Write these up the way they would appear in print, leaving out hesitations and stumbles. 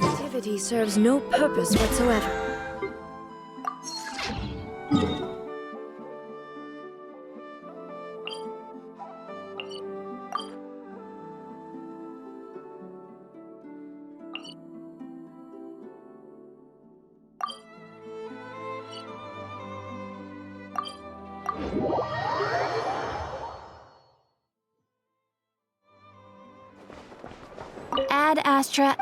Activity serves no purpose whatsoever. Ad Astra.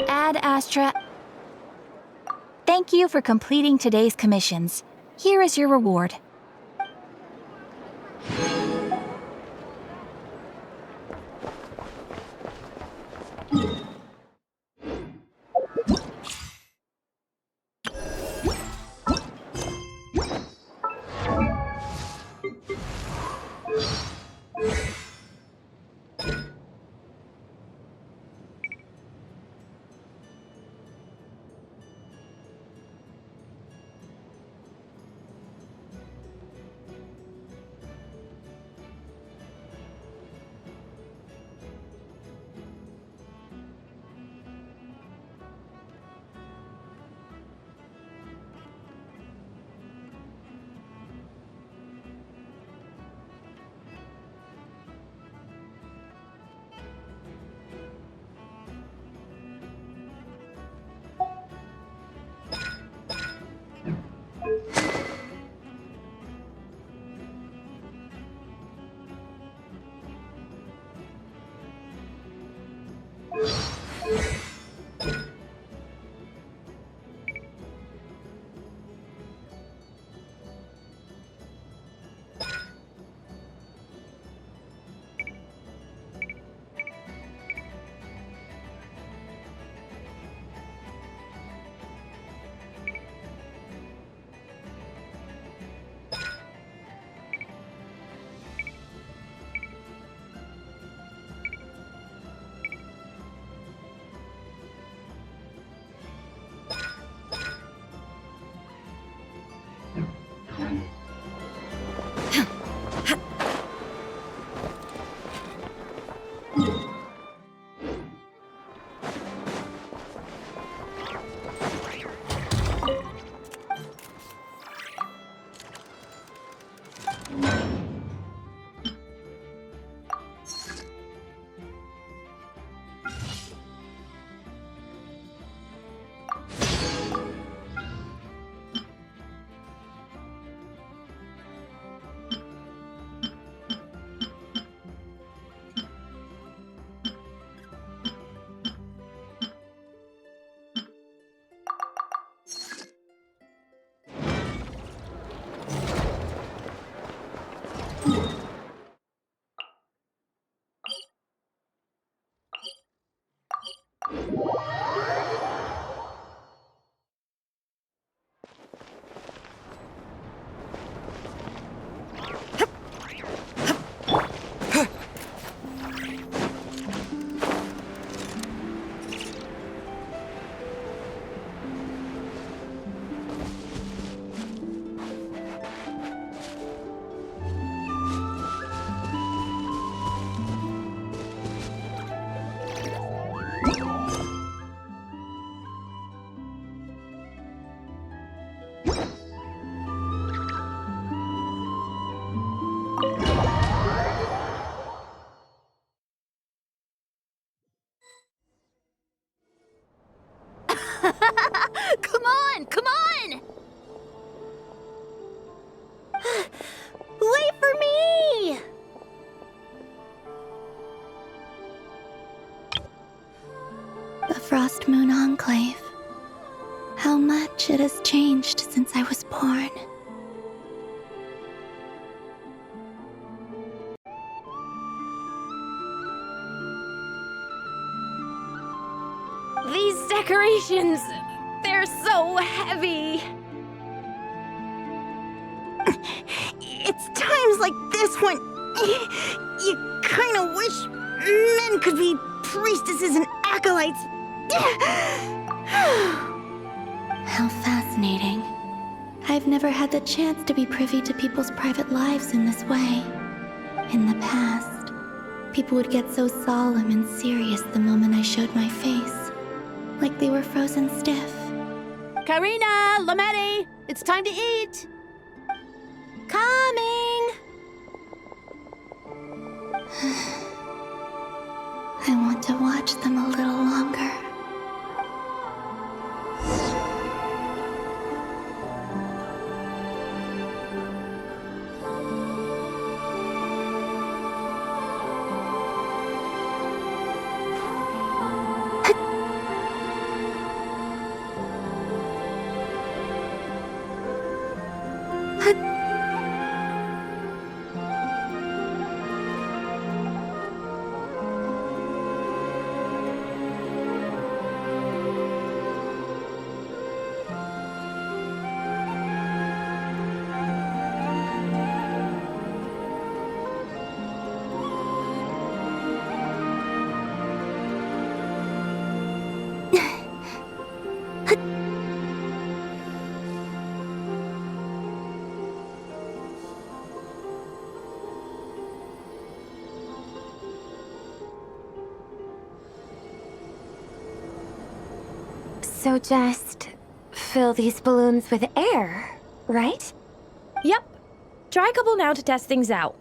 Ad Astra. Thank you for completing today's commissions. Here is your reward. Come on! Come on! Wait for me! The Frost Moon Enclave. How much it has changed since I was born. These decorations, they're so heavy. It's times like this when you kind of wish men could be priestesses and acolytes. How fascinating. I've never had the chance to be privy to people's private lives in this way. In the past, people would get so solemn and serious the moment I showed my face, like they were frozen stiff. Karina, Lametti, it's time to eat. Coming. I want to watch them a little longer. So just fill these balloons with air, right? Yep. Try a couple now to test things out.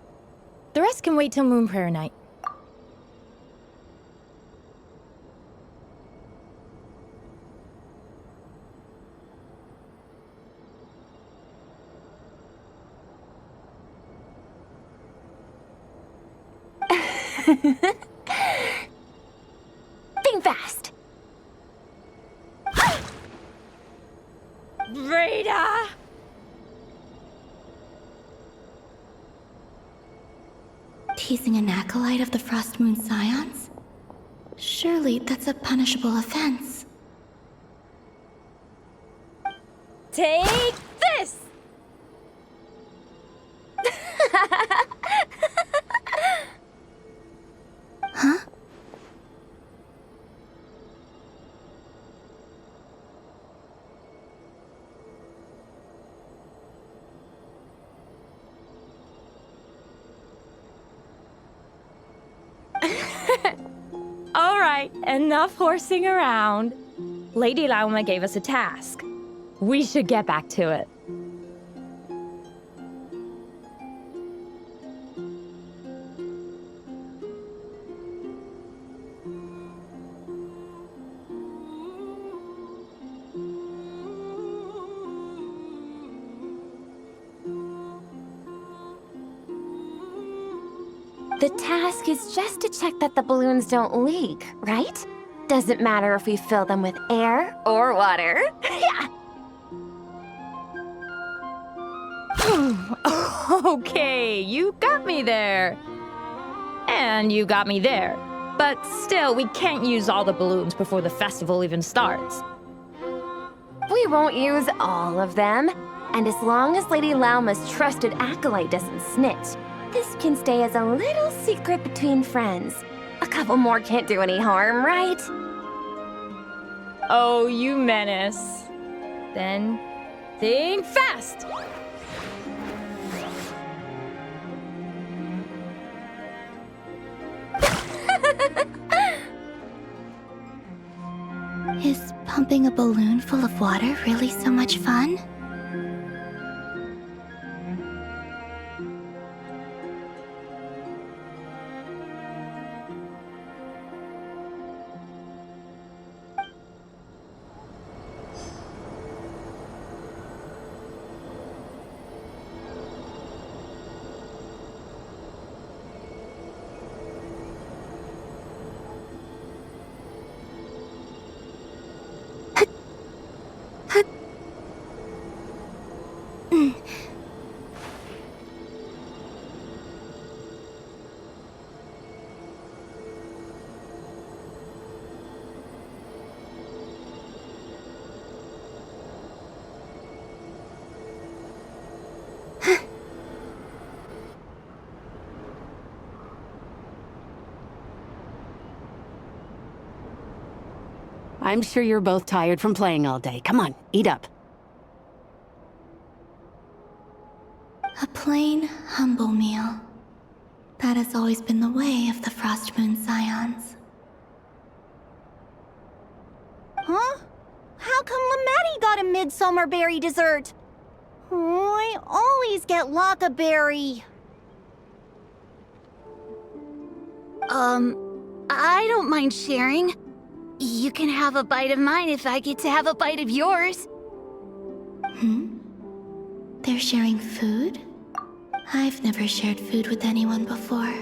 The rest can wait till Moon Prayer Night. Think fast. Rita! Teasing an acolyte of the Frost Moon Scions? Surely that's a punishable offense. Take this! Huh? All right, enough horsing around. Lady Lauma gave us a task. We should get back to it. The task is just to check that the balloons don't leak, right? Doesn't matter if we fill them with air or water. Yeah. Okay, you got me there. And you got me there. But still, we can't use all the balloons before the festival even starts. We won't use all of them. And as long as Lady Lauma's trusted acolyte doesn't snitch, this can stay as a little secret between friends. A couple more can't do any harm, right? Oh, you menace. Then, think fast! Is pumping a balloon full of water really so much fun? I'm sure you're both tired from playing all day. Come on, eat up. A plain, humble meal. That has always been the way of the Frost Moon Scions. Huh? How come Lametti got a midsummer berry dessert? Oh, I always get Lockaberry. I don't mind sharing. You can have a bite of mine if I get to have a bite of yours. They're sharing food? I've never shared food with anyone before.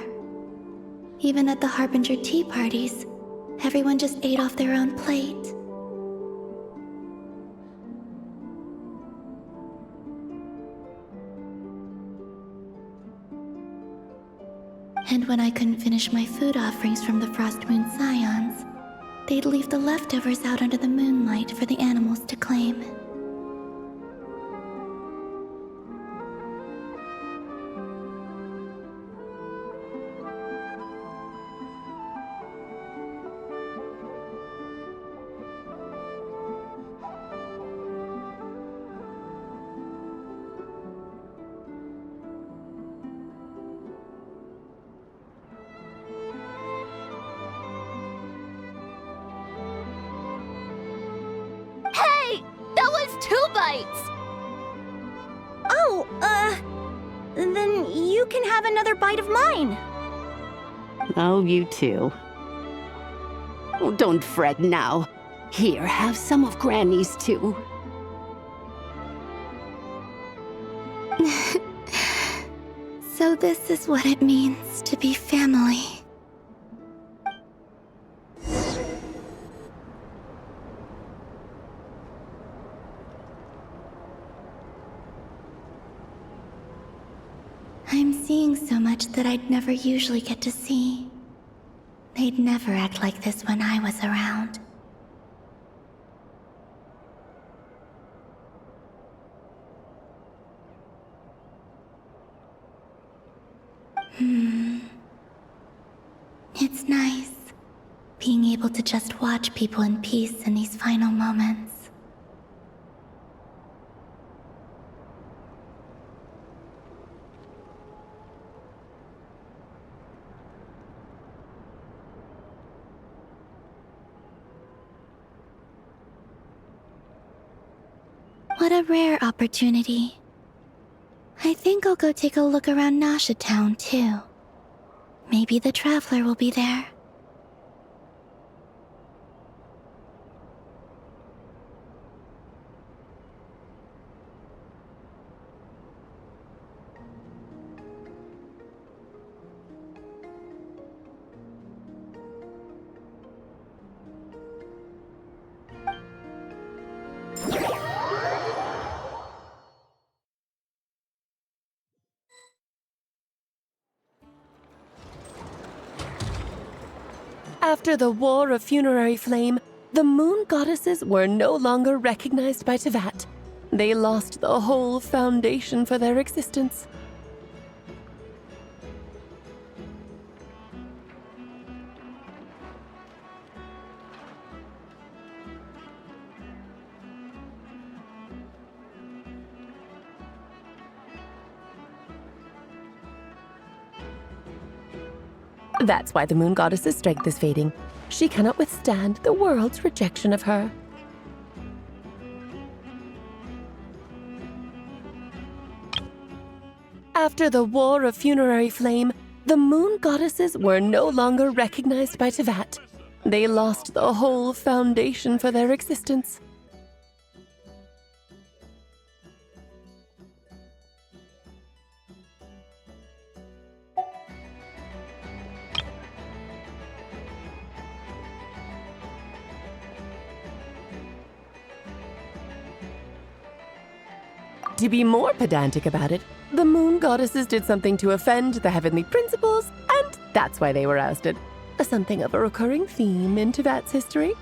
Even at the Harbinger tea parties, everyone just ate off their own plate. And when I couldn't finish my food offerings from the Frost Moon Scions, they'd leave the leftovers out under the moonlight for the animals to claim. That was 2 bites! Oh, then you can have another bite of mine. Oh, you too. Oh, don't fret now. Here, have some of Granny's too. So this is what it means to be family. I'm seeing so much that I'd never usually get to see. They'd never act like this when I was around. It's nice, being able to just watch people in peace in these final moments. What a rare opportunity. I think I'll go take a look around Nasha Town, too. Maybe the Traveler will be there. After the War of Funerary Flame, the Moon Goddesses were no longer recognized by Tevat. They lost the whole foundation for their existence. That's why the Moon Goddess's strength is fading. She cannot withstand the world's rejection of her. After the War of Funerary Flame, the Moon Goddesses were no longer recognized by Tevat. They lost the whole foundation for their existence. To be more pedantic about it, the Moon Goddesses did something to offend the heavenly principles, and that's why they were ousted. Something of a recurring theme in Tevat's history.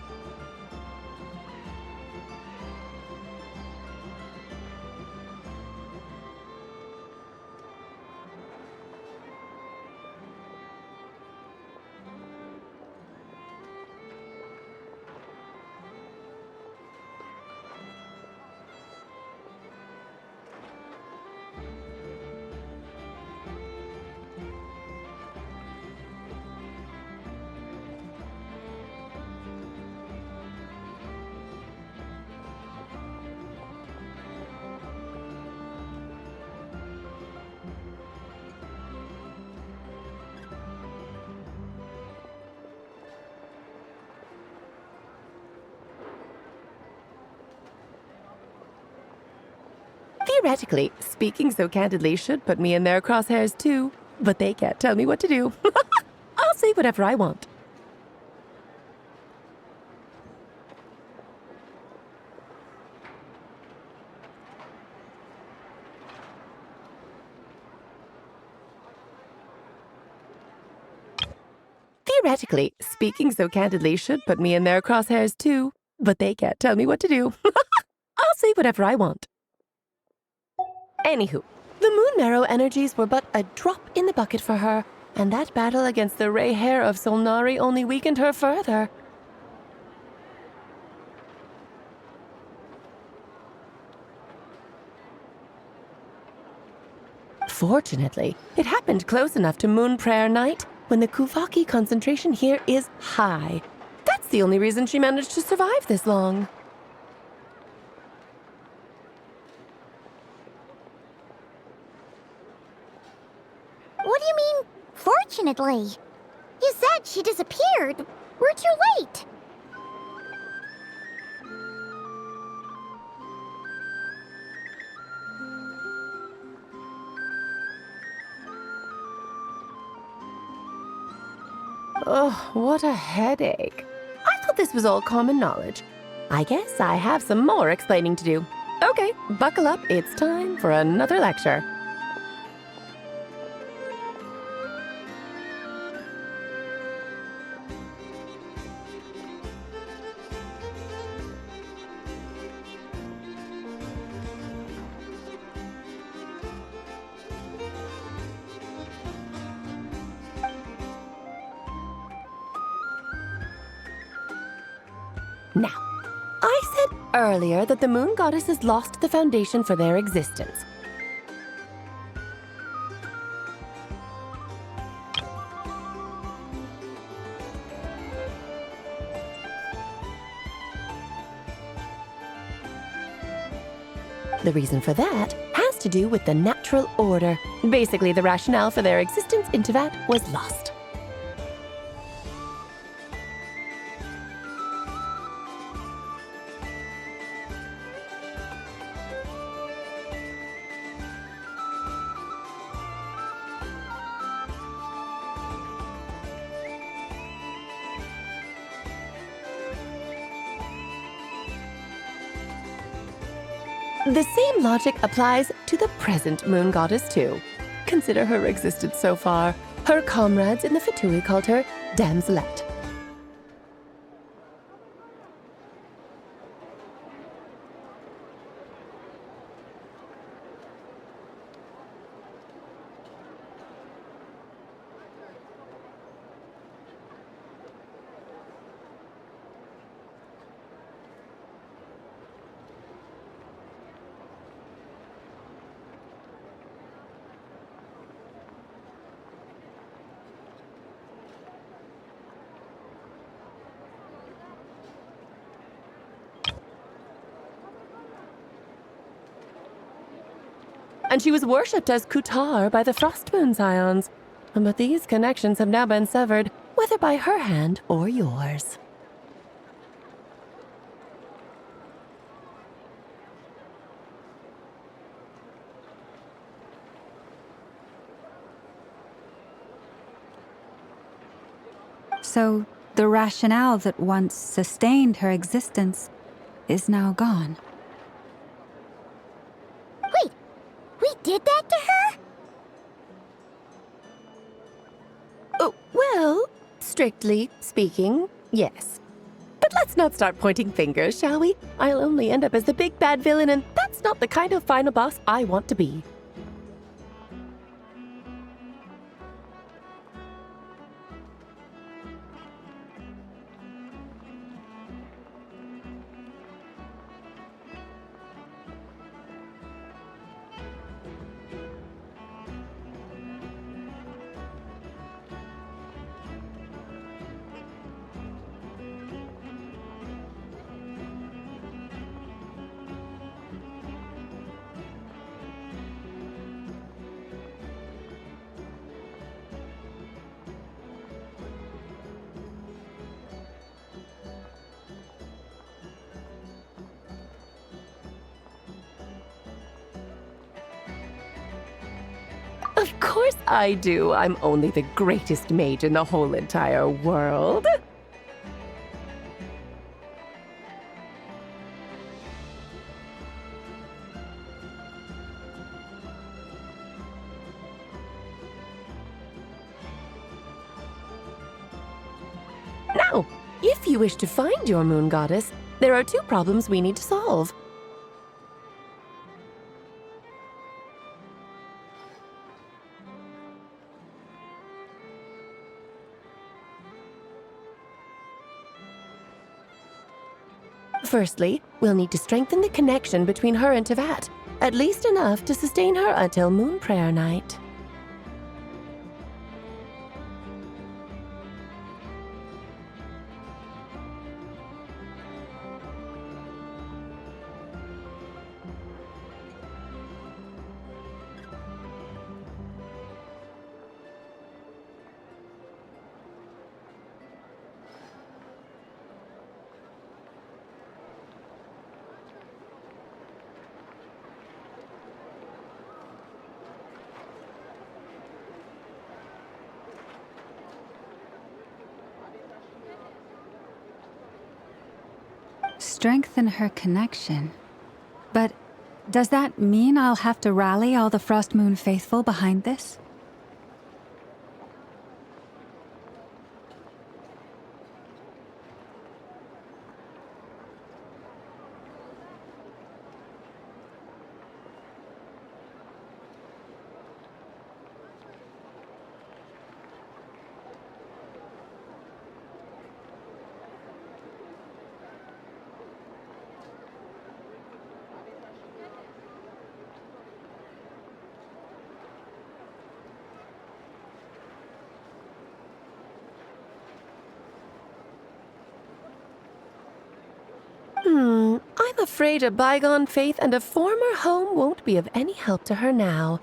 Theoretically, speaking so candidly should put me in their crosshairs too, but they can't tell me what to do. I'll say whatever I want. Theoretically, speaking so candidly should put me in their crosshairs too, but they can't tell me what to do. I'll say whatever I want. Anywho, the Moon Marrow energies were but a drop in the bucket for her, and that battle against the Ray Hair of Solnari only weakened her further. Fortunately, it happened close enough to Moon Prayer Night when the Kuvaki concentration here is high. That's the only reason she managed to survive this long. Unfortunately. You said she disappeared. We're too late. Oh, what a headache. I thought this was all common knowledge. I guess I have some more explaining to do. Okay, buckle up. It's time for another lecture. Now, I said earlier that the moon goddesses lost the foundation for their existence. The reason for that has to do with the natural order. Basically, the rationale for their existence in Tevat was lost. The same logic applies to the present moon goddess too. Consider her existence so far. Her comrades in the Fatui called her Damselette. And she was worshipped as Kutar by the Frost Moon Scions. But these connections have now been severed, whether by her hand or yours. So, the rationale that once sustained her existence is now gone. Wait, we did that to her? Oh, well, strictly speaking, yes. But let's not start pointing fingers, shall we? I'll only end up as the big bad villain, and that's not the kind of final boss I want to be. Of course I do. I'm only the greatest mage in the whole entire world. Now, if you wish to find your moon goddess, there are two problems we need to solve. Firstly, we'll need to strengthen the connection between her and Tevat, at least enough to sustain her until Moon Prayer Night. Strengthen her connection. But does that mean I'll have to rally all the Frost Moon faithful behind this? I'm afraid a bygone faith and a former home won't be of any help to her now.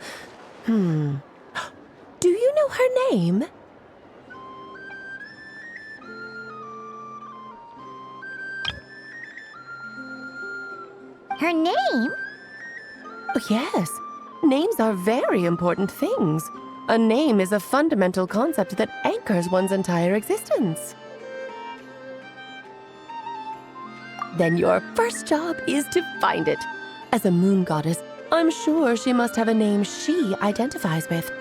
Do you know her name? Her name? Oh, yes. Names are very important things. A name is a fundamental concept that anchors one's entire existence. Then your first job is to find it. As a moon goddess, I'm sure she must have a name she identifies with.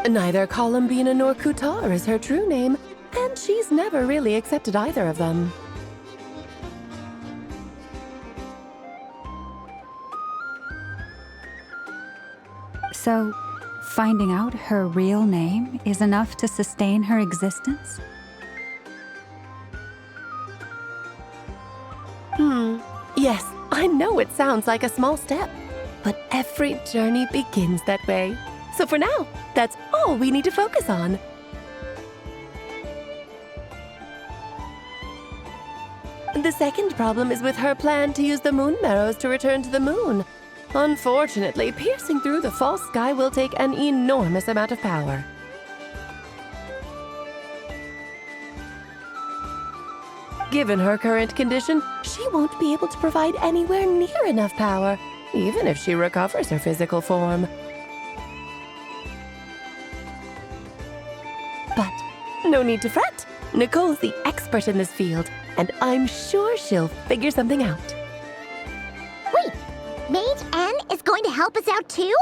Neither Columbina nor Kutar is her true name, and she's never really accepted either of them. So, finding out her real name is enough to sustain her existence? Yes, I know it sounds like a small step, but every journey begins that way. So for now, that's all we need to focus on. The second problem is with her plan to use the moon marrows to return to the moon. Unfortunately, piercing through the false sky will take an enormous amount of power. Given her current condition, she won't be able to provide anywhere near enough power, even if she recovers her physical form. But no need to fret. Nicole's the expert in this field, and I'm sure she'll figure something out. Wait, Mage N is going to help us out too?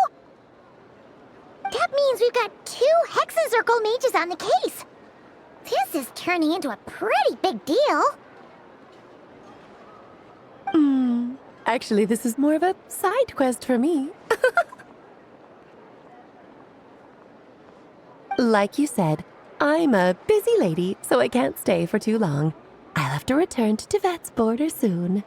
That means we've got 2 Hexacircle mages on the case. This is turning into a pretty big deal. Actually, this is more of a side quest for me. Like you said, I'm a busy lady, so I can't stay for too long. I'll have to return to Tibet's border soon.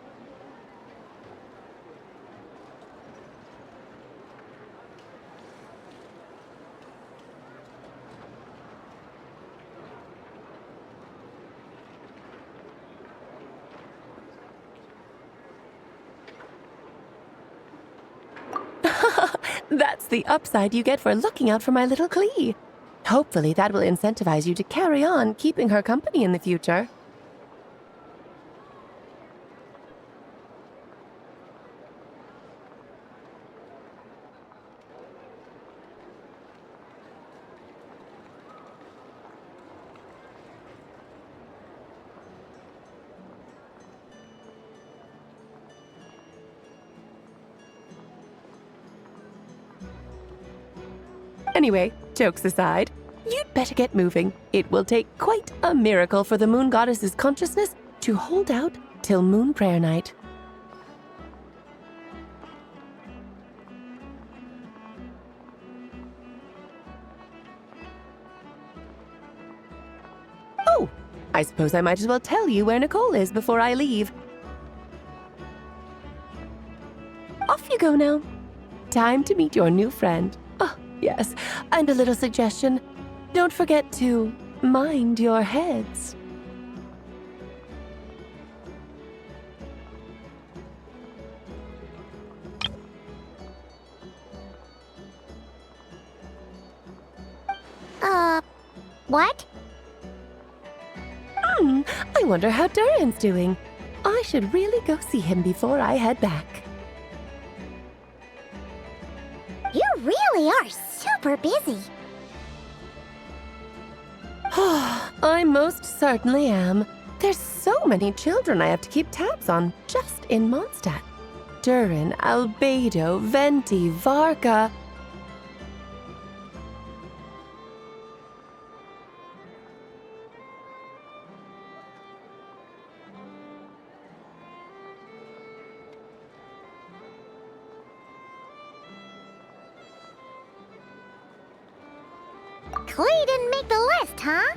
That's the upside you get for looking out for my little Klee. Hopefully that will incentivize you to carry on keeping her company in the future. Anyway, jokes aside, you'd better get moving. It will take quite a miracle for the moon goddess's consciousness to hold out till moon prayer night. Oh, I suppose I might as well tell you where Nicole is before I leave. Off you go now. Time to meet your new friend. Yes, and a little suggestion. Don't forget to mind your heads. What? I wonder how Duran's doing. I should really go see him before I head back. You really are super busy. I most certainly am. There's so many children I have to keep tabs on just in Mondstadt. Durin, Albedo, Venti, Varga. Clay didn't make the list, huh?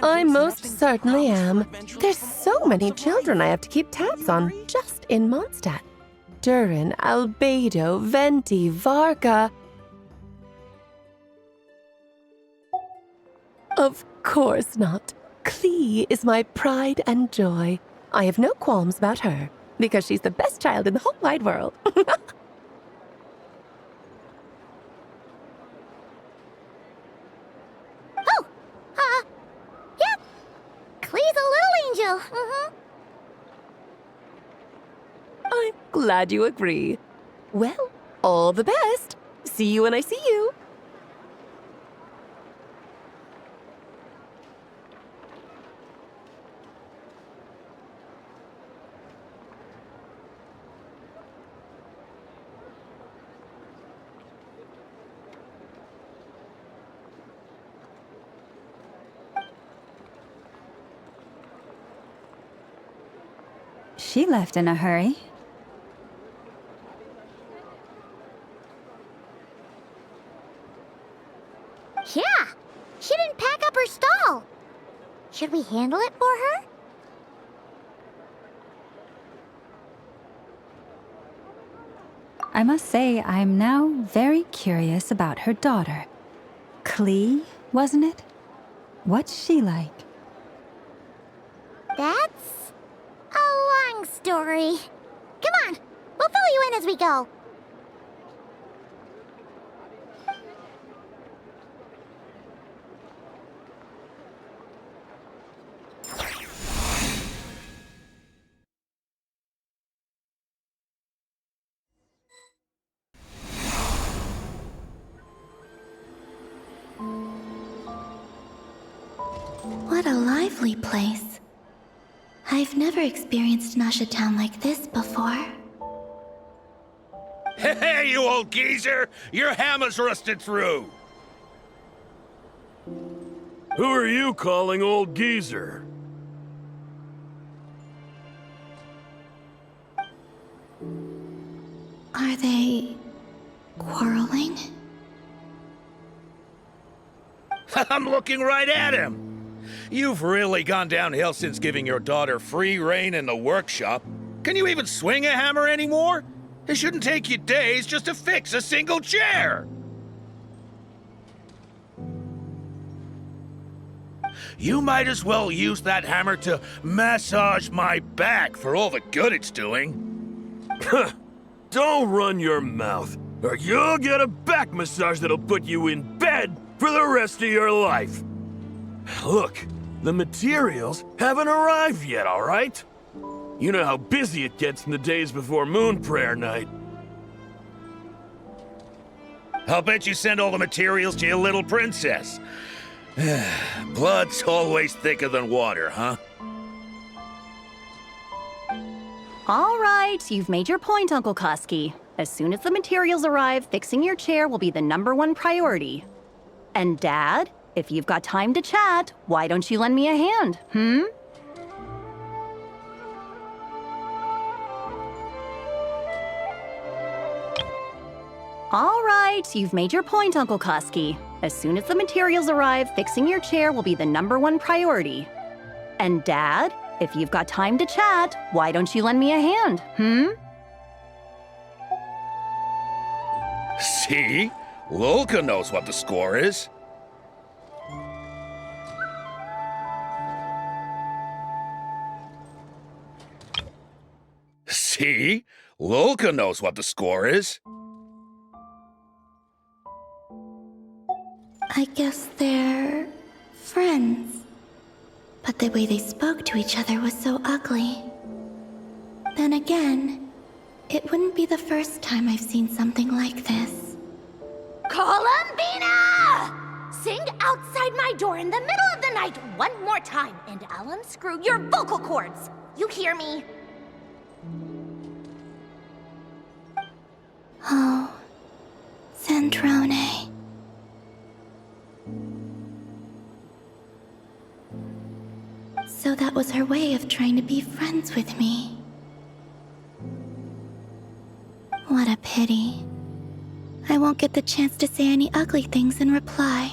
I most certainly am. There's so many children I have to keep tabs on just in Mondstadt. Durin, Albedo, Venti, Varga. Of course not. Klee is my pride and joy. I have no qualms about her, because she's the best child in the whole wide world. Yeah. Clee's a little angel. I'm glad you agree. Well, all the best. See you when I see you. She left in a hurry. Yeah, she didn't pack up her stall. Should we handle it for her? I must say, I'm now very curious about her daughter. Klee, wasn't it? What's she like? That's a long story. Come on, we'll fill you in as we go. What a lively place. I've never experienced Nasha Town like this before. Hey, you old geezer! Your hammer's rusted through! Who are you calling old geezer? Are they quarreling? I'm looking right at him! You've really gone downhill since giving your daughter free rein in the workshop. Can you even swing a hammer anymore? It shouldn't take you days just to fix a single chair! You might as well use that hammer to massage my back for all the good it's doing. Don't run your mouth, or you'll get a back massage that'll put you in bed for the rest of your life. Look, the materials haven't arrived yet, all right? You know how busy it gets in the days before moon prayer night. I'll bet you send all the materials to your little princess. Blood's always thicker than water, huh? All right, you've made your point, Uncle Koski. As soon as the materials arrive, fixing your chair will be the #1 priority. And Dad, if you've got time to chat, why don't you lend me a hand, All right, you've made your point, Uncle Koski. As soon as the materials arrive, fixing your chair will be the #1 priority. And Dad, if you've got time to chat, why don't you lend me a hand, See? Lolka knows what the score is. See? Lolka knows what the score is. I guess they're friends. But the way they spoke to each other was so ugly. Then again, It wouldn't be the first time I've seen something like this. Columbina! Sing outside my door in the middle of the night one more time, and I'll unscrew your vocal cords. You hear me? Oh, Zandrone. So that was her way of trying to be friends with me. What a pity. I won't get the chance to say any ugly things in reply.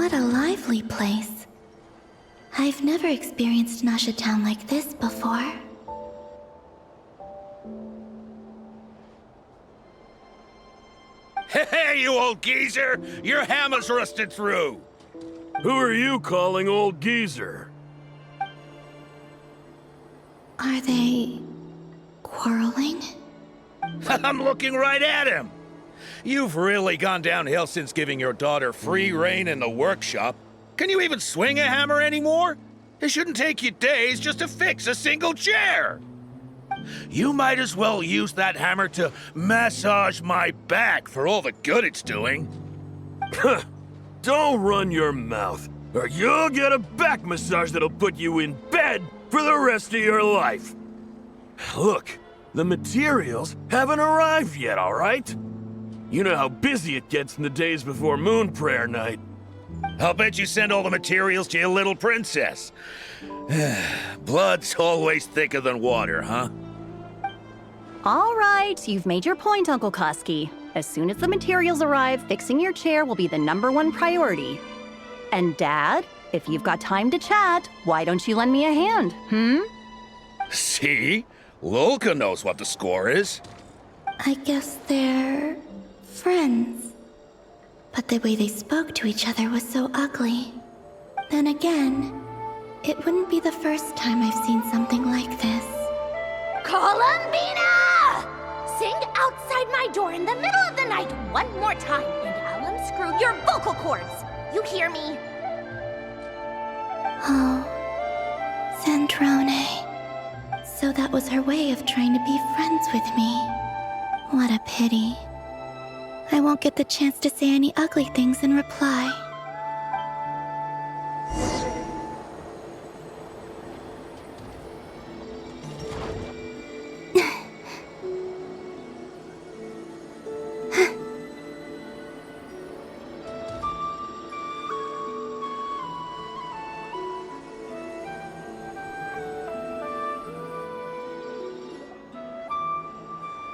What a lively place. I've never experienced Nasha Town like this before. Hey, you old geezer! Your hammer's rusted through! Who are you calling old geezer? Are they quarreling? I'm looking right at him! You've really gone downhill since giving your daughter free rein in the workshop. Can you even swing a hammer anymore? It shouldn't take you days just to fix a single chair! You might as well use that hammer to massage my back for all the good it's doing. Don't run your mouth, or you'll get a back massage that'll put you in bed for the rest of your life. Look, the materials haven't arrived yet, all right? You know how busy it gets in the days before Moon Prayer Night. I'll bet you send all the materials to your little princess. Blood's always thicker than water, huh? All right, you've made your point, Uncle Koski. As soon as the materials arrive, fixing your chair will be the #1 priority. And Dad, if you've got time to chat, why don't you lend me a hand, See? Lolka knows what the score is. I guess they're friends. But the way they spoke to each other was so ugly. Then again, it wouldn't be the first time I've seen something like this. Columbina! Sing outside my door in the middle of the night one more time, and I'll unscrew your vocal cords. You hear me? Oh, Zandrone. So that was her way of trying to be friends with me. What a pity. I won't get the chance to say any ugly things in reply.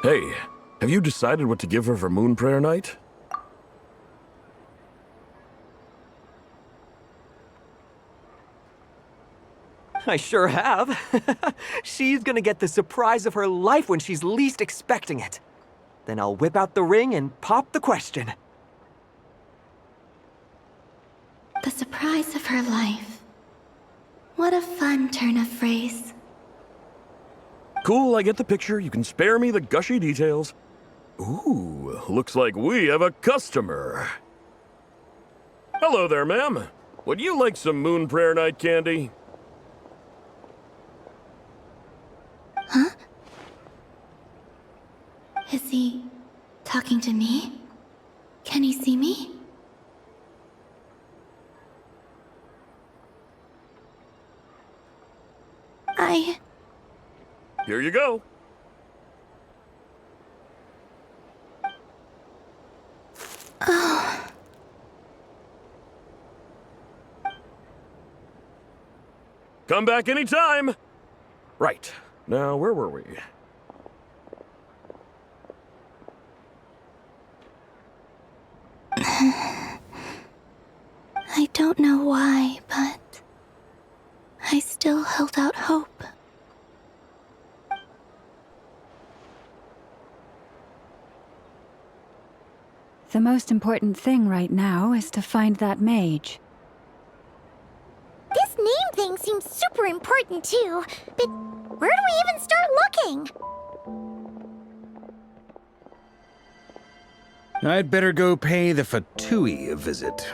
Hey, have you decided what to give her for Moon Prayer Night? I sure have. She's gonna get the surprise of her life when she's least expecting it. Then I'll whip out the ring and pop the question. The surprise of her life. What a fun turn of phrase. Cool, I get the picture. You can spare me the gushy details. Ooh, looks like we have a customer. Hello there, ma'am. Would you like some Moon Prayer Night candy? Huh? Is he talking to me? Can he see me? Here you go. Oh. Come back anytime. Right. Now, where were we? I don't know why, but I still held out hope. The most important thing right now is to find that mage. This name thing seems super important too, but where do we even start looking? I'd better go pay the Fatui a visit.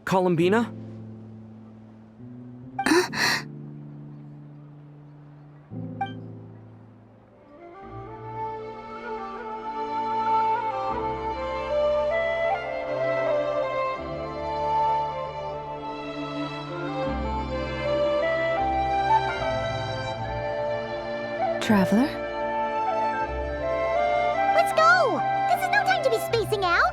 Columbina? traveler. Let's go! This is no time to be spacing out!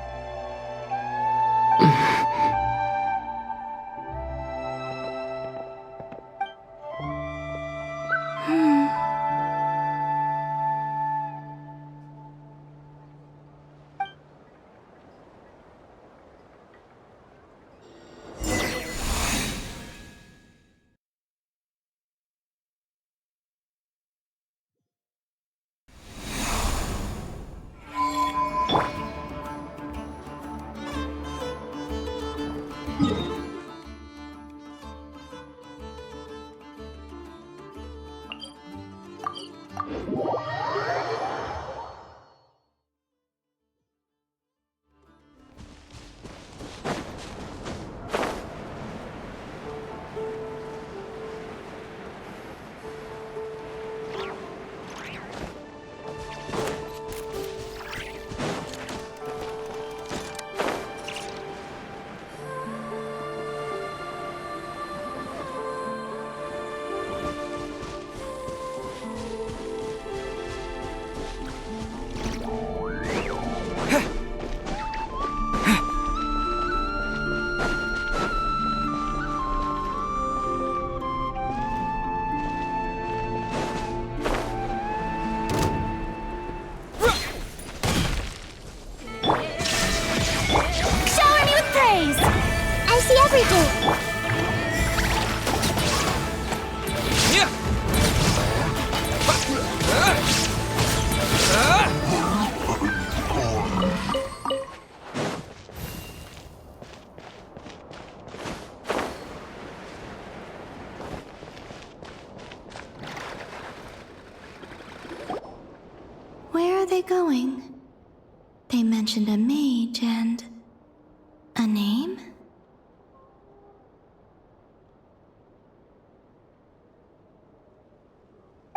Where are they going? They mentioned a mage and... a name?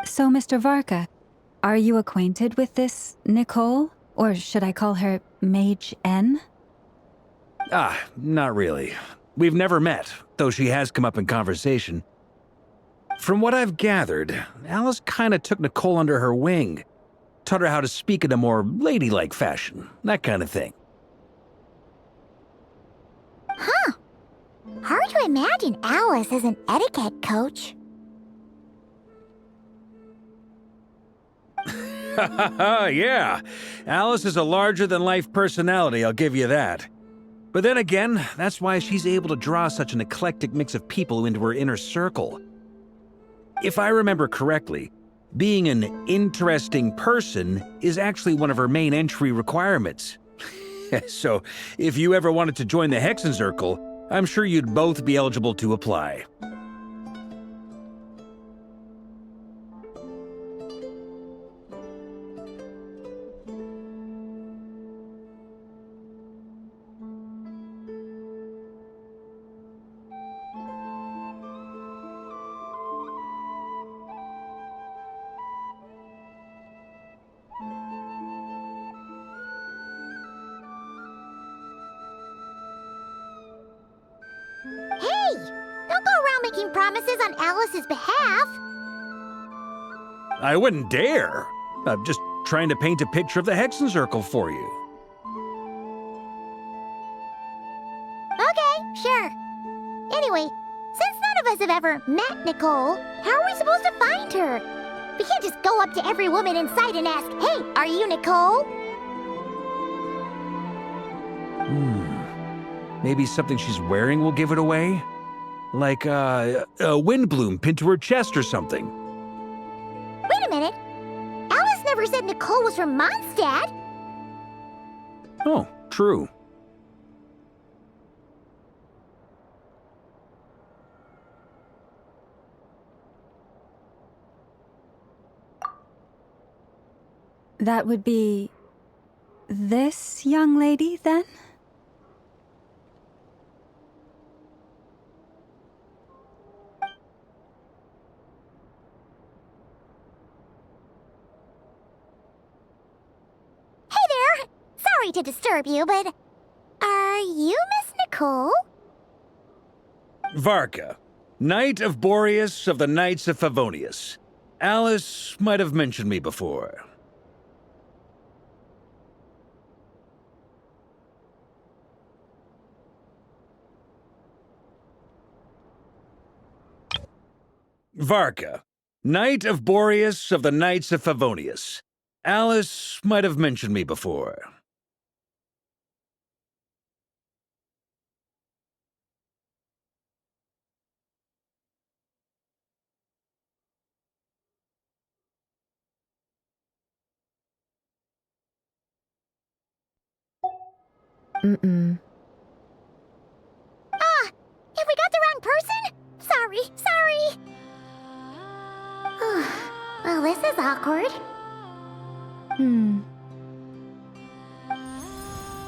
So, Mr. Varka, are you acquainted with this Nicole? Or should I call her Mage N? Not really. We've never met, though she has come up in conversation. From what I've gathered, Alice kinda took Nicole under her wing. Taught her how to speak in a more ladylike fashion, that kind of thing. Huh. Hard to imagine Alice as an etiquette coach. Yeah, Alice is a larger-than-life personality, I'll give you that. But then again, that's why she's able to draw such an eclectic mix of people into her inner circle. If I remember correctly, being an interesting person is actually one of her main entry requirements. So, if you ever wanted to join the Hexenzirkel, I'm sure you'd both be eligible to apply. Hey! Don't go around making promises on Alice's behalf! I wouldn't dare. I'm just trying to paint a picture of the Hexenzirkel for you. Okay, sure. Anyway, since none of us have ever met Nicole, how are we supposed to find her? We can't just go up to every woman in sight and ask, "Hey, are you Nicole?" Maybe something she's wearing will give it away? Like, a windbloom pinned to her chest or something. Wait a minute. Alice never said Nicole was from Mondstadt. Oh, true. That would be... this young lady, then? Hey there! Sorry to disturb you, but... are you Miss Nicole? Varka, Knight of Boreas of the Knights of Favonius. Alice might have mentioned me before. Varka, Knight of Boreas of the Knights of Favonius. Alice might have mentioned me before. Mm-mm. Ah! Have we got the wrong person? Sorry. Well, this is awkward.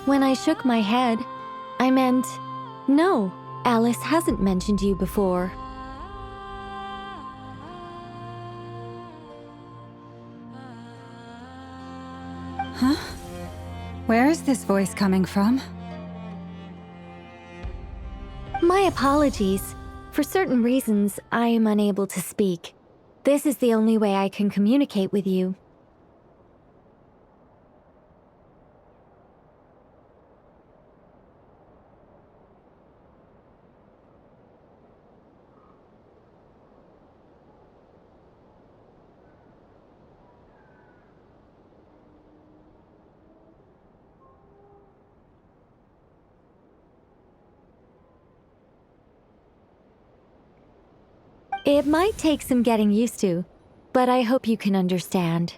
When I shook my head, I meant, no, Alice hasn't mentioned you before. Huh? Where is this voice coming from? My apologies. For certain reasons, I am unable to speak. This is the only way I can communicate with you. It might take some getting used to, but I hope you can understand.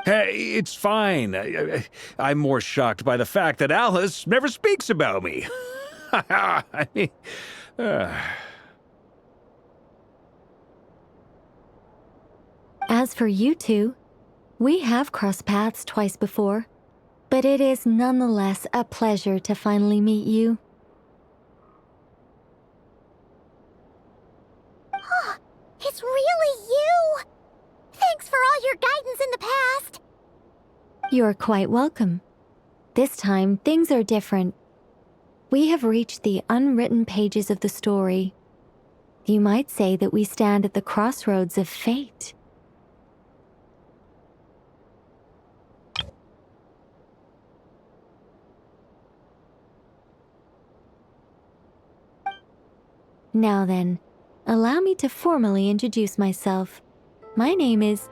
Hey, it's fine. I'm more shocked by the fact that Alice never speaks about me. I mean, As for you two, we have crossed paths twice before, but it is nonetheless a pleasure to finally meet you. Oh, it's really you! Thanks for all your guidance in the past! You're quite welcome. This time, things are different. We have reached the unwritten pages of the story. You might say that we stand at the crossroads of fate. Now then, allow me to formally introduce myself. My name is...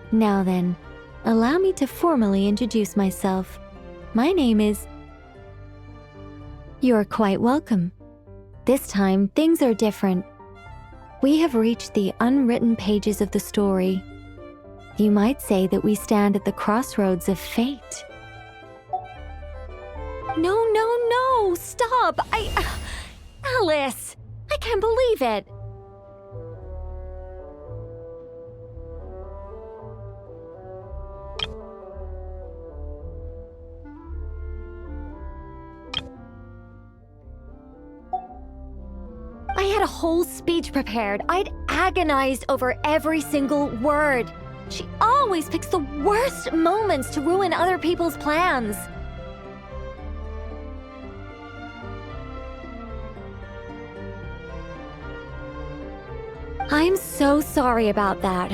Now then, allow me to formally introduce myself. My name is... You're quite welcome. This time, things are different. We have reached the unwritten pages of the story. You might say that we stand at the crossroads of fate. No, stop! Alice! I can't believe it! I had a whole speech prepared. I'd agonized over every single word. She always picks the worst moments to ruin other people's plans. I'm so sorry about that.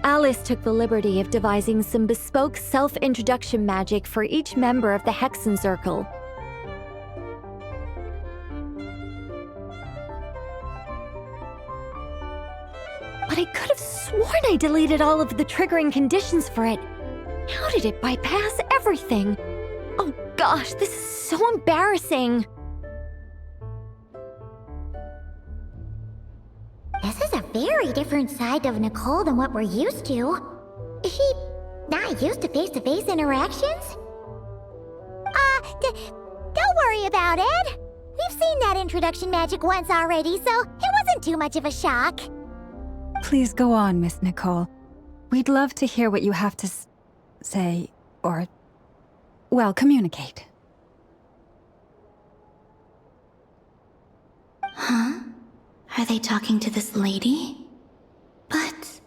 Alice took the liberty of devising some bespoke self-introduction magic for each member of the Hexen Circle. But I could have sworn I deleted all of the triggering conditions for it. How did it bypass everything? Oh gosh, this is so embarrassing. This is a very different side of Nicole than what we're used to. Is she not used to face-to-face interactions? Don't worry about it. We've seen that introduction magic once already, so it wasn't too much of a shock. Please go on, Miss Nicole. We'd love to hear what you have to say, or, well, communicate. Huh? Are they talking to this lady? But...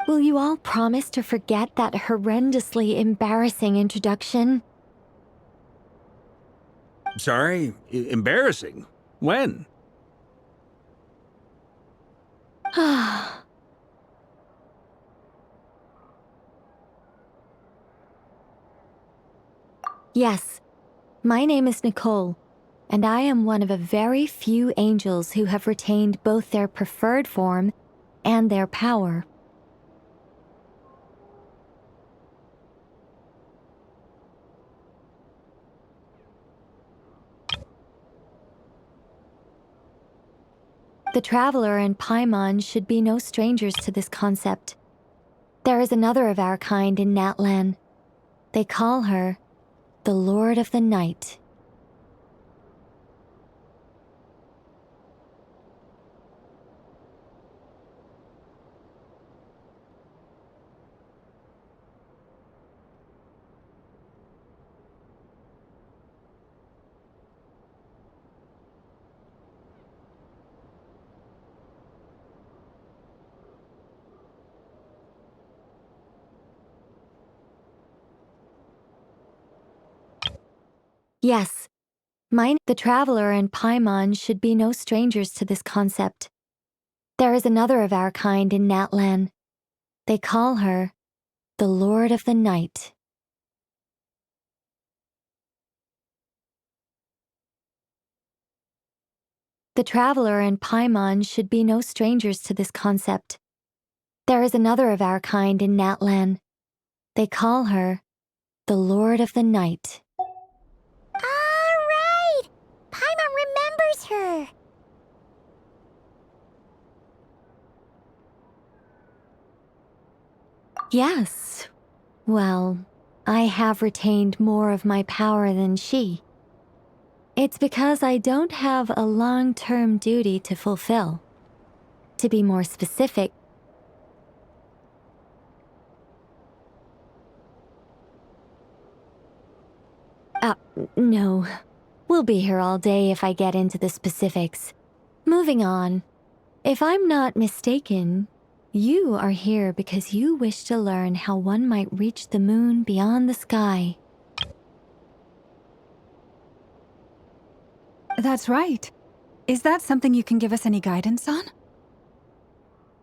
Will you all promise to forget that horrendously embarrassing introduction? Sorry? Embarrassing? When? Yes, my name is Nicole, and I am one of a very few angels who have retained both their preferred form and their power. The Traveler and Paimon should be no strangers to this concept. There is another of our kind in Natlan. They call her the Lord of the Night. Yes, the Traveler and Paimon should be no strangers to this concept. There is another of our kind in Natlan. They call her the Lord of the Night. The Traveler and Paimon should be no strangers to this concept. There is another of our kind in Natlan. They call her the Lord of the Night. Alright! Paimon remembers her! Yes. Well, I have retained more of my power than she. It's because I don't have a long-term duty to fulfill. To be more specific, no. We'll be here all day if I get into the specifics. Moving on. If I'm not mistaken, you are here because you wish to learn how one might reach the moon beyond the sky. That's right. Is that something you can give us any guidance on?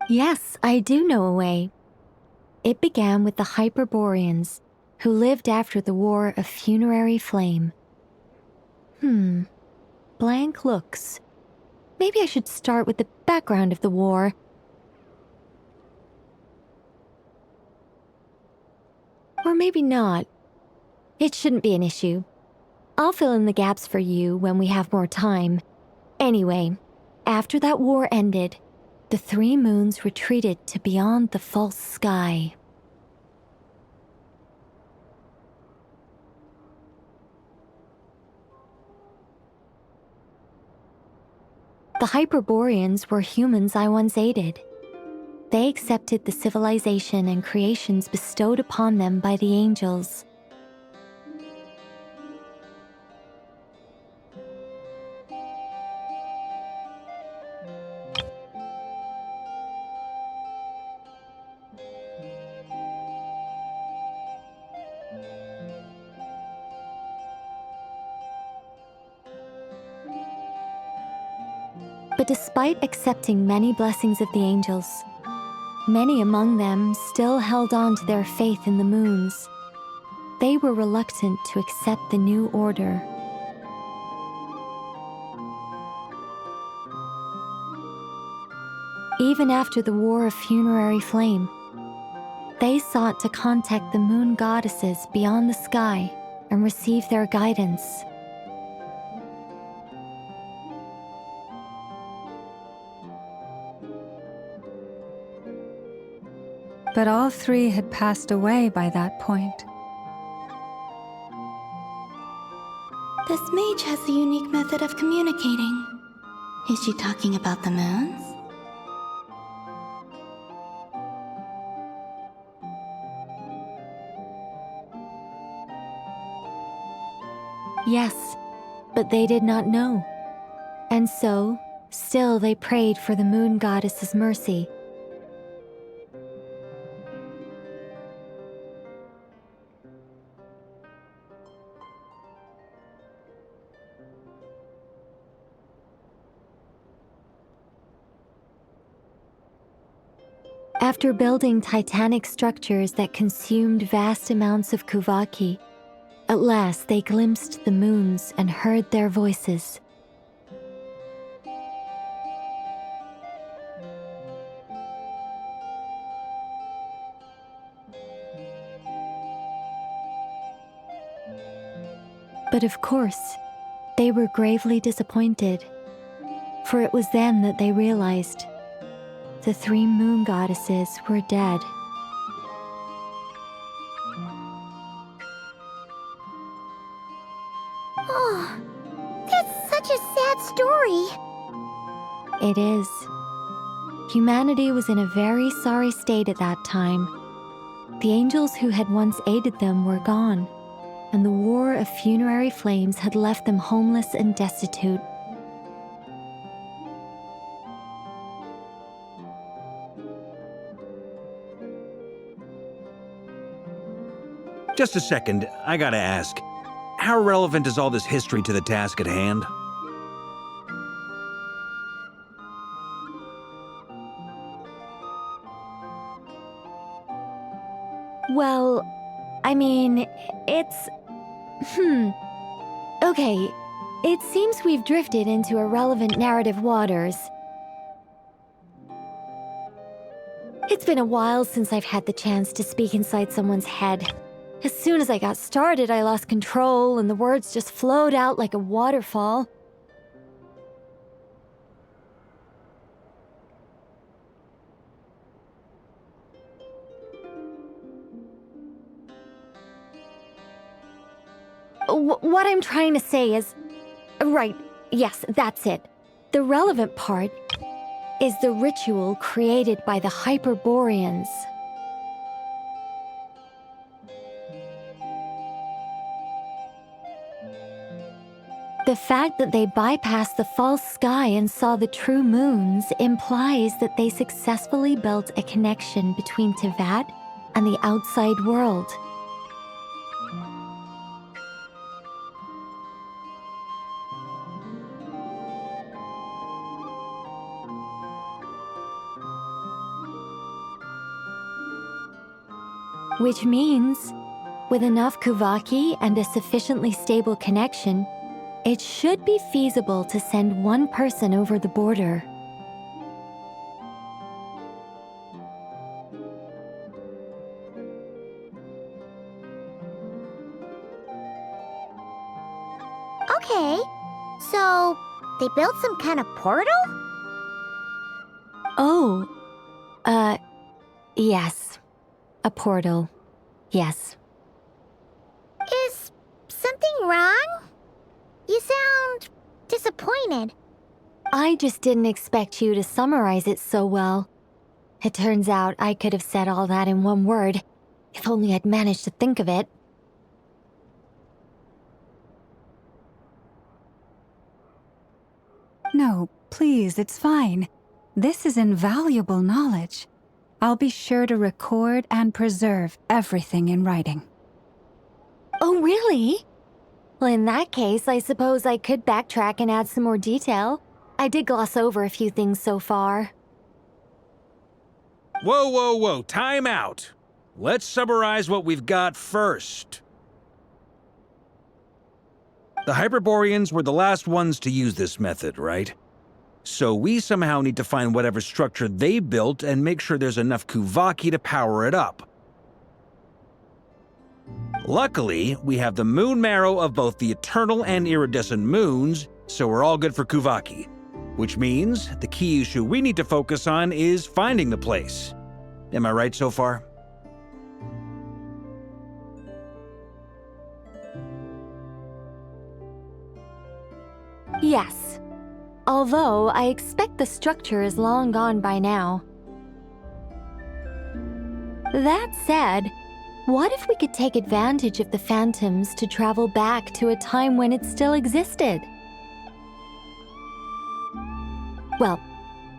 Yes, I do know a way. It began with the Hyperboreans, who lived after the War of Funerary Flame. Blank looks. Maybe I should start with the background of the war. Or maybe not. It shouldn't be an issue. I'll fill in the gaps for you when we have more time. Anyway, after that war ended, the three moons retreated to beyond the false sky. The Hyperboreans were humans I once aided. They accepted the civilization and creations bestowed upon them by the angels. But despite accepting many blessings of the angels, many among them still held on to their faith in the moons. They were reluctant to accept the new order. even after the War of Funerary Flame, they sought to contact the moon goddesses beyond the sky and receive their guidance. But all three had passed away by that point. This mage has a unique method of communicating. Is she talking about the moons? Yes, but they did not know. And so, still they prayed for the moon goddess's mercy. After building titanic structures that consumed vast amounts of Kuvaki, at last they glimpsed the moons and heard their voices. But of course, they were gravely disappointed, for it was then that they realized the three moon goddesses were dead. Oh, that's such a sad story. It is. Humanity was in a very sorry state at that time. The angels who had once aided them were gone, and the War of Funerary Flames had left them homeless and destitute. Just a second, I gotta ask. How relevant is all this history to the task at hand? Well, I mean, it's... Okay, it seems we've drifted into irrelevant narrative waters. It's been a while since I've had the chance to speak inside someone's head. As soon as I got started, I lost control, and the words just flowed out like a waterfall. What I'm trying to say is... Right, yes, that's it. The relevant part is the ritual created by the Hyperboreans. The fact that they bypassed the false sky and saw the true moons implies that they successfully built a connection between Tevat and the outside world. Which means, with enough Kuvaki and a sufficiently stable connection, it should be feasible to send one person over the border. Okay, so they built some kind of portal? Oh, yes. A portal. Yes. Is something wrong? You sound disappointed. I just didn't expect you to summarize it so well. It turns out I could have said all that in one word, if only I'd managed to think of it. No, please, it's fine. This is invaluable knowledge. I'll be sure to record and preserve everything in writing. Oh, really? Well, in that case, I suppose I could backtrack and add some more detail. I did gloss over a few things so far. Whoa, whoa, whoa, time out. Let's summarize what we've got first. The Hyperboreans were the last ones to use this method, right? So we somehow need to find whatever structure they built and make sure there's enough Kuvaki to power it up. Luckily, we have the moon marrow of both the eternal and iridescent moons, so we're all good for Kuvaki. Which means the key issue we need to focus on is finding the place. Am I right so far? Yes. Although I expect the structure is long gone by now. That said, what if we could take advantage of the phantoms to travel back to a time when it still existed? Well,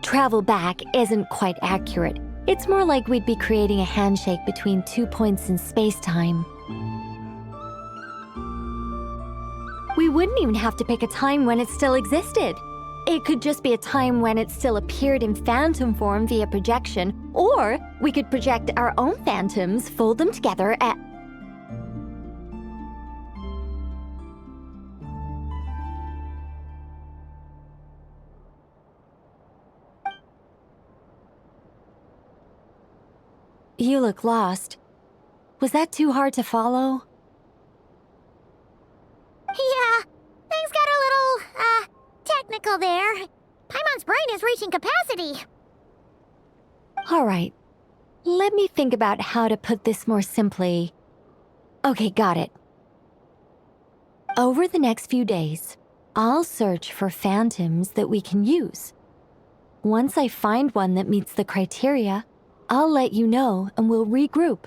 travel back isn't quite accurate. It's more like we'd be creating a handshake between 2 points in space-time. We wouldn't even have to pick a time when it still existed. It could just be a time when it still appeared in phantom form via projection, or we could project our own phantoms, fold them together at... You look lost. Was that too hard to follow? Yeah, things got a little, technical there. Paimon's brain is reaching capacity. All right. Let me think about how to put this more simply. Okay, got it. Over the next few days, I'll search for phantoms that we can use. Once I find one that meets the criteria, I'll let you know and we'll regroup.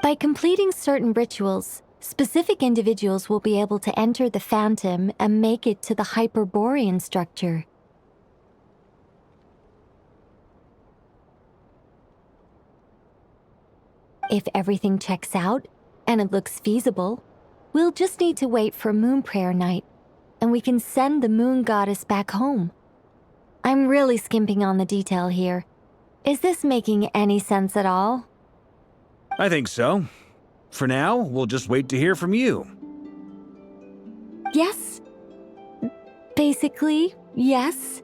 By completing certain rituals, specific individuals will be able to enter the phantom and make it to the Hyperborean structure. If everything checks out and it looks feasible, we'll just need to wait for Moon Prayer Night, and we can send the Moon Goddess back home. I'm really skimping on the detail here. Is this making any sense at all? I think so. For now, we'll just wait to hear from you. Yes. Basically, yes.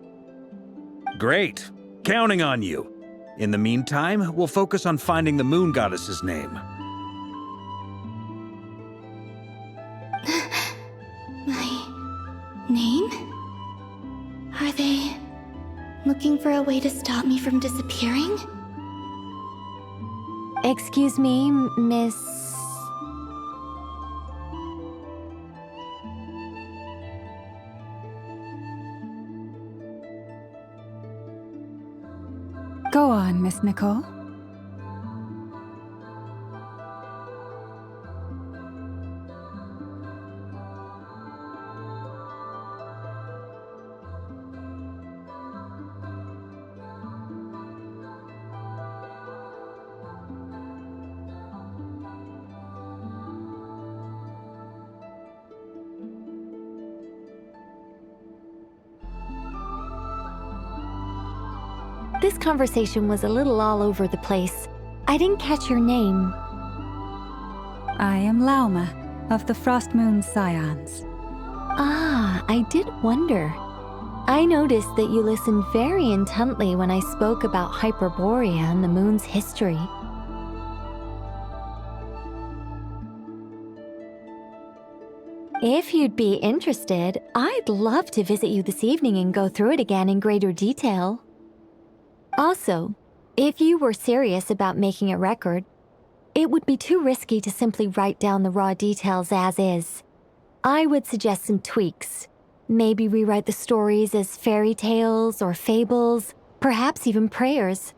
Great. Counting on you. In the meantime, we'll focus on finding the Moon Goddess's name. My name? Are they looking for a way to stop me from disappearing? Excuse me, Miss... Go on, Miss Nicole. This conversation was a little all over the place. I didn't catch your name. I am Lauma, of the Frost Moon Scions. Ah, I did wonder. I noticed that you listened very intently when I spoke about Hyperborea and the moon's history. If you'd be interested, I'd love to visit you this evening and go through it again in greater detail. Also, if you were serious about making a record, it would be too risky to simply write down the raw details as is. I would suggest some tweaks. Maybe rewrite the stories as fairy tales or fables, perhaps even prayers.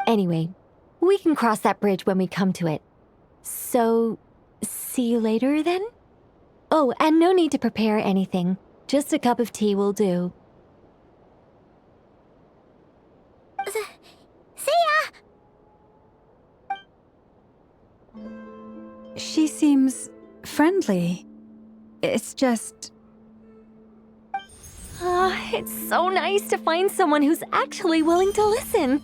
Anyway, We can cross that bridge when we come to it. So, see you later then? Oh, and no need to prepare anything. Just a cup of tea will do. See ya! She seems friendly. It's just... It's so nice to find someone who's actually willing to listen.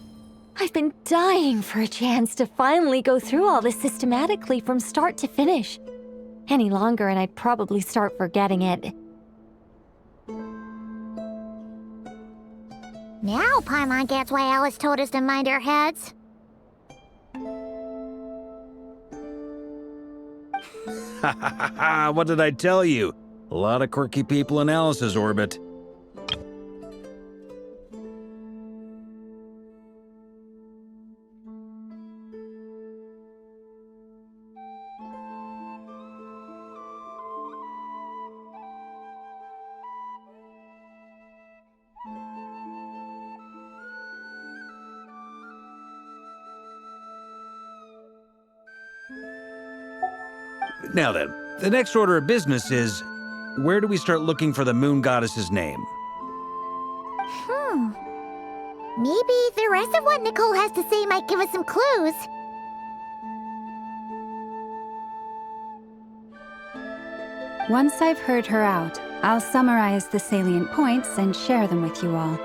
I've been dying for a chance to finally go through all this systematically from start to finish. Any longer and I'd probably start forgetting it. Now Paimon gets why Alice told us to mind our heads. Ha ha ha ha! What did I tell you? A lot of quirky people in Alice's orbit. Now then, the next order of business is, where do we start looking for the moon goddess's name? Maybe the rest of what Nicole has to say might give us some clues. Once I've heard her out, I'll summarize the salient points and share them with you all.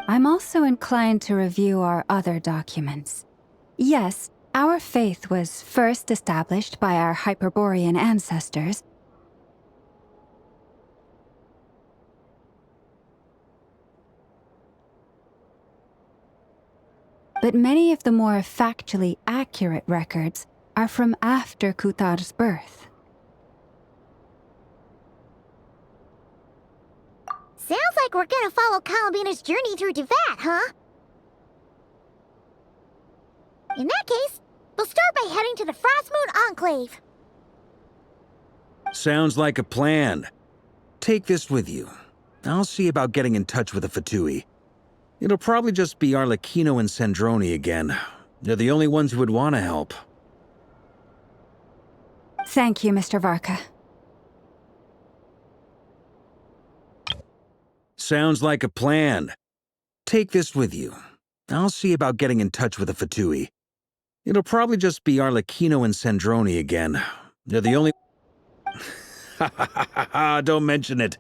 I'm also inclined to review our other documents. Yes, our faith was first established by our Hyperborean ancestors, but many of the more factually accurate records are from after Kutar's birth. Sounds like we're gonna follow Columbina's journey through Duvat, huh? In that case, we'll start by heading to the Frost Moon Enclave. Sounds like a plan. Take this with you. I'll see about getting in touch with the Fatui. It'll probably just be Arlecchino and Sandroni again. They're the only ones who would want to help. Thank you, Mr. Varka. Sounds like a plan. Take this with you. I'll see about getting in touch with the Fatui. It'll probably just be Arlecchino and Sandroni again. They're the only... Ha ha ha ha! Don't mention it.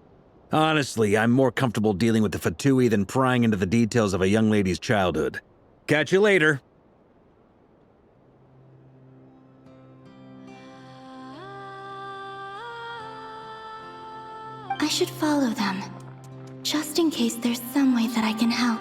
Honestly, I'm more comfortable dealing with the Fatui than prying into the details of a young lady's childhood. Catch you later. I should follow them, just in case there's some way that I can help.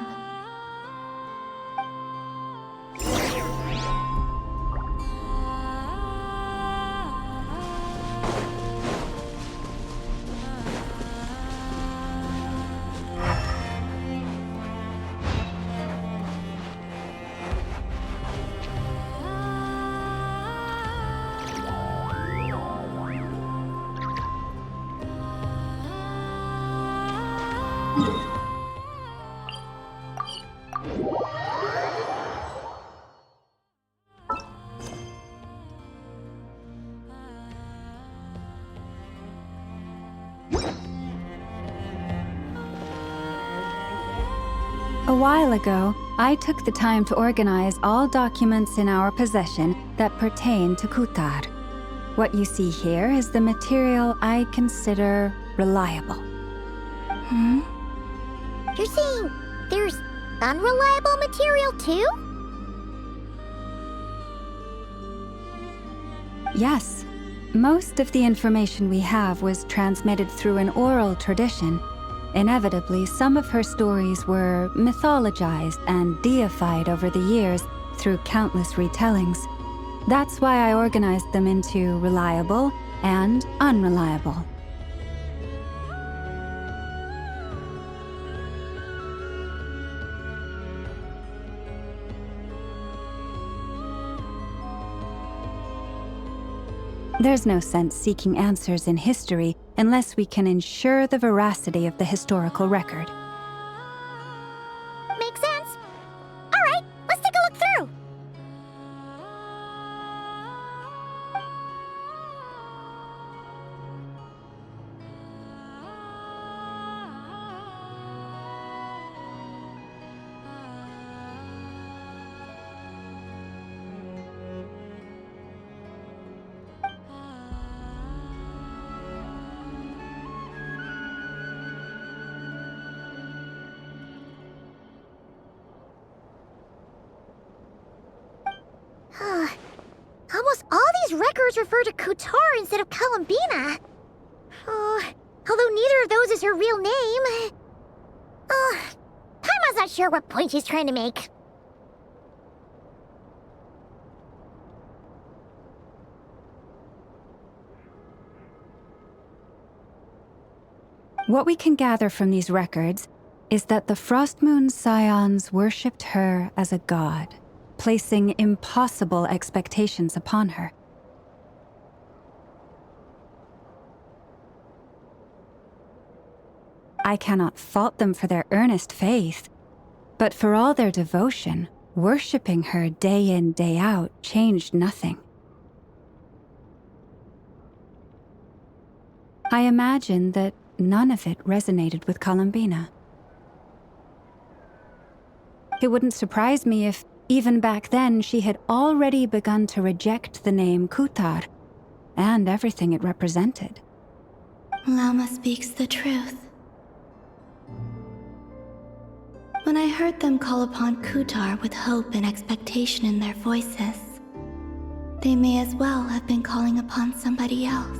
A while ago, I took the time to organize all documents in our possession that pertain to Kutar. What you see here is the material I consider reliable. You're saying there's unreliable material too? Yes. Most of the information we have was transmitted through an oral tradition. Inevitably, some of her stories were mythologized and deified over the years through countless retellings. That's why I organized them into reliable and unreliable. There's no sense seeking answers in history unless we can ensure the veracity of the historical record. Makes sense. All right, let's take a look through. Almost all these records refer to Kutar instead of Columbina. Although neither of those is her real name. Paimon's not sure what point she's trying to make. What we can gather from these records is that the Frost Moon Scions worshipped her as a god, placing impossible expectations upon her. I cannot fault them for their earnest faith, but for all their devotion, worshipping her day in, day out changed nothing. I imagine that none of it resonated with Columbina. It wouldn't surprise me if, even back then, she had already begun to reject the name Kutar and everything it represented. Lama speaks the truth. When I heard them call upon Kutar with hope and expectation in their voices, they may as well have been calling upon somebody else.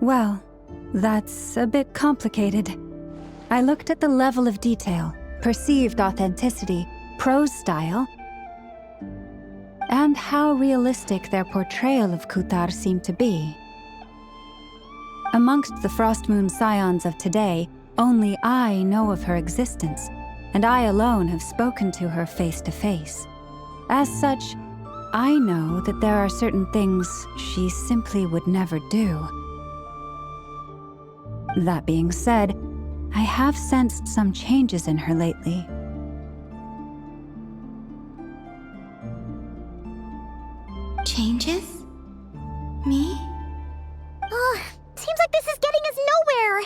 Well, that's a bit complicated. I looked at the level of detail, perceived authenticity, prose style, and how realistic their portrayal of Kutar seemed to be. Amongst the Frost Moon Scions of today, only I know of her existence, and I alone have spoken to her face to face. As such, I know that there are certain things she simply would never do. That being said, I have sensed some changes in her lately. Changes? Me? Seems like this is getting us nowhere.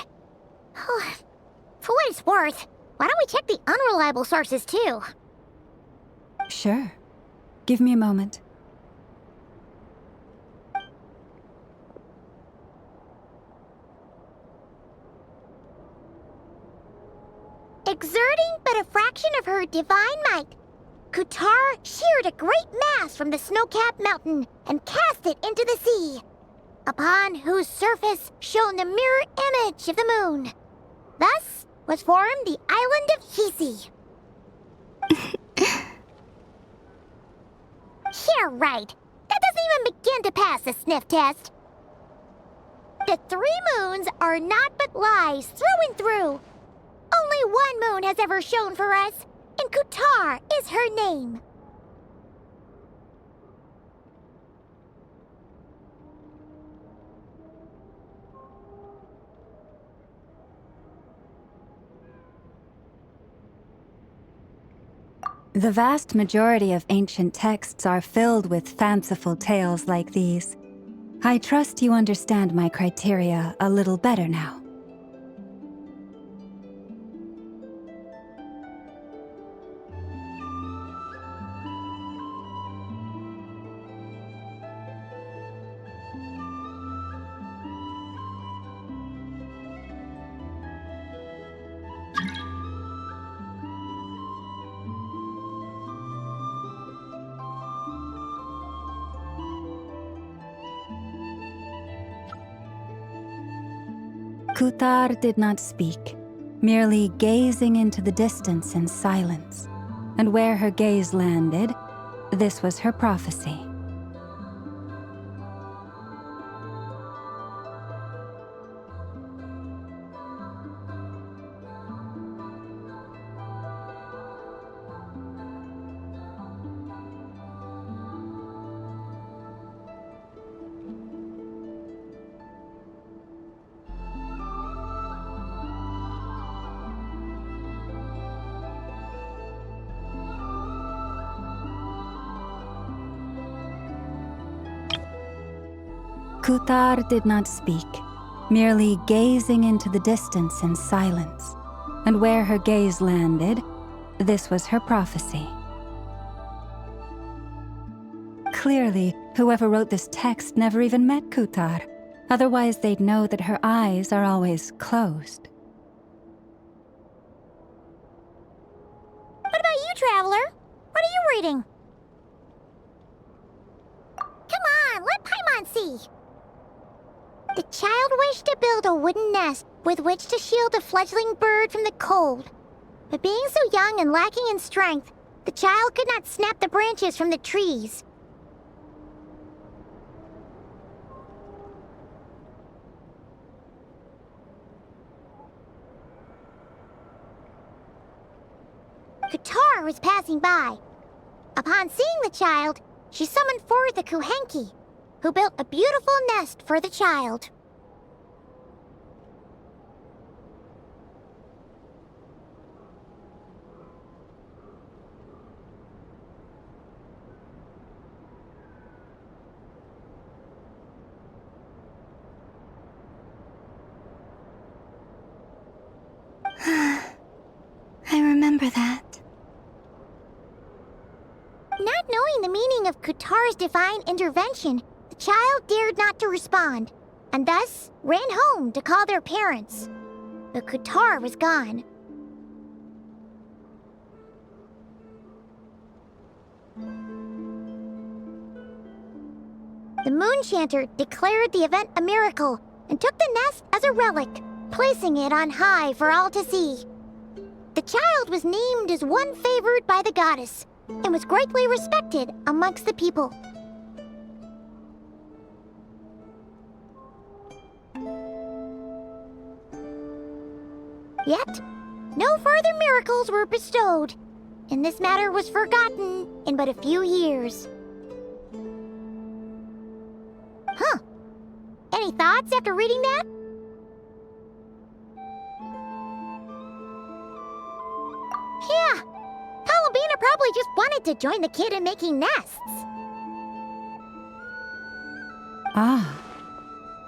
For what it's worth, why don't we check the unreliable sources too? Sure. Give me a moment. Exerting but a fraction of her divine might, Kutar sheared a great mass from the snow-capped mountain and cast it into the sea, upon whose surface shone the mirror image of the moon. Thus was formed the island of Hisi. Yeah, right. That doesn't even begin to pass the sniff test. The 3 moons are not but lies through and through. Only one moon has ever shone for us, and Kutar is her name. The vast majority of ancient texts are filled with fanciful tales like these. I trust you understand my criteria a little better now. Kutar did not speak, merely gazing into the distance in silence. And where her gaze landed, this was her prophecy. Kuthar did not speak, merely gazing into the distance in silence. And where her gaze landed, this was her prophecy. Clearly, whoever wrote this text never even met Kuthar. Otherwise, they'd know that her eyes are always closed. What about you, Traveler? What are you reading? Come on, let Paimon see. The child wished to build a wooden nest with which to shield a fledgling bird from the cold. But being so young and lacking in strength, the child could not snap the branches from the trees. Kuthar was passing by. Upon seeing the child, she summoned forth the Kuhenki, who built a beautiful nest for the child. I remember that. Not knowing the meaning of Kuthar's divine intervention, the child dared not to respond, and thus ran home to call their parents. But Kuthar was gone. The moon chanter declared the event a miracle and took the nest as a relic, placing it on high for all to see. The child was named as one favored by the goddess and was greatly respected amongst the people. Yet, no further miracles were bestowed, and this matter was forgotten in but a few years. Huh. Any thoughts after reading that? Yeah. Palomina probably just wanted to join the kid in making nests. Ah.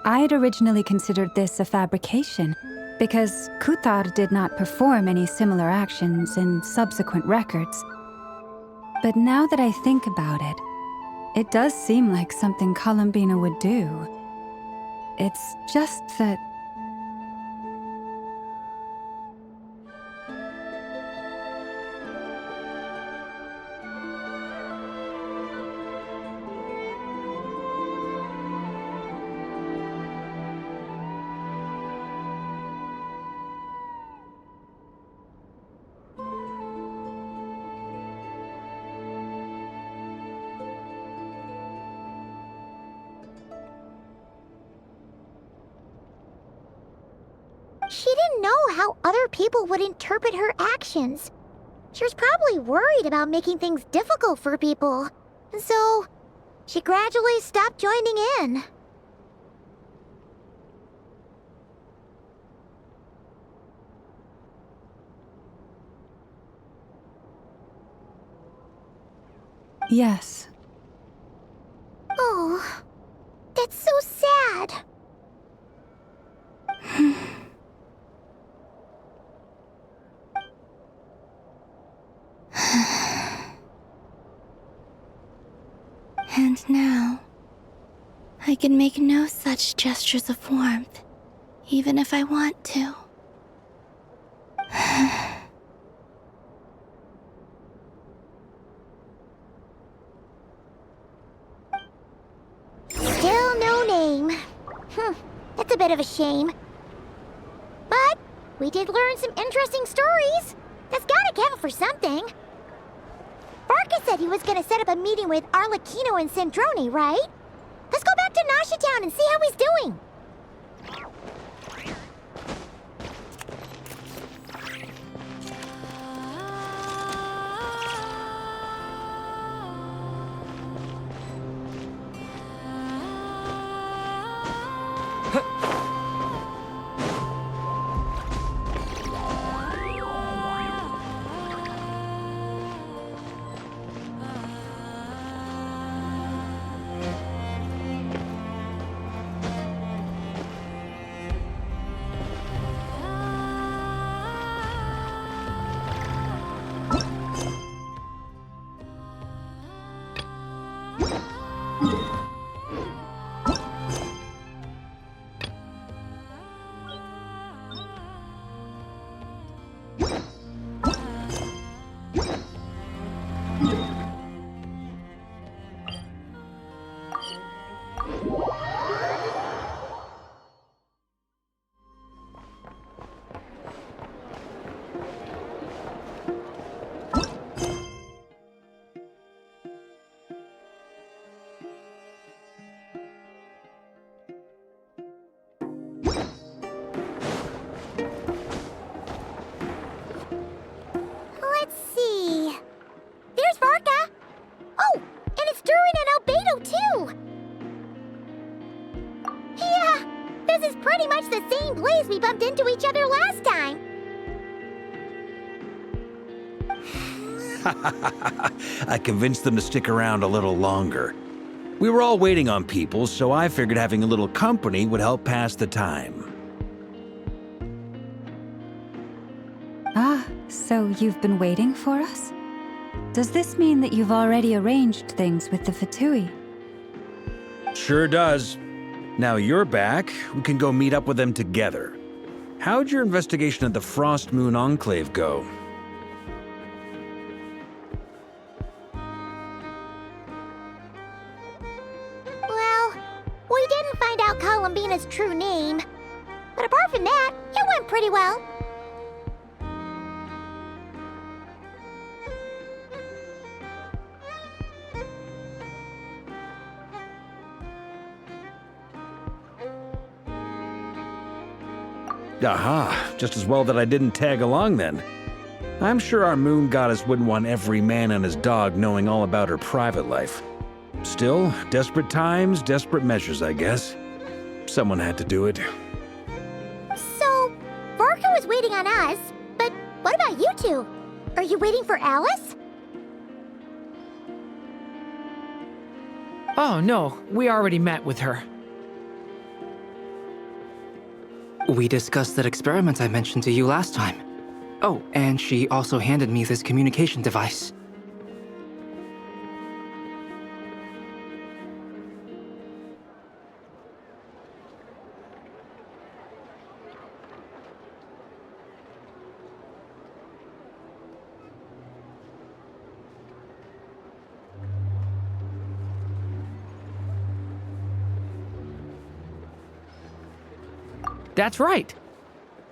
I'd originally considered this a fabrication, because Kuthar did not perform any similar actions in subsequent records. But now that I think about it, it does seem like something Columbina would do. It's just that... She didn't know how other people would interpret her actions. She was probably worried about making things difficult for people, and so she gradually stopped joining in. Yes. Oh, that's so sad. And now, I can make no such gestures of warmth, even if I want to. Still no name. That's a bit of a shame. But we did learn some interesting stories. That's gotta count for something. Barca said he was gonna set up a meeting with Arlecchino and Sandrone, right? Let's go back to Nasha Town and see how he's doing. Let's see. There's Varka. Oh, and it's Durin and Albedo too. Yeah, this is pretty much the same place we bumped into each other last time. I convinced them to stick around a little longer. We were all waiting on people, so I figured having a little company would help pass the time. Ah, so you've been waiting for us? Does this mean that you've already arranged things with the Fatui? Sure does. Now you're back, we can go meet up with them together. How'd your investigation at the Frost Moon Enclave go? Well, we didn't find out Columbina's true name. But apart from that, it went pretty well. Aha, just as well that I didn't tag along then. I'm sure our moon goddess wouldn't want every man and his dog knowing all about her private life. Still, desperate times, desperate measures, I guess. Someone had to do it. So, Varka was waiting on us, but what about you two? Are you waiting for Alice? Oh, no, we already met with her. We discussed that experiment I mentioned to you last time. Oh, and she also handed me this communication device. That's right.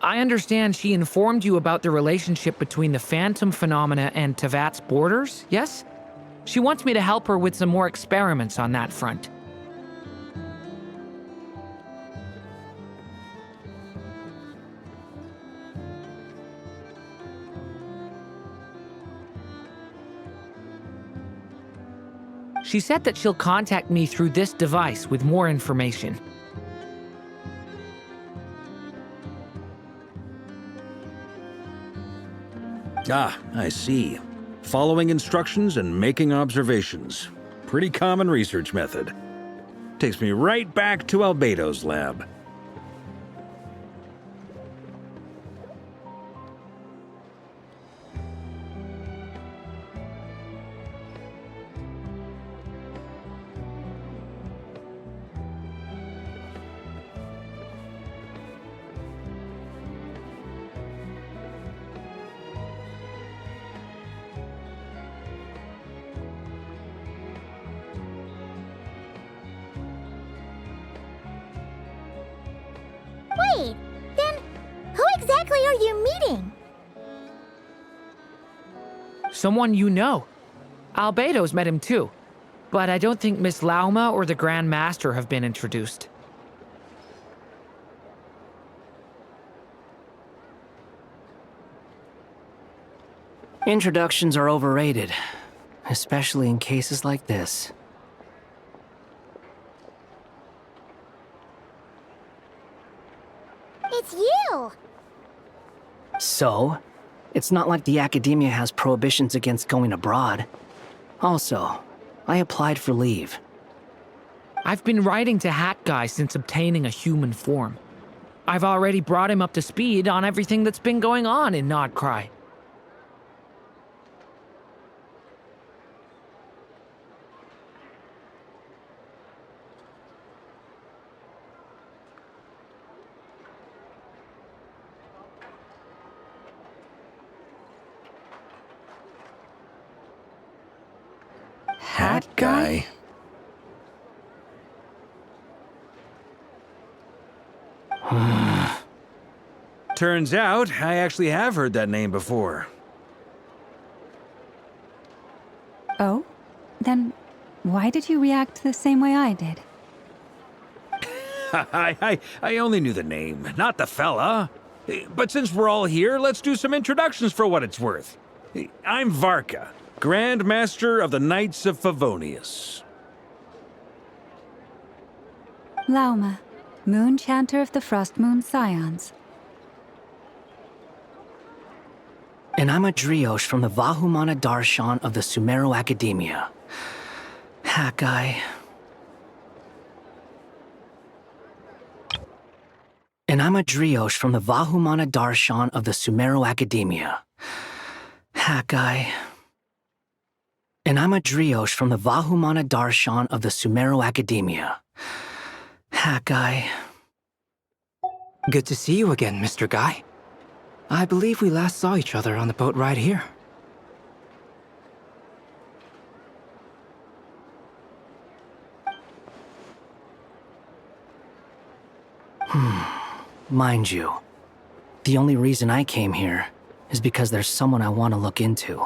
I understand she informed you about the relationship between the phantom phenomena and Tevat's borders, yes? She wants me to help her with some more experiments on that front. She said that she'll contact me through this device with more information. Ah, I see. Following instructions and making observations. Pretty common research method. Takes me right back to Albedo's lab. Wait, then who exactly are you meeting? Someone you know. Albedo's met him too. But I don't think Miss Lauma or the Grand Master have been introduced. Introductions are overrated, especially in cases like this. It's you! So, it's not like the academia has prohibitions against going abroad. Also, I applied for leave. I've been writing to Hat Guy since obtaining a human form. I've already brought him up to speed on everything that's been going on in Nodcry. Hat guy? Turns out, I actually have heard that name before. Oh? Then why did you react the same way I did? I only knew the name, not the fella. But since we're all here, let's do some introductions for what it's worth. I'm Varka, Grand Master of the Knights of Favonius. Lauma, Moon Chanter of the Frost Moon Scions. And I'm a Driosh from the Vahumana Darshan of the Sumero Academia. Hakai. And I'm a Driosh from the Vahumana Darshan of the Sumero Academia. Hakai. And I'm a Driosh from the Vahumana Darshan of the Sumero Academia. Hakai. Good to see you again, Mr. Guy. I believe we last saw each other on the boat ride here. Mind you, the only reason I came here is because there's someone I want to look into.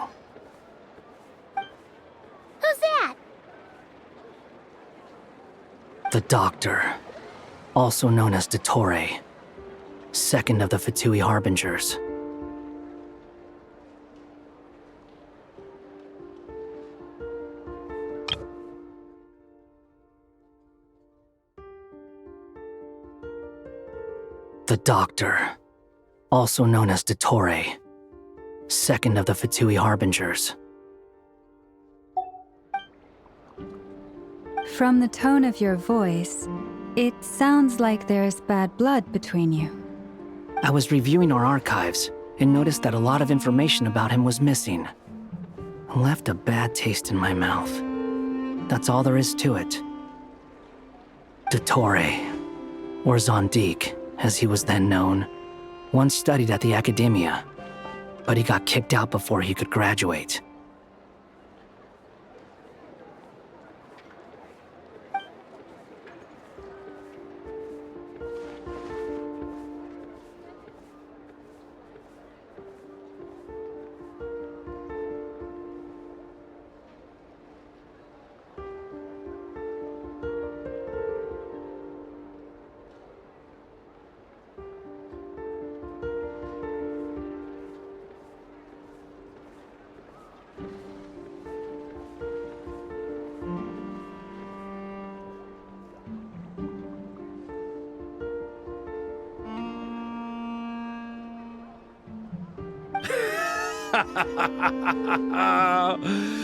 Who's that? The Doctor, also known as Dottore, second of the Fatui Harbingers. The Doctor, also known as Dottore, second of the Fatui Harbingers. From the tone of your voice, it sounds like there's bad blood between you. I was reviewing our archives and noticed that a lot of information about him was missing. Left a bad taste in my mouth. That's all there is to it. Dottore, or Zondique, as he was then known, once studied at the Academia, but he got kicked out before he could graduate.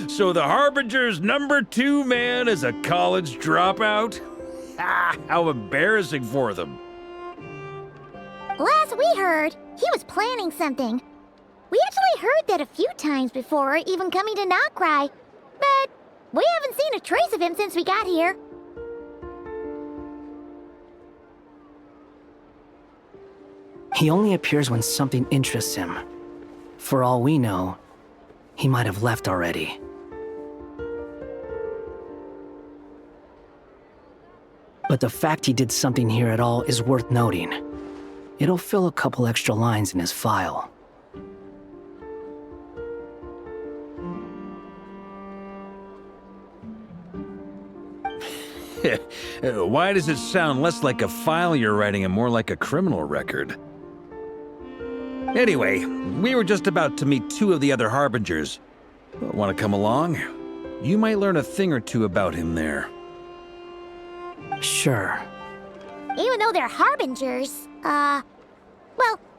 So the Harbinger's #2 man is a college dropout? How embarrassing for them. Last we heard, he was planning something. We actually heard that a few times before, even coming to Nokrai. But we haven't seen a trace of him since we got here. He only appears when something interests him. For all we know, he might have left already. But the fact he did something here at all is worth noting. It'll fill a couple extra lines in his file. Why does it sound less like a file you're writing and more like a criminal record? Anyway, we were just about to meet 2 of the other Harbingers. Want to come along? You might learn a thing or two about him there. Sure. Even though they're Harbingers, well,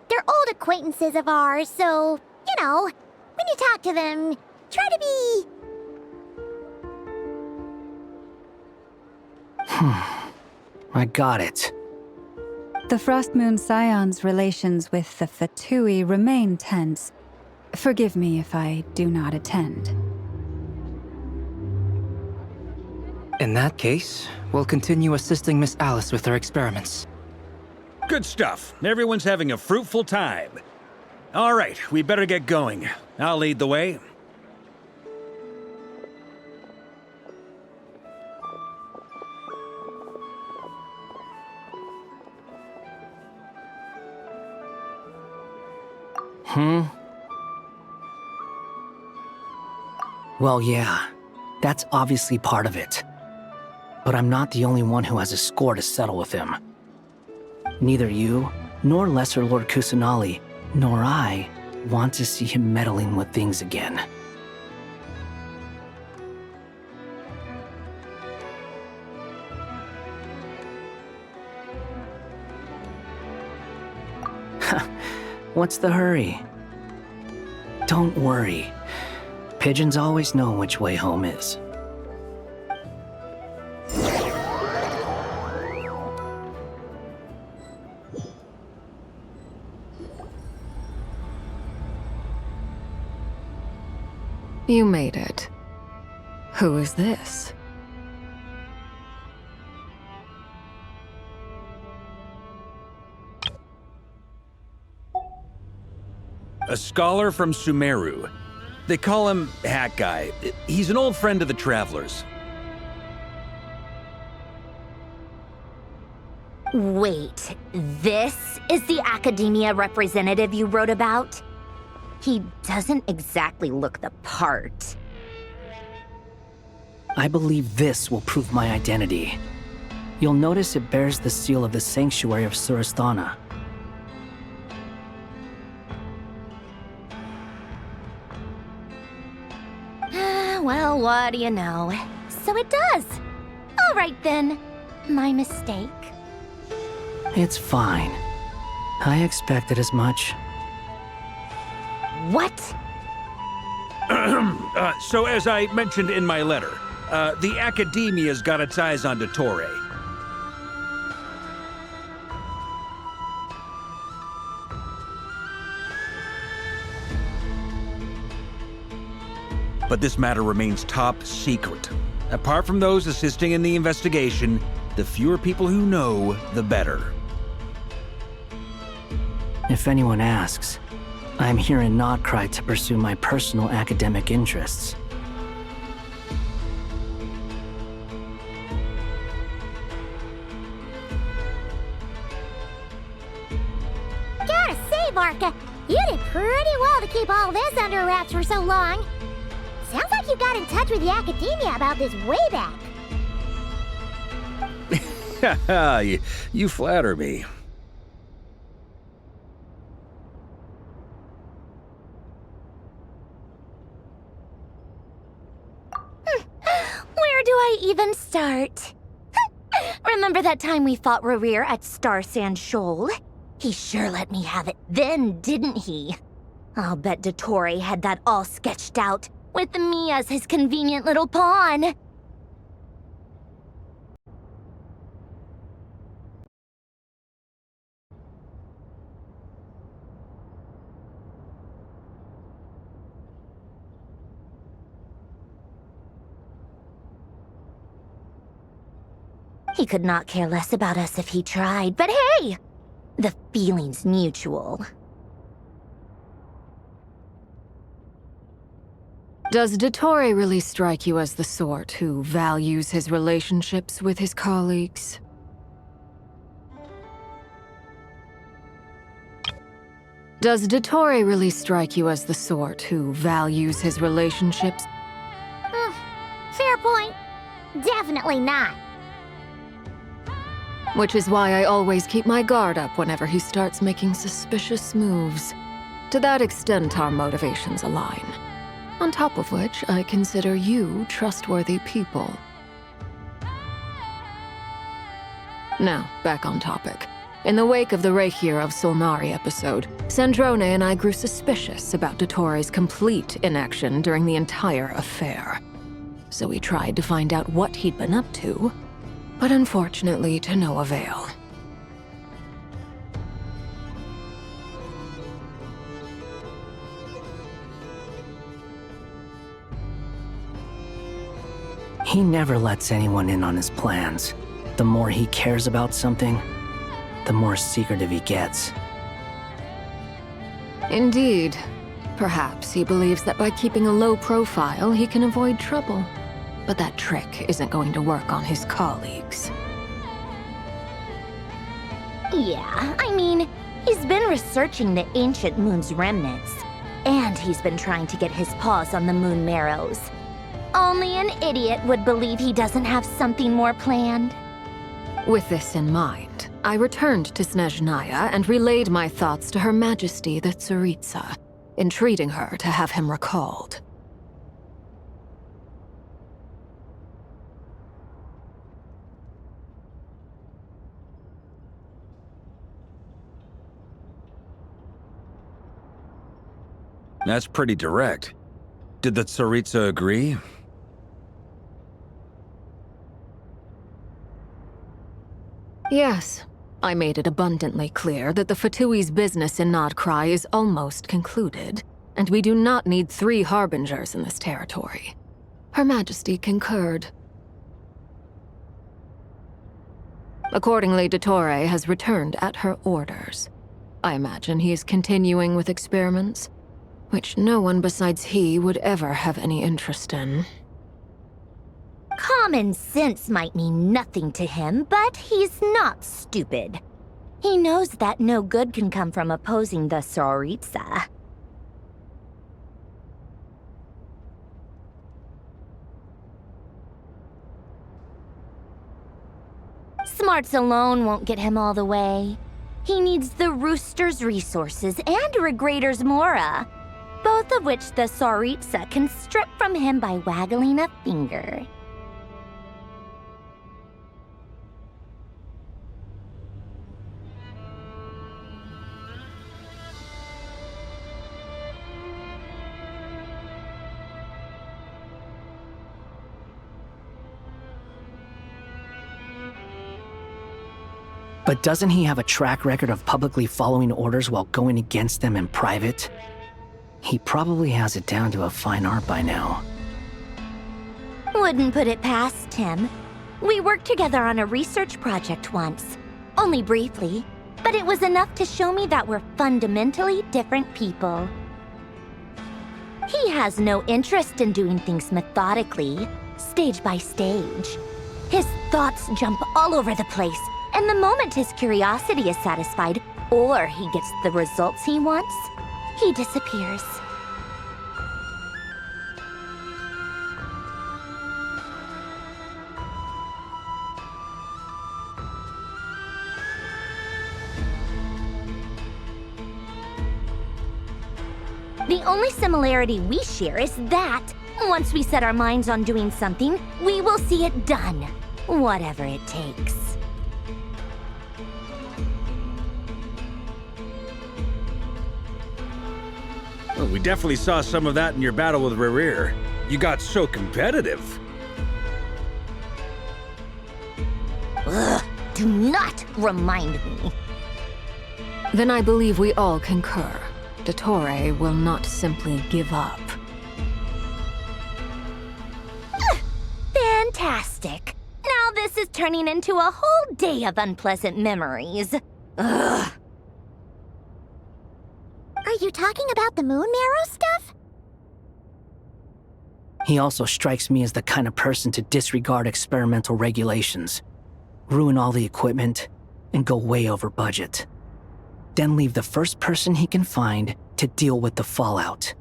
they're old acquaintances of ours, so, you know, when you talk to them, try to be... I got it. The Frost Moon Scions' relations with the Fatui remain tense. Forgive me if I do not attend. In that case, we'll continue assisting Miss Alice with her experiments. Good stuff. Everyone's having a fruitful time. All right, we better get going. I'll lead the way. Well, yeah, that's obviously part of it. But I'm not the only one who has a score to settle with him. Neither you, nor Lesser Lord Kusanali, nor I want to see him meddling with things again. What's the hurry? Don't worry. Pigeons always know which way home is. You made it. Who is this? A scholar from Sumeru. They call him Hat Guy. He's an old friend of the Travelers. Wait, this is the Academia representative you wrote about? He doesn't exactly look the part. I believe this will prove my identity. You'll notice it bears the seal of the Sanctuary of Surasthana. Well, what do you know? So it does. All right then. My mistake. It's fine. I expected as much. What? So as I mentioned in my letter, the Academia's got its eyes on Dottore. But this matter remains top secret. Apart from those assisting in the investigation, the fewer people who know, the better. If anyone asks, I'm here in Notcry to pursue my personal academic interests. Gotta say, Varka, you did pretty well to keep all this under wraps for so long. Sounds like you got in touch with the Academia about this way back. You flatter me. Where do I even start? Remember that time we fought Rerir at Star Sand Shoal? He sure let me have it then, didn't he? I'll bet Dottore had that all sketched out, with me as his convenient little pawn. He could not care less about us if he tried, but hey! The feeling's mutual. Does Dottore really strike you as the sort who values his relationships with his colleagues? Does Dottore really strike you as the sort who values his relationships? Fair point. Definitely not. Which is why I always keep my guard up whenever he starts making suspicious moves. To that extent, our motivations align. On top of which, I consider you trustworthy people. Now, back on topic. In the wake of the Reikir of Solnari episode, Sandrone and I grew suspicious about Dottore's complete inaction during the entire affair. So we tried to find out what he'd been up to, but unfortunately to no avail. He never lets anyone in on his plans. The more he cares about something, the more secretive he gets. Indeed. Perhaps he believes that by keeping a low profile, he can avoid trouble. But that trick isn't going to work on his colleagues. Yeah, I mean, He's been researching the ancient moon's remnants, and he's been trying to get his paws on the moon marrows. Only an idiot would believe he doesn't have something more planned. With this in mind, I returned to Snezhnaya and relayed my thoughts to Her Majesty the Tsaritsa, entreating her to have him recalled. That's pretty direct. Did the Tsaritsa agree? Yes. I made it abundantly clear that the Fatui's business in Nodcry is almost concluded, and we do not need 3 harbingers in this territory. Her Majesty concurred. Accordingly, Dottore has returned at her orders. I imagine he is continuing with experiments, which no one besides he would ever have any interest in. Common sense might mean nothing to him, but he's not stupid. He knows that no good can come from opposing the Tsaritsa. Smarts alone won't get him all the way. He needs the Rooster's resources and Regrator's Mora, both of which the Tsaritsa can strip from him by waggling a finger. But doesn't he have a track record of publicly following orders while going against them in private? He probably has it down to a fine art by now. Wouldn't put it past him. We worked together on a research project once. Only briefly, but it was enough to show me that we're fundamentally different people. He has no interest in doing things methodically, stage by stage. His thoughts jump all over the place, and the moment his curiosity is satisfied, or he gets the results he wants, he disappears. The only similarity we share is that, once we set our minds on doing something, we will see it done, whatever it takes. Well, we definitely saw some of that in your battle with Rerir. You got so competitive. Ugh, do not remind me. Then I believe we all concur. Dottore will not simply give up. Fantastic. Now this is turning into a whole day of unpleasant memories. Ugh. Are you talking about the moon marrow stuff? He also strikes me as the kind of person to disregard experimental regulations, ruin all the equipment, and go way over budget. Then leave the first person he can find to deal with the fallout.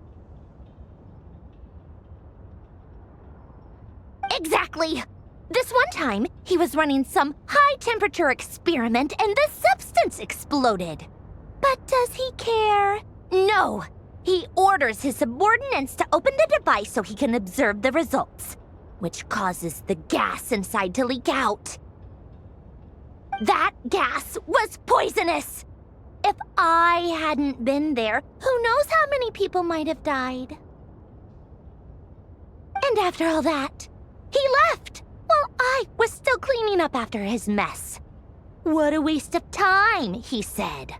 Exactly! This one time, he was running some high-temperature experiment and the substance exploded. But does he care? No! He orders his subordinates to open the device so he can observe the results, which causes the gas inside to leak out. That gas was poisonous! If I hadn't been there, who knows how many people might have died? And after all that, he left, while I was still cleaning up after his mess. What a waste of time, he said.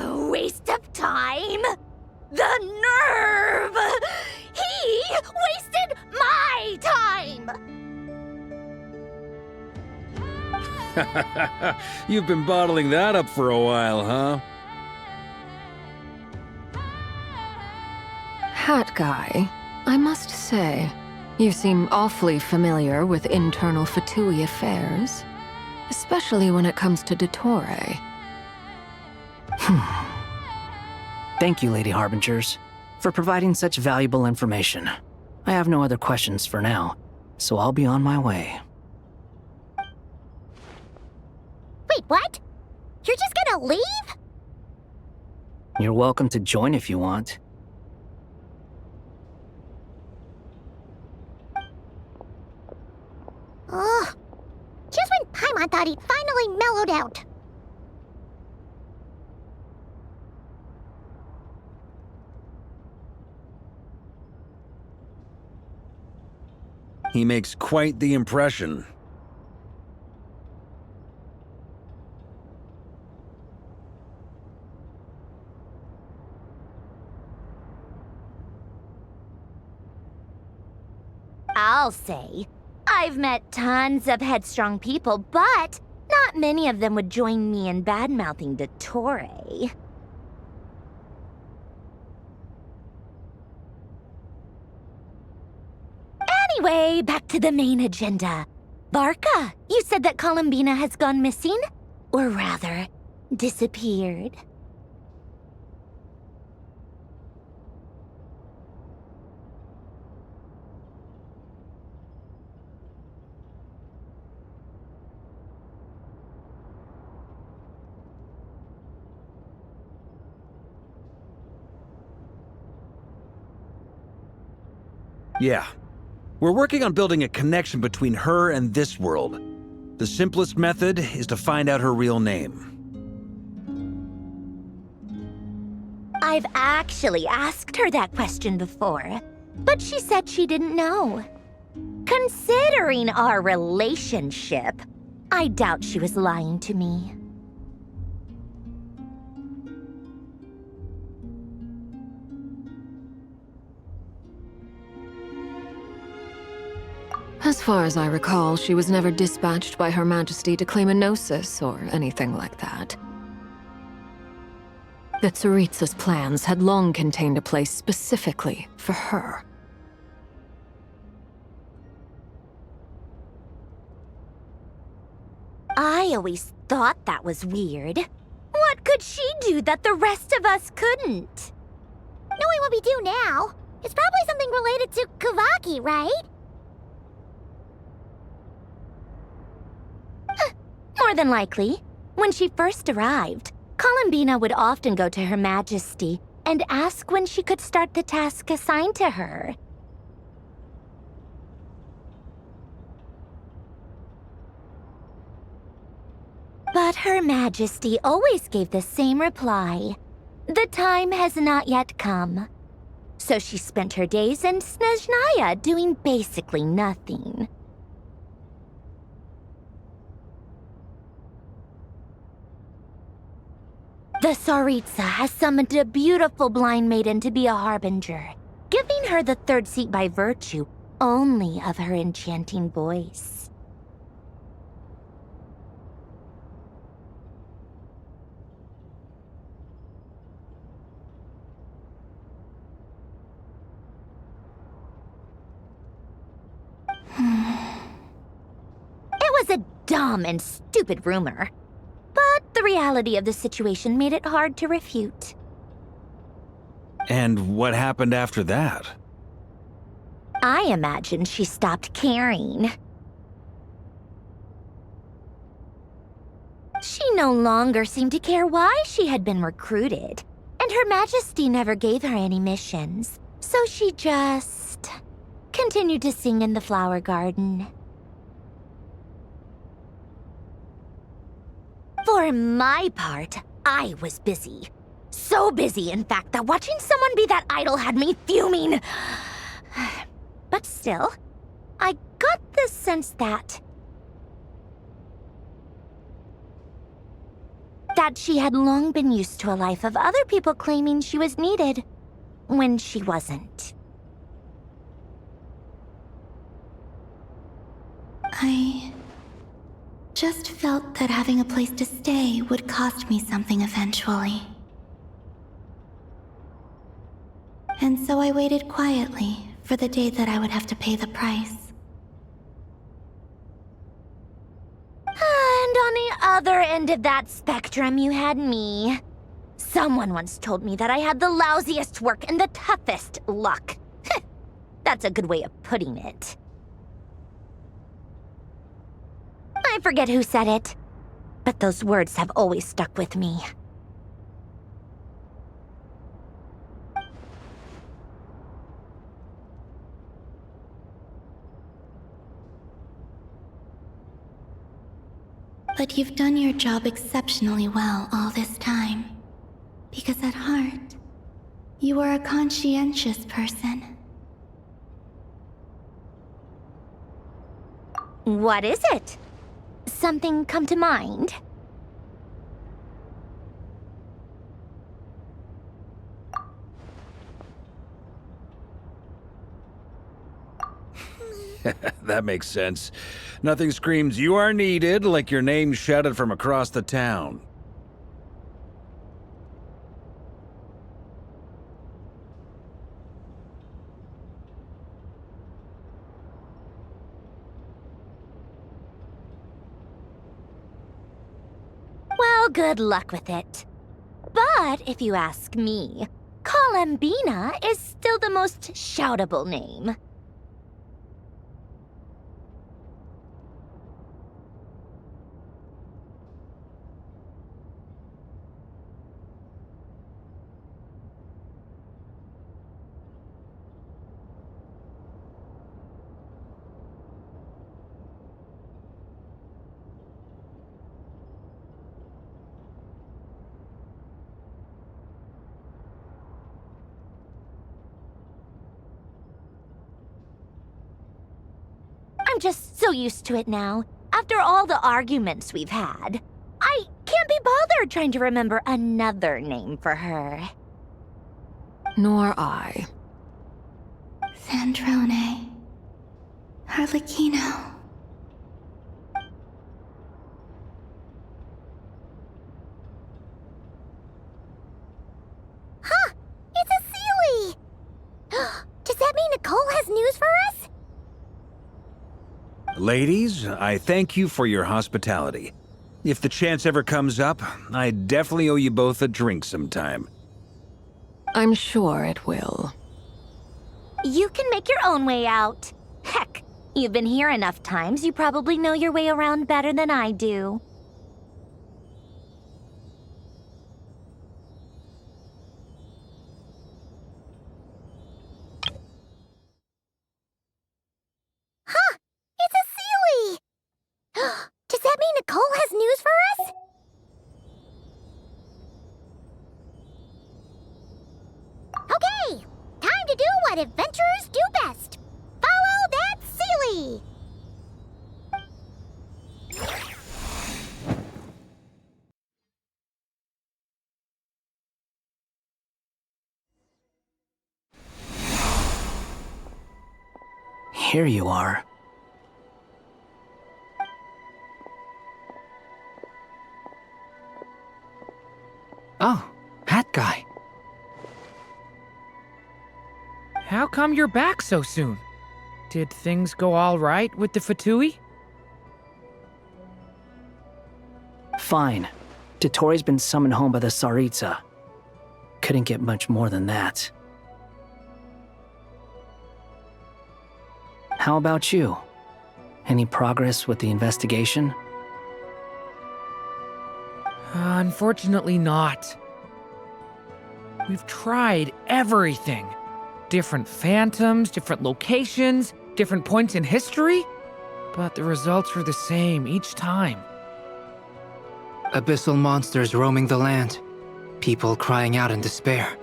Waste of time? The nerve! He wasted my time! You've been bottling that up for a while, huh? Hat guy, I must say, you seem awfully familiar with internal Fatui affairs. especially when it comes to Dottore. Thank you, Lady Harbingers, for providing such valuable information. I have no other questions for now, so I'll be on my way. Wait, what? You're just gonna leave? You're welcome to join if you want. Ugh. Just when Paimon thought he'd finally mellowed out. He makes quite the impression. I'll say, I've met tons of headstrong people, but not many of them would join me in bad-mouthing Dottore. Anyway, back to the main agenda. Barca, you said that Columbina has gone missing? Or rather, disappeared. Yeah. We're working on building a connection between her and this world. The simplest method is to find out her real name. I've actually asked her that question before, but she said she didn't know. Considering our relationship, I doubt she was lying to me. As far as I recall, she was never dispatched by Her Majesty to claim a gnosis or anything like that. The Tsaritsa's plans had long contained a place specifically for her. I always thought that was weird. What could she do that the rest of us couldn't? Knowing what we do now, it's probably something related to Kavaki, right? More than likely. When she first arrived, Columbina would often go to Her Majesty and ask when she could start the task assigned to her. But Her Majesty always gave the same reply. The time has not yet come. So she spent her days in Snezhnaya doing basically nothing. The Tsaritsa has summoned a beautiful blind maiden to be a harbinger, giving her the third seat by virtue only of her enchanting voice. It was a dumb and stupid rumor. But the reality of the situation made it hard to refute. And what happened after that? I imagine she stopped caring. She no longer seemed to care why she had been recruited, and Her Majesty never gave her any missions, so she just continued to sing in the flower garden. For my part, I was busy. So busy, in fact, that watching someone be that idol had me fuming. But still, I got the sense that she had long been used to a life of other people claiming she was needed when she wasn't. I just felt that having a place to stay would cost me something eventually. And so I waited quietly for the day that I would have to pay the price. And other end of that spectrum, you had me. Someone once told me that I had the lousiest work and the toughest luck. That's a good way of putting it. I forget who said it, but those words have always stuck with me. But you've done your job exceptionally well all this time. Because at heart, you are a conscientious person. What is it? Something come to mind? That makes sense. Nothing screams you are needed like your name shouted from across the town. Well, good luck with it. But if you ask me, Colambina is still the most shoutable name. I'm just so used to it now. After all the arguments we've had, I can't be bothered trying to remember another name for her. Nor I. Sandrone. Harlequino. Huh! It's a Sealy! Does that mean Nicole has news for us? Ladies, I thank you for your hospitality. If the chance ever comes up, I definitely owe you both a drink sometime. I'm sure it will. You can make your own way out. Heck, you've been here enough times, you probably know your way around better than I do. Huh! It's a Sealy! Does that mean Nicole has news for us? Okay! Time to do what adventurers do best. Follow that Sealy! Here you are. Oh, Hat Guy. How come you're back so soon? Did things go all right with the Fatui? Fine. Dotori's been summoned home by the Tsaritsa. Couldn't get much more than that. How about you? Any progress with the investigation? Unfortunately not. We've tried everything. Different phantoms, different locations, different points in history, but the results were the same each time. Abyssal monsters roaming the land. People crying out in despair,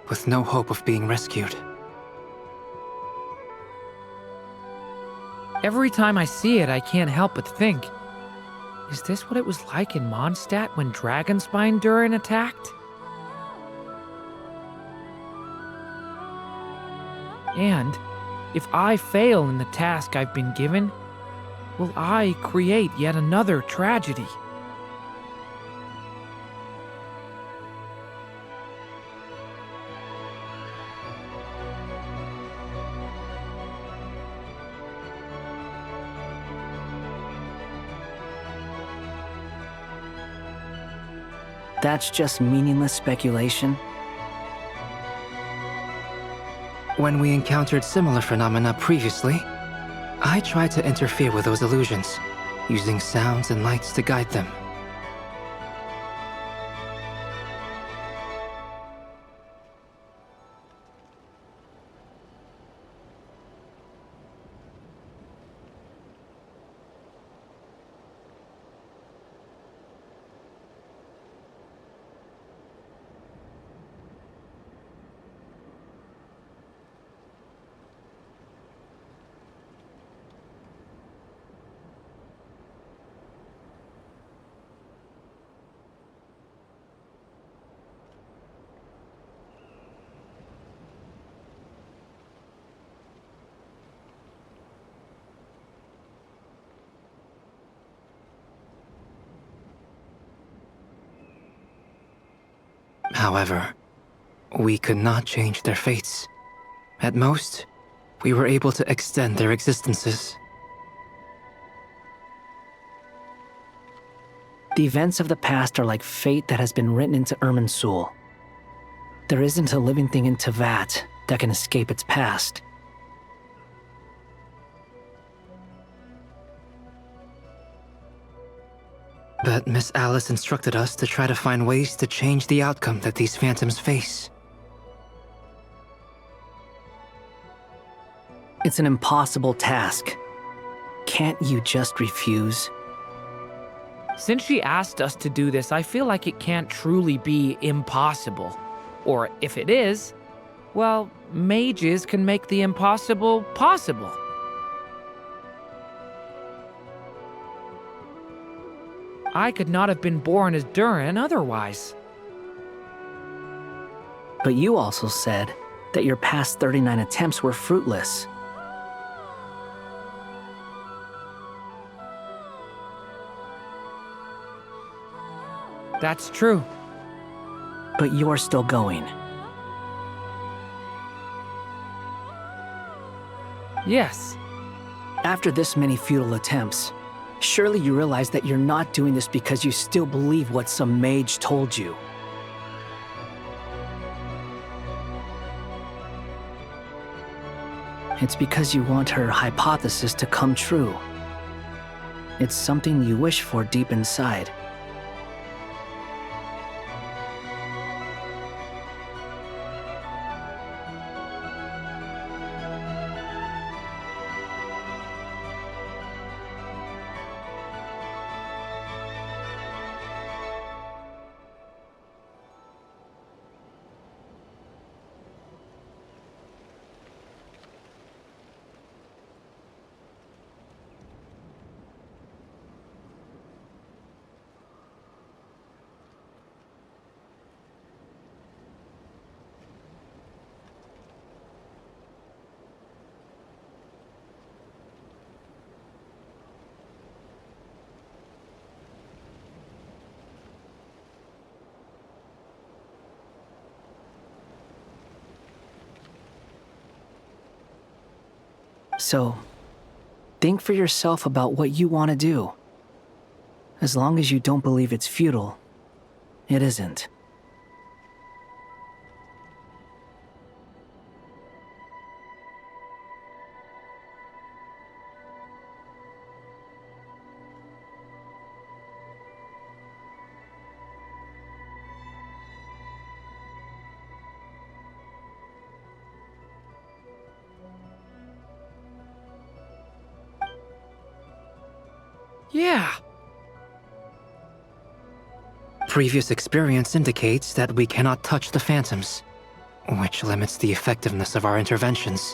with no hope of being rescued. Every time I see it, I can't help but think, is this what it was like in Mondstadt when Dragonspine Durin attacked? And if I fail in the task I've been given, will I create yet another tragedy? That's just meaningless speculation. When we encountered similar phenomena previously, I tried to interfere with those illusions, using sounds and lights to guide them. However, we could not change their fates. At most, we were able to extend their existences. The events of the past are like fate that has been written into Irminsul. There isn't a living thing in Teyvat that can escape its past. But Miss Alice instructed us to try to find ways to change the outcome that these phantoms face. It's an impossible task. Can't you just refuse? Since she asked us to do this, I feel like it can't truly be impossible. Or if it is, well, mages can make the impossible possible. I could not have been born as Durin otherwise. But you also said that your past 39 attempts were fruitless. That's true. But you're still going. Yes. After this many futile attempts, surely you realize that you're not doing this because you still believe what some mage told you. It's because you want her hypothesis to come true. It's something you wish for deep inside. So, think for yourself about what you want to do. As long as you don't believe it's futile, it isn't. Yeah. Previous experience indicates that we cannot touch the phantoms, which limits the effectiveness of our interventions.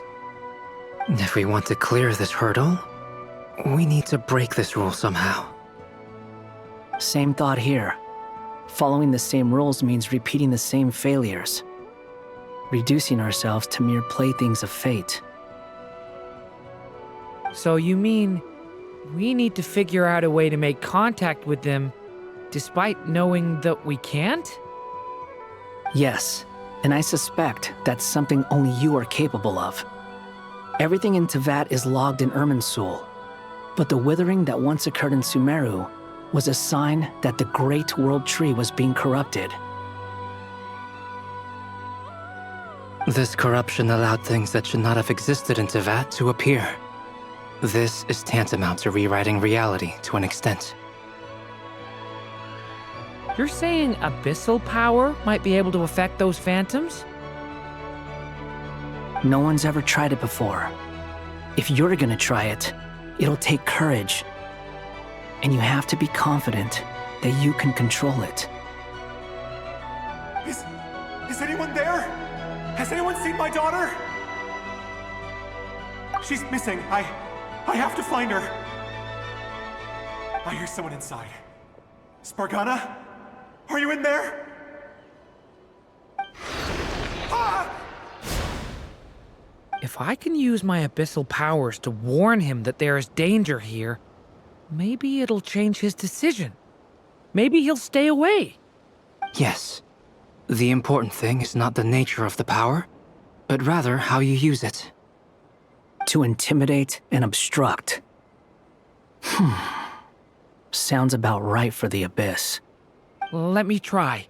If we want to clear this hurdle, we need to break this rule somehow. Same thought here. Following the same rules means repeating the same failures. Reducing ourselves to mere playthings of fate. So you mean we need to figure out a way to make contact with them despite knowing that we can't? Yes, and I suspect that's something only you are capable of. Everything in Teyvat is logged in Irminsul, but the withering that once occurred in Sumeru was a sign that the Great World Tree was being corrupted. This corruption allowed things that should not have existed in Teyvat to appear. This is tantamount to rewriting reality to an extent. You're saying abyssal power might be able to affect those phantoms? No one's ever tried it before. If you're gonna try it, it'll take courage. And you have to be confident that you can control it. Is anyone there? Has anyone seen my daughter? She's missing. I have to find her. I hear someone inside. Spargana? Are you in there? Ah! If I can use my abyssal powers to warn him that there is danger here, maybe it'll change his decision. Maybe he'll stay away. Yes. The important thing is not the nature of the power, but rather how you use it. To intimidate and obstruct. Sounds about right for the Abyss. Let me try.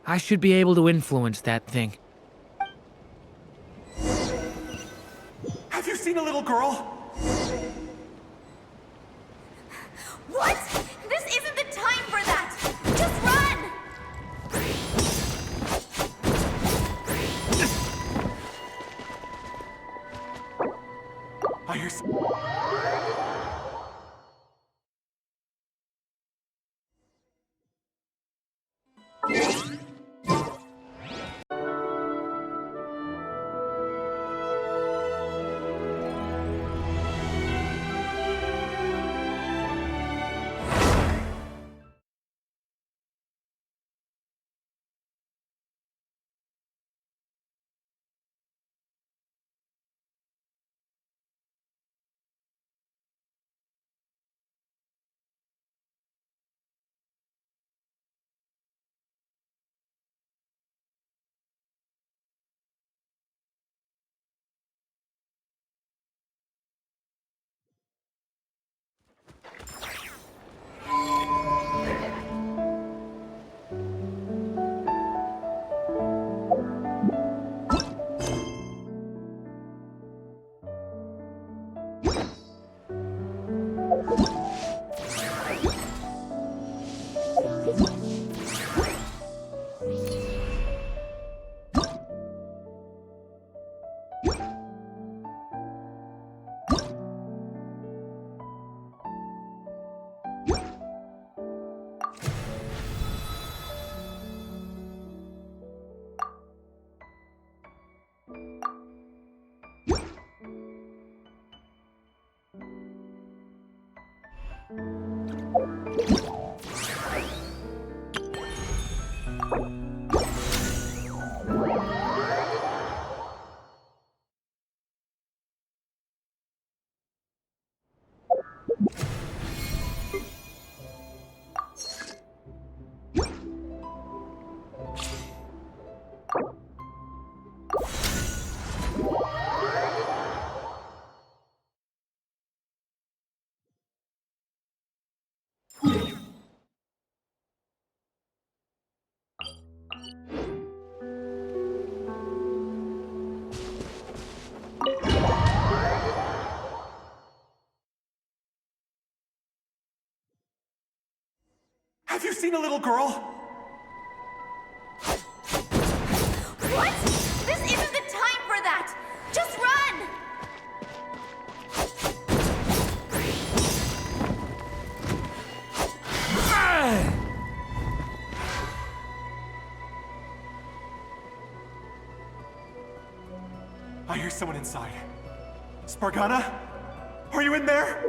I should be able to influence that thing. Have you seen a little girl? What? This isn't the time for that! Just run! I hear Have you seen a little girl? What? This isn't the time for that! Just run! I hear someone inside. Spargana? Are you in there?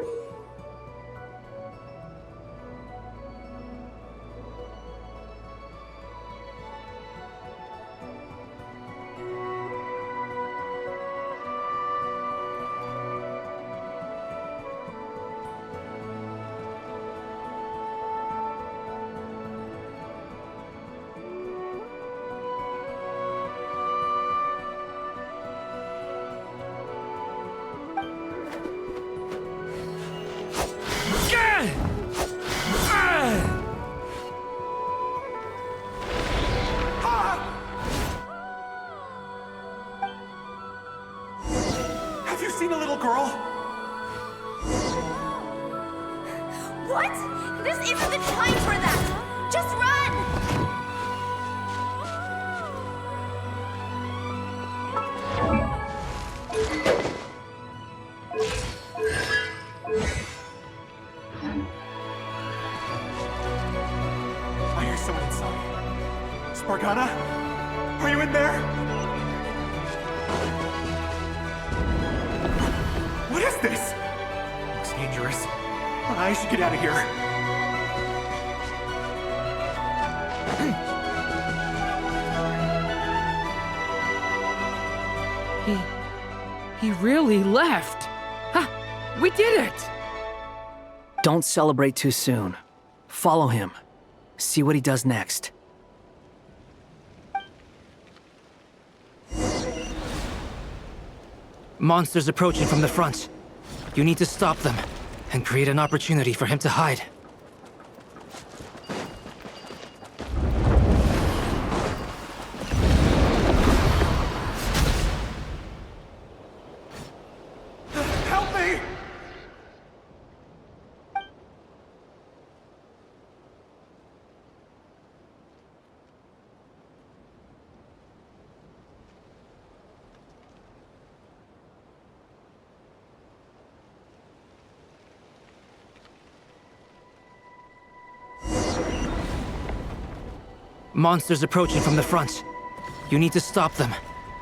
What? This isn't the time for that! Just run! I hear someone inside. Spargana? Are you in there? What is this? Looks dangerous. I should get out of here. He really left. Huh, we did it! Don't celebrate too soon. Follow him. See what he does next. Monsters approaching from the front. You need to stop them and create an opportunity for him to hide. Help me! Monsters approaching from the front. You need to stop them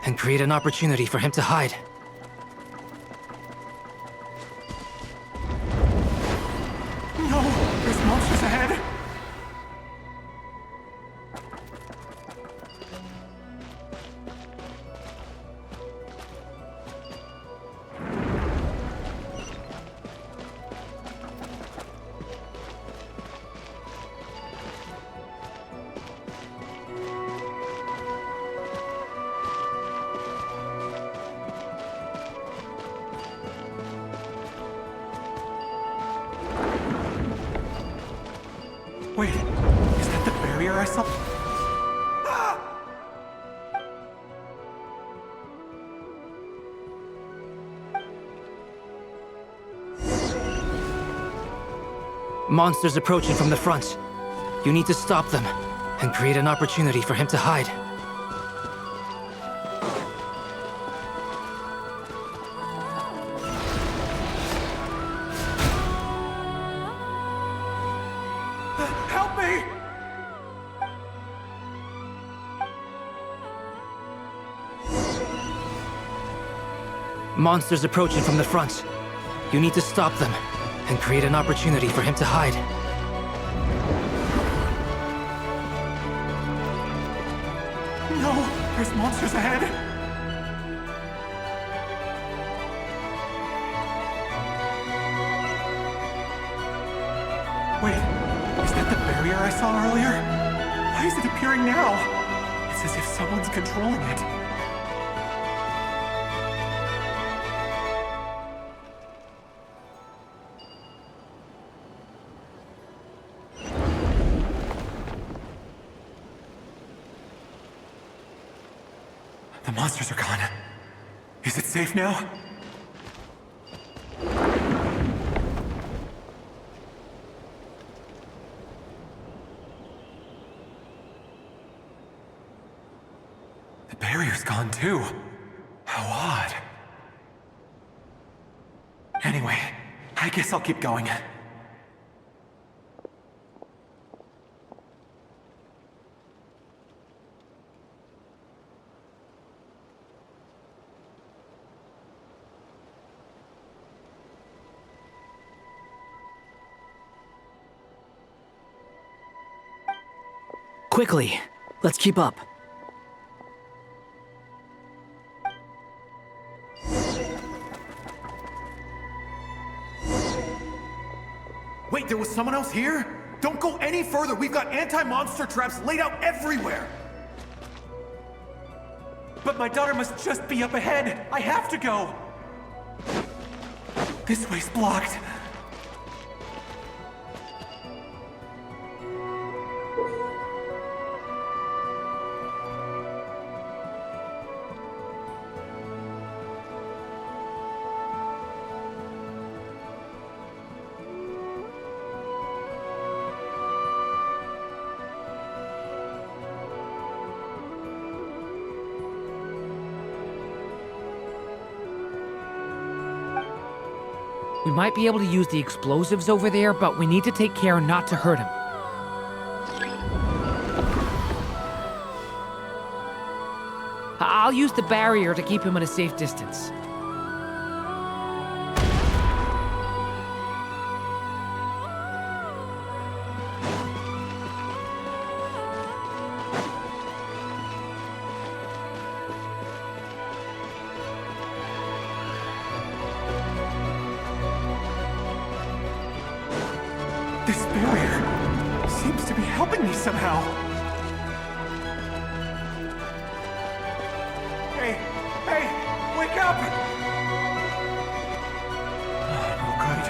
and create an opportunity for him to hide. No! There's monsters ahead! Wait, is that the barrier I saw? Ah! Monsters approaching from the front. You need to stop them and create an opportunity for him to hide. Help me! Monsters approaching from the front. You need to stop them and create an opportunity for him to hide. No! There's monsters ahead! Wait, is that the barrier I saw earlier? Why is it appearing now? It's as if someone's controlling it. The monsters are gone. Is it safe now? The barrier's gone too. How odd. Anyway, I guess I'll keep going. Quickly, let's keep up. Wait, there was someone else here? Don't go any further. We've got anti-monster traps laid out everywhere. But my daughter must just be up ahead. I have to go. This way's blocked. We might be able to use the explosives over there, but we need to take care not to hurt him. I'll use the barrier to keep him at a safe distance. This barrier seems to be helping me somehow. Hey, wake up! No good.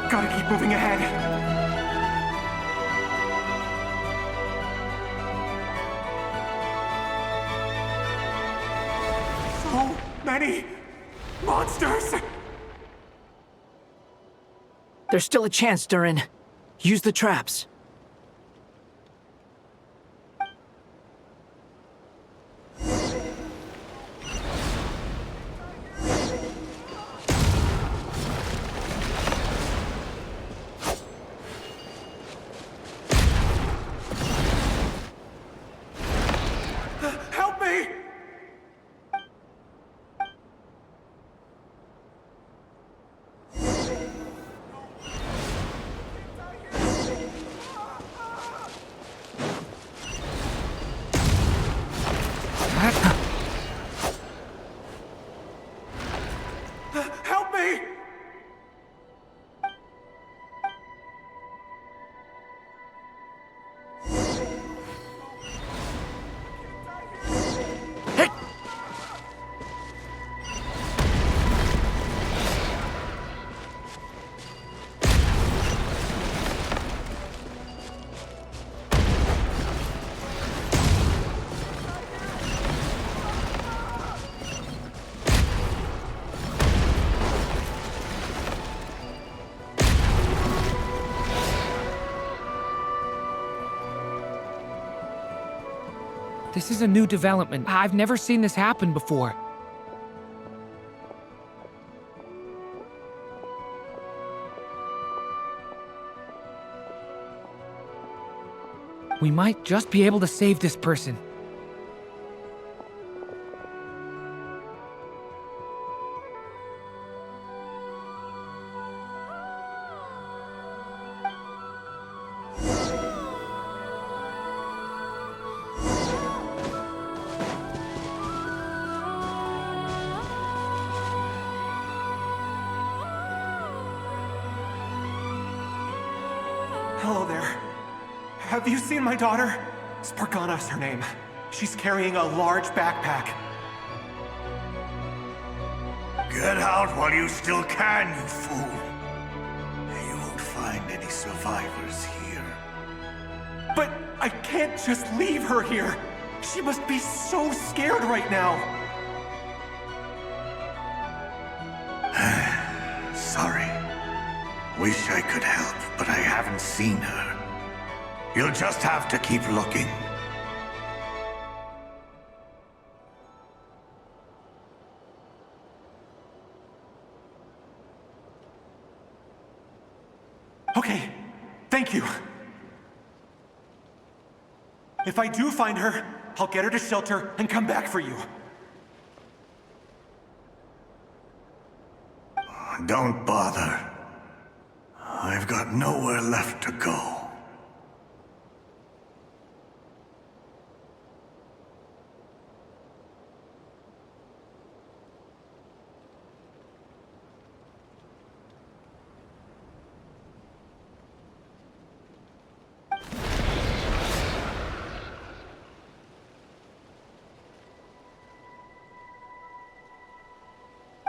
Gotta keep moving ahead. So many monsters! There's still a chance, Durin. Use the traps. Help me! Help me! This is a new development. I've never seen this happen before. We might just be able to save this person. Hello there. Have you seen my daughter? Spargana's her name. She's carrying a large backpack. Get out while you still can, you fool. You won't find any survivors here. But I can't just leave her here. She must be so scared right now. Sorry. Wish I could help, but I haven't seen her. You'll just have to keep looking. Okay, thank you. If I do find her, I'll get her to shelter and come back for you. Don't bother. I've got nowhere left to go.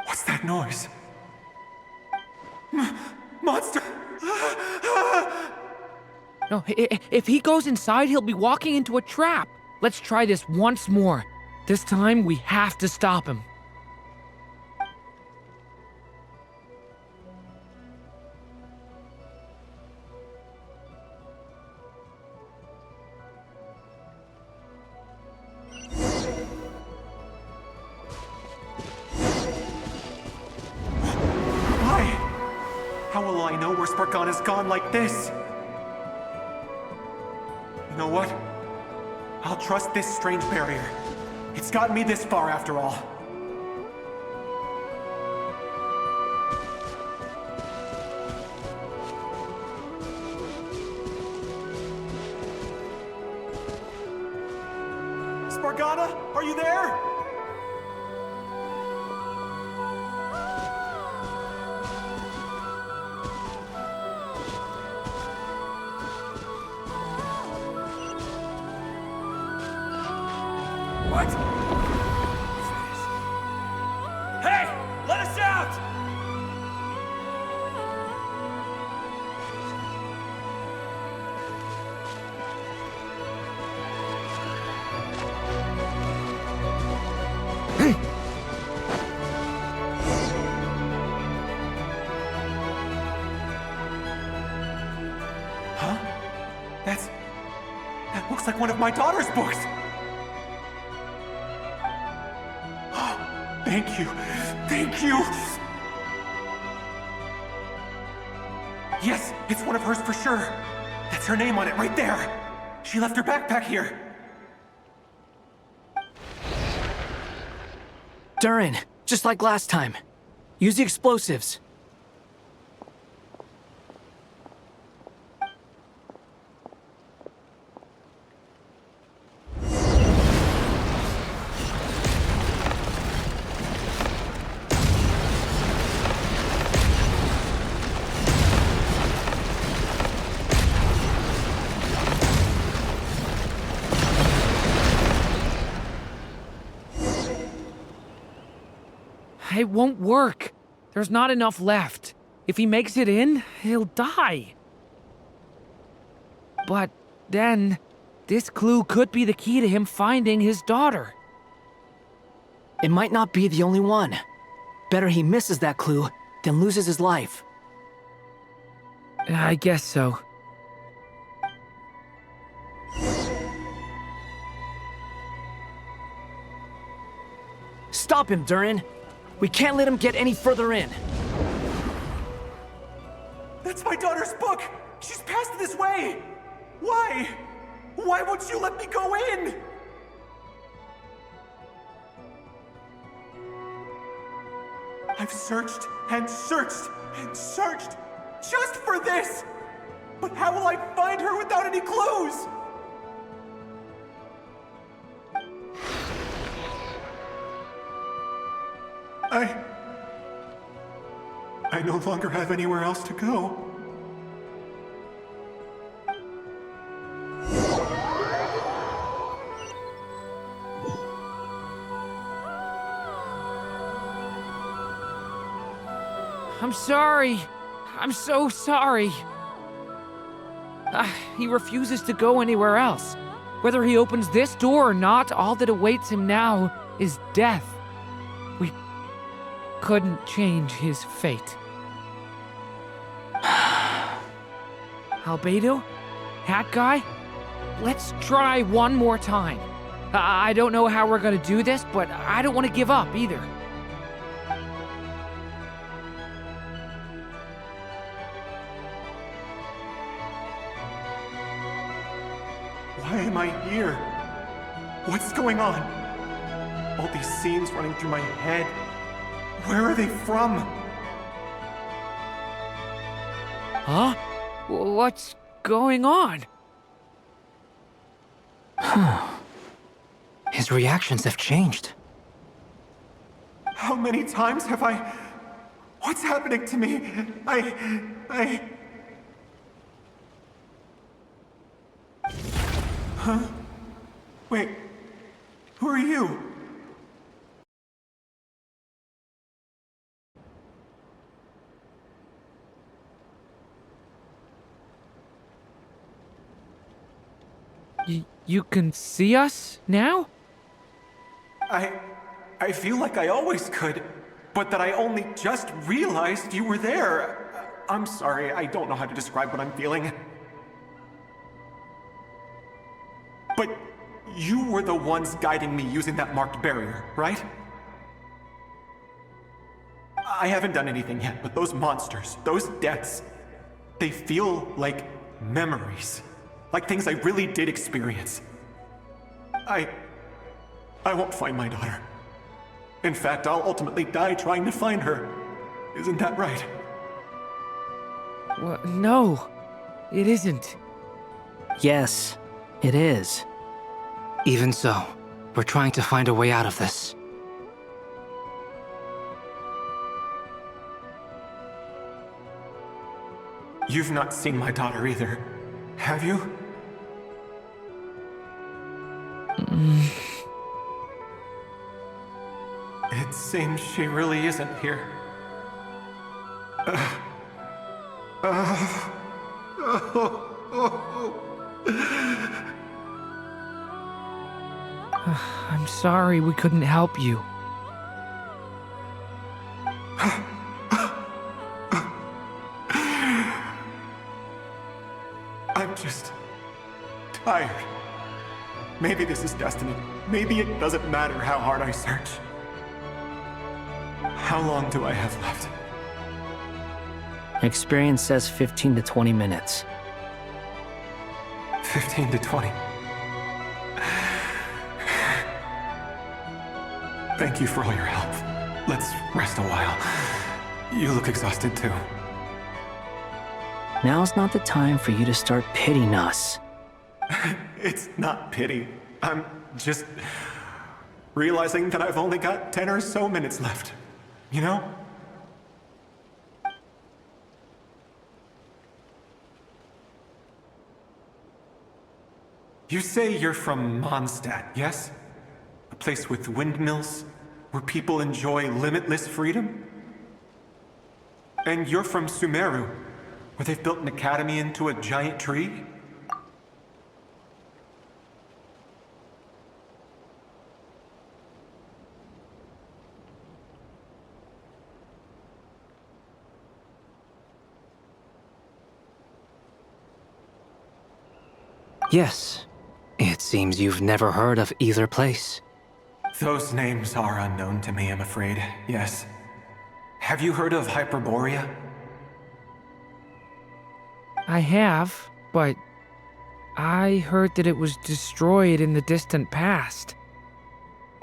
What's that noise? Monster! No, if he goes inside, he'll be walking into a trap. Let's try this once more. This time, we have to stop him. Why? will I know where Spargana's gone like this? You know what? I'll trust this strange barrier. It's gotten me this far after all. Spargana, are you there? What? Hey! Let us out! Huh? That looks like one of my daughter's books! Thank you. Thank you! Yes, it's one of hers for sure. That's her name on it right there. She left her backpack here. Durin, just like last time. Use the explosives. It won't work. There's not enough left. If he makes it in, he'll die. But then, this clue could be the key to him finding his daughter. It might not be the only one. Better he misses that clue than loses his life. I guess so. Stop him, Durin. We can't let him get any further in. That's my daughter's book! She's passed this way! Why? Why won't you let me go in? I've searched and searched and searched just for this! But how will I find her without any clues? I no longer have anywhere else to go. I'm sorry. I'm so sorry. He refuses to go anywhere else. Whether he opens this door or not, all that awaits him now is death. We couldn't change his fate. Albedo? Hat Guy? Let's try one more time. I don't know how we're gonna do this, but I don't want to give up either. Why am I here? What's going on? All these scenes running through my head. Where are they from? Huh? What's going on? His reactions have changed. How many times have I... What's happening to me? Huh? Wait, who are you? You can see us now? I feel like I always could, but that I only just realized you were there. I'm sorry, I don't know how to describe what I'm feeling. But you were the ones guiding me using that marked barrier, right? I haven't done anything yet, but those monsters, those deaths, they feel like memories. Like things I really did experience. I won't find my daughter. In fact, I'll ultimately die trying to find her. Isn't that right? Well, no, it isn't. Yes, it is. Even so, we're trying to find a way out of this. You've not seen my daughter either, have you? It seems she really isn't here. I'm sorry we couldn't help you. I'm just tired. Maybe this is destiny. Maybe it doesn't matter how hard I search. How long do I have left? Experience says 15 to 20 minutes. 15 to 20. Thank you for all your help. Let's rest a while. You look exhausted too. Now's not the time for you to start pitying us. It's not pity. I'm just realizing that I've only got 10 or so minutes left. You know? You say you're from Mondstadt, yes? A place with windmills, where people enjoy limitless freedom? And you're from Sumeru, where they've built an academy into a giant tree? Yes. It seems you've never heard of either place. Those names are unknown to me, I'm afraid, yes. Have you heard of Hyperborea? I have, but I heard that it was destroyed in the distant past.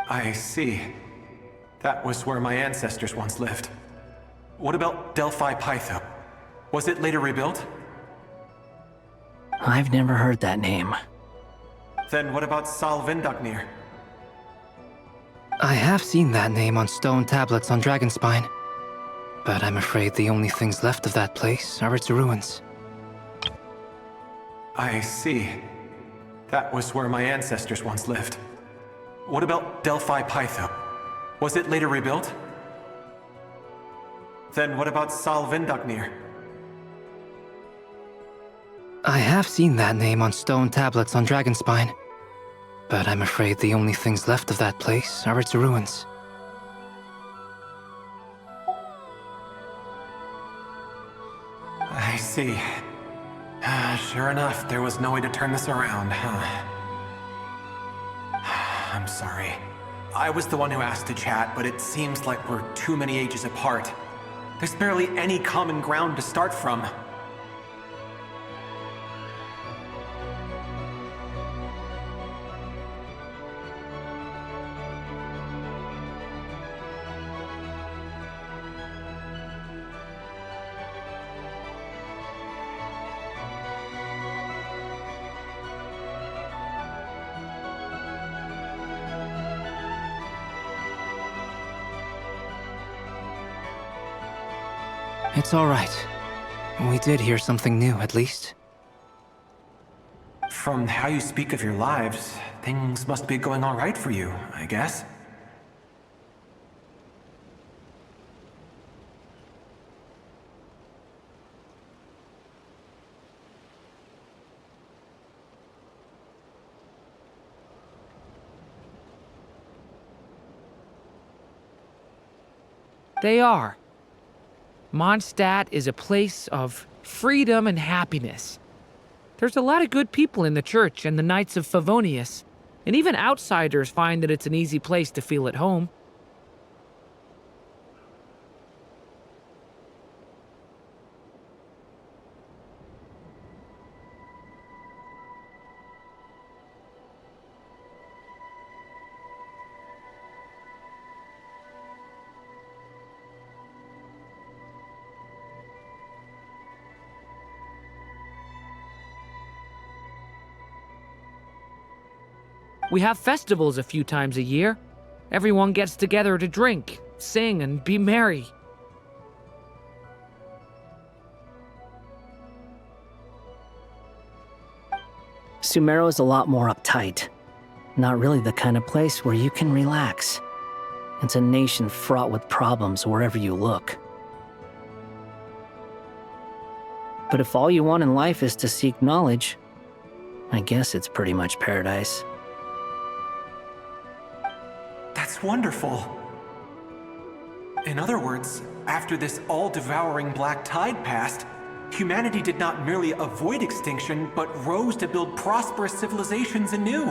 I see. That was where my ancestors once lived. What about Delphi Pytho? Was it later rebuilt? I've never heard that name. Then what about Salvindagnir? I have seen that name on stone tablets on Dragonspine, but I'm afraid the only things left of that place are its ruins. I see. That was where my ancestors once lived. What about Delphi Pytho? Was it later rebuilt? Then what about Salvindagnir? I have seen that name on stone tablets on Dragonspine, but I'm afraid the only things left of that place are its ruins. I see. Sure enough, there was no way to turn this around, huh? I'm sorry. I was the one who asked to chat, but it seems like we're too many ages apart. There's barely any common ground to start from. It's all right. We did hear something new, at least. From how you speak of your lives, things must be going all right for you, I guess. They are. Mondstadt is a place of freedom and happiness. There's a lot of good people in the church and the Knights of Favonius, and even outsiders find that it's an easy place to feel at home. We have festivals a few times a year. Everyone gets together to drink, sing, and be merry. Sumero is a lot more uptight. Not really the kind of place where you can relax. It's a nation fraught with problems wherever you look. But if all you want in life is to seek knowledge, I guess it's pretty much paradise. That's wonderful. In other words, after this all-devouring black tide passed, humanity did not merely avoid extinction, but rose to build prosperous civilizations anew.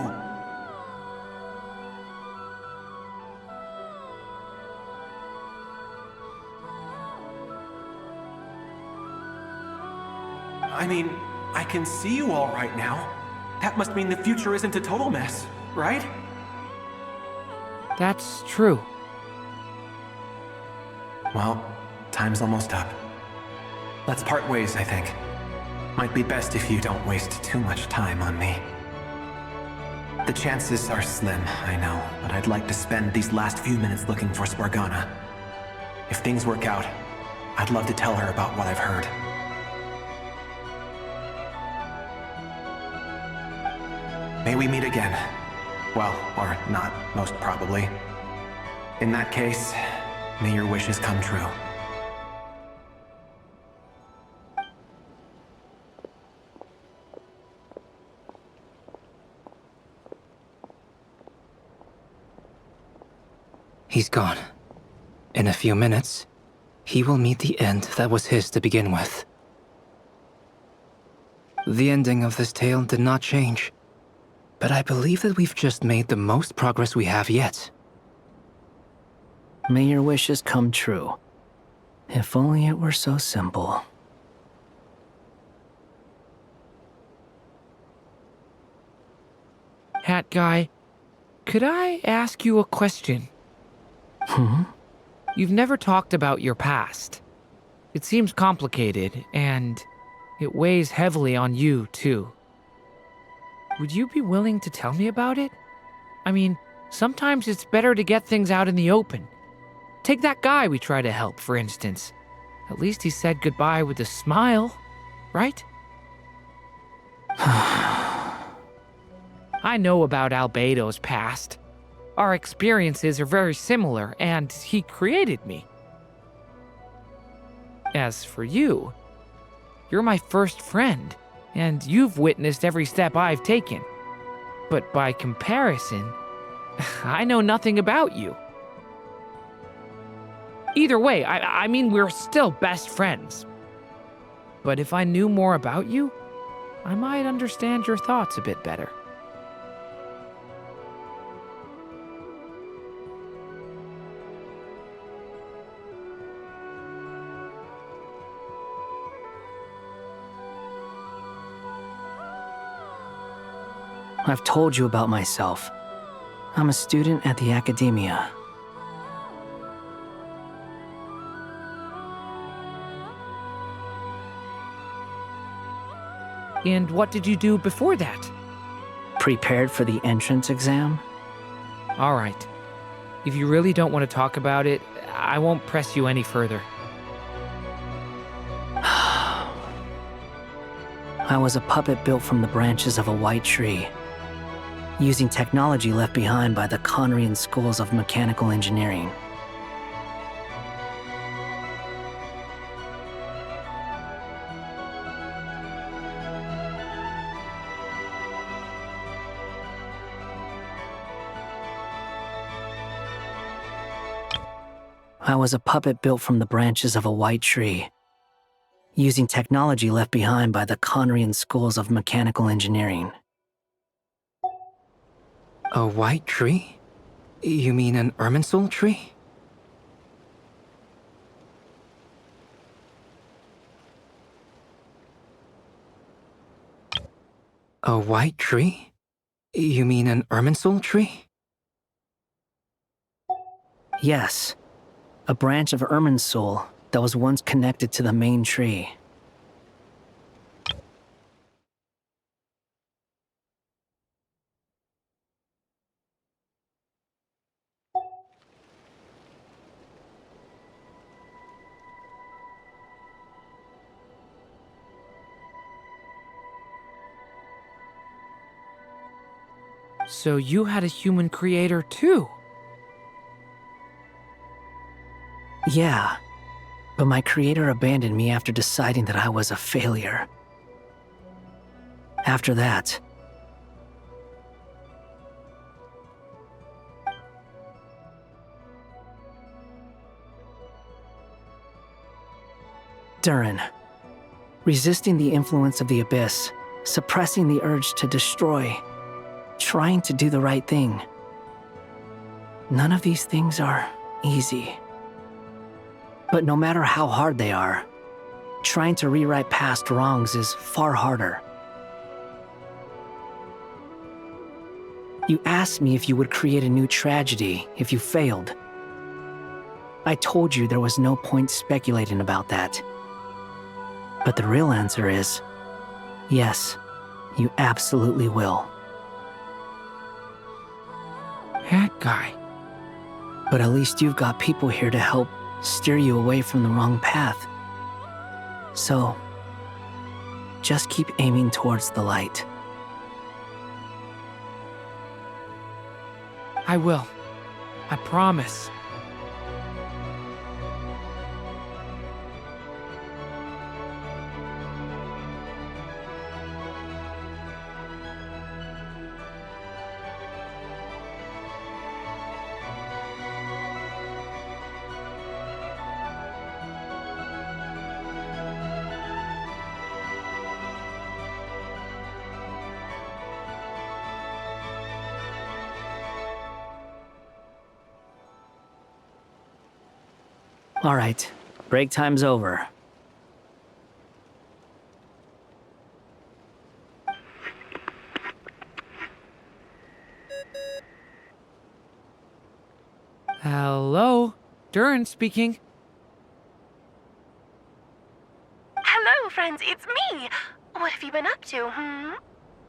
I mean, I can see you all right now. That must mean the future isn't a total mess, right? That's true. Well, time's almost up. Let's part ways, I think. Might be best if you don't waste too much time on me. The chances are slim, I know, but I'd like to spend these last few minutes looking for Spargana. If things work out, I'd love to tell her about what I've heard. May we meet again. Well, or not, most probably. In that case, may your wishes come true. He's gone. In a few minutes, he will meet the end that was his to begin with. The ending of this tale did not change, but I believe that we've just made the most progress we have yet. May your wishes come true. If only it were so simple. Hat guy, could I ask you a question? You've never talked about your past. It seems complicated, and it weighs heavily on you, too. Would you be willing to tell me about it? I mean, sometimes it's better to get things out in the open. Take that guy we try to help, for instance. At least he said goodbye with a smile, right? I know about Albedo's past. Our experiences are very similar, and he created me. As for you, you're my first friend, and you've witnessed every step I've taken. But by comparison, I know nothing about you. Either way, I mean, we're still best friends. But if I knew more about you, I might understand your thoughts a bit better. I've told you about myself. I'm a student at the Academia. And what did you do before that? Prepared for the entrance exam? All right. If you really don't want to talk about it, I won't press you any further. I was a puppet built from the branches of a white tree, using technology left behind by the Conrian schools of mechanical engineering. I was a puppet built from the branches of a white tree, using technology left behind by the Conrian schools of mechanical engineering. A white tree? You mean an Irminsul tree? A white tree? You mean an Irminsul tree? Yes. A branch of Irminsul that was once connected to the main tree. So you had a human creator too? Yeah, but my creator abandoned me after deciding that I was a failure. After that, Durin, resisting the influence of the Abyss, suppressing the urge to destroy, trying to do the right thing. None of these things are easy. But no matter how hard they are, trying to rewrite past wrongs is far harder. You asked me if you would create a new tragedy if you failed. I told you there was no point speculating about that. But the real answer is, yes, you absolutely will. That guy. But at least you've got people here to help steer you away from the wrong path. So, just keep aiming towards the light. I will. I promise. All right, break time's over. Hello? Durin speaking. Hello, friends, it's me! What have you been up to,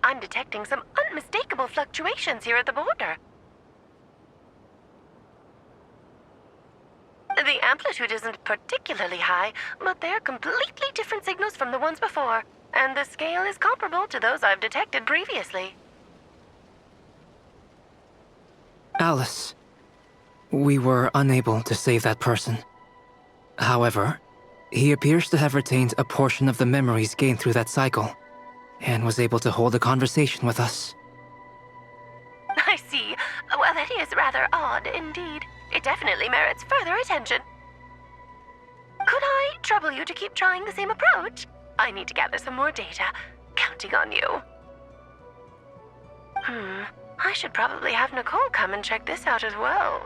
I'm detecting some unmistakable fluctuations here at the border. The amplitude isn't particularly high, but they're completely different signals from the ones before, and the scale is comparable to those I've detected previously. Alice, we were unable to save that person. However, he appears to have retained a portion of the memories gained through that cycle, and was able to hold a conversation with us. I see. Well, that is rather odd indeed. It definitely merits further attention. Could I trouble you to keep trying the same approach? I need to gather some more data. Counting on you. I should probably have Nicole come and check this out as well.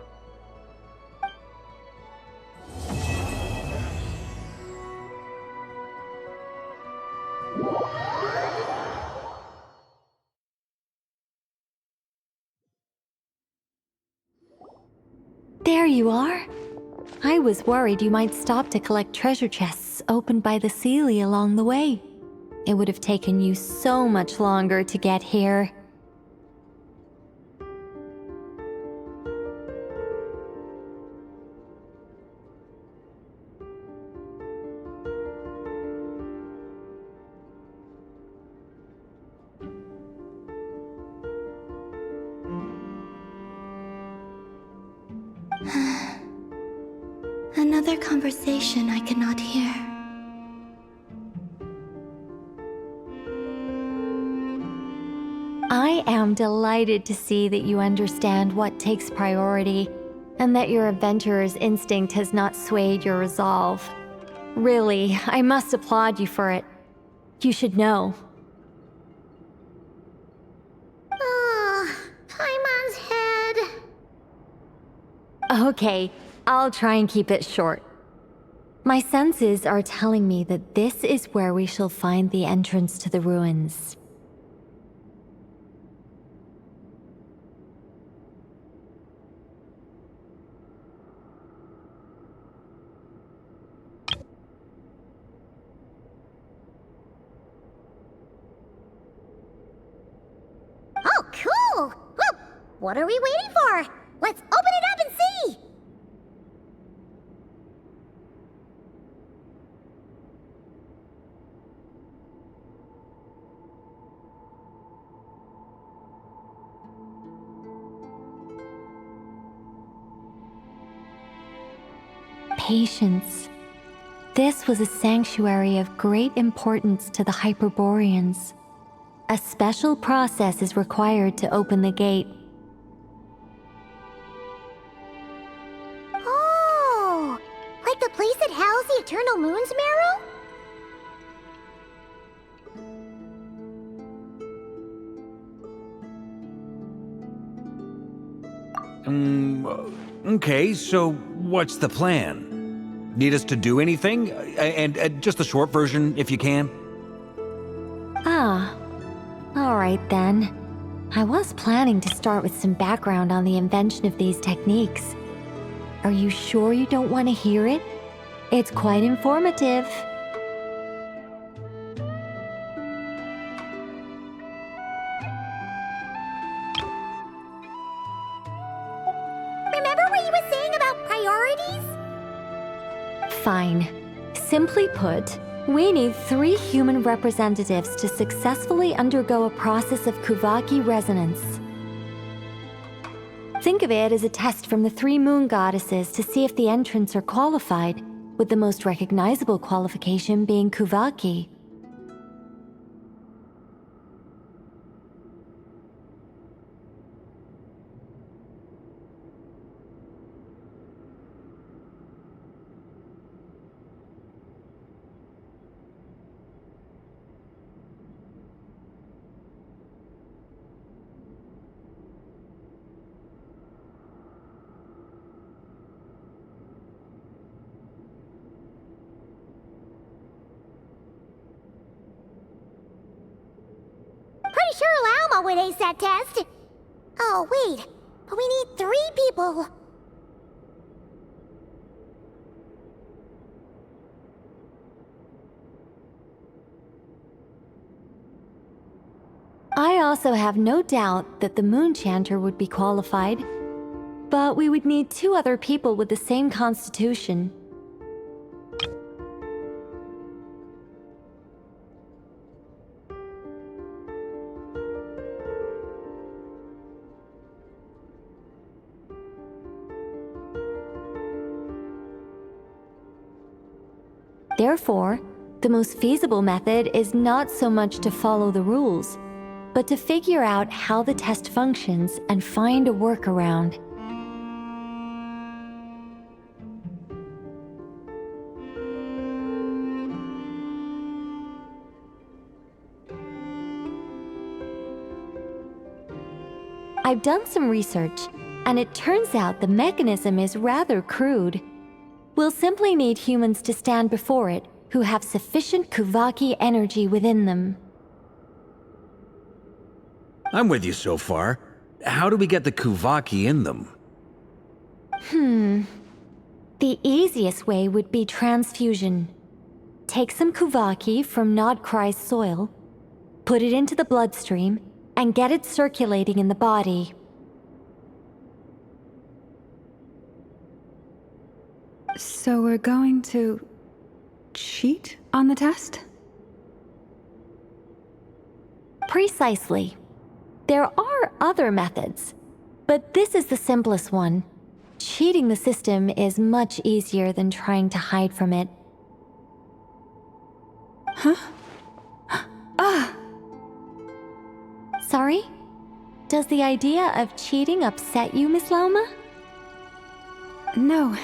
There you are. I was worried you might stop to collect treasure chests opened by the Seelie along the way. It would have taken you so much longer to get here. Another conversation I cannot hear. I am delighted to see that you understand what takes priority, and that your adventurer's instinct has not swayed your resolve. Really, I must applaud you for it. You should know. Paimon's head. Okay, I'll try and keep it short. My senses are telling me that this is where we shall find the entrance to the ruins. Oh, cool! Well, what are we waiting for? Let's open it up and see! patience. This was a sanctuary of great importance to the Hyperboreans. A special process is required to open the gate. Oh, like the place that housed the Eternal Moon's marrow? Okay, so what's the plan? Need us to do anything? And just the short version, if you can. Ah, alright then. I was planning to start with some background on the invention of these techniques. Are you sure you don't want to hear it? It's quite informative. Remember what you were saying about priorities? Fine. Simply put, we need 3 human representatives to successfully undergo a process of Kuvaki resonance. Think of it as a test from the 3 moon goddesses to see if the entrants are qualified, with the most recognizable qualification being Kuvaki. Pretty sure Lauma would ace that test. Oh, wait. But we need 3 people. I also have no doubt that the Moon Chanter would be qualified, but we would need 2 other people with the same constitution. Therefore, the most feasible method is not so much to follow the rules, but to figure out how the test functions and find a workaround. I've done some research, and it turns out the mechanism is rather crude. We'll simply need humans to stand before it who have sufficient Kuvaki energy within them. I'm with you so far. How do we get the Kuvaki in them? The easiest way would be transfusion. Take some Kuvaki from Nodcry's soil, put it into the bloodstream, and get it circulating in the body. So we're going to cheat on the test? Precisely. There are other methods, but this is the simplest one. Cheating the system is much easier than trying to hide from it. Huh? Ah! Sorry? Does the idea of cheating upset you, Miss Lauma? No,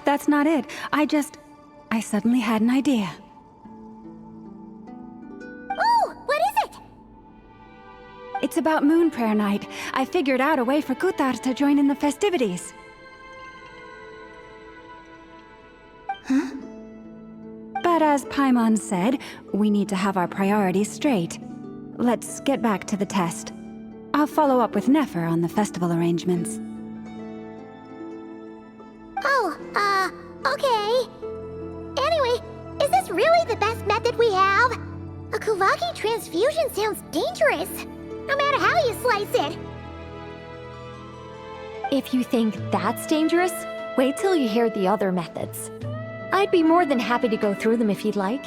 that's not it. I suddenly had an idea. Oh, what is it? It's about Moon Prayer Night. I figured out a way for Kutar to join in the festivities. Huh? But as Paimon said, we need to have our priorities straight. Let's get back to the test. I'll follow up with Nefer on the festival arrangements. Oh, okay. Anyway, is this really the best method we have? A Kuvaki transfusion sounds dangerous, no matter how you slice it. If you think that's dangerous, wait till you hear the other methods. I'd be more than happy to go through them if you'd like.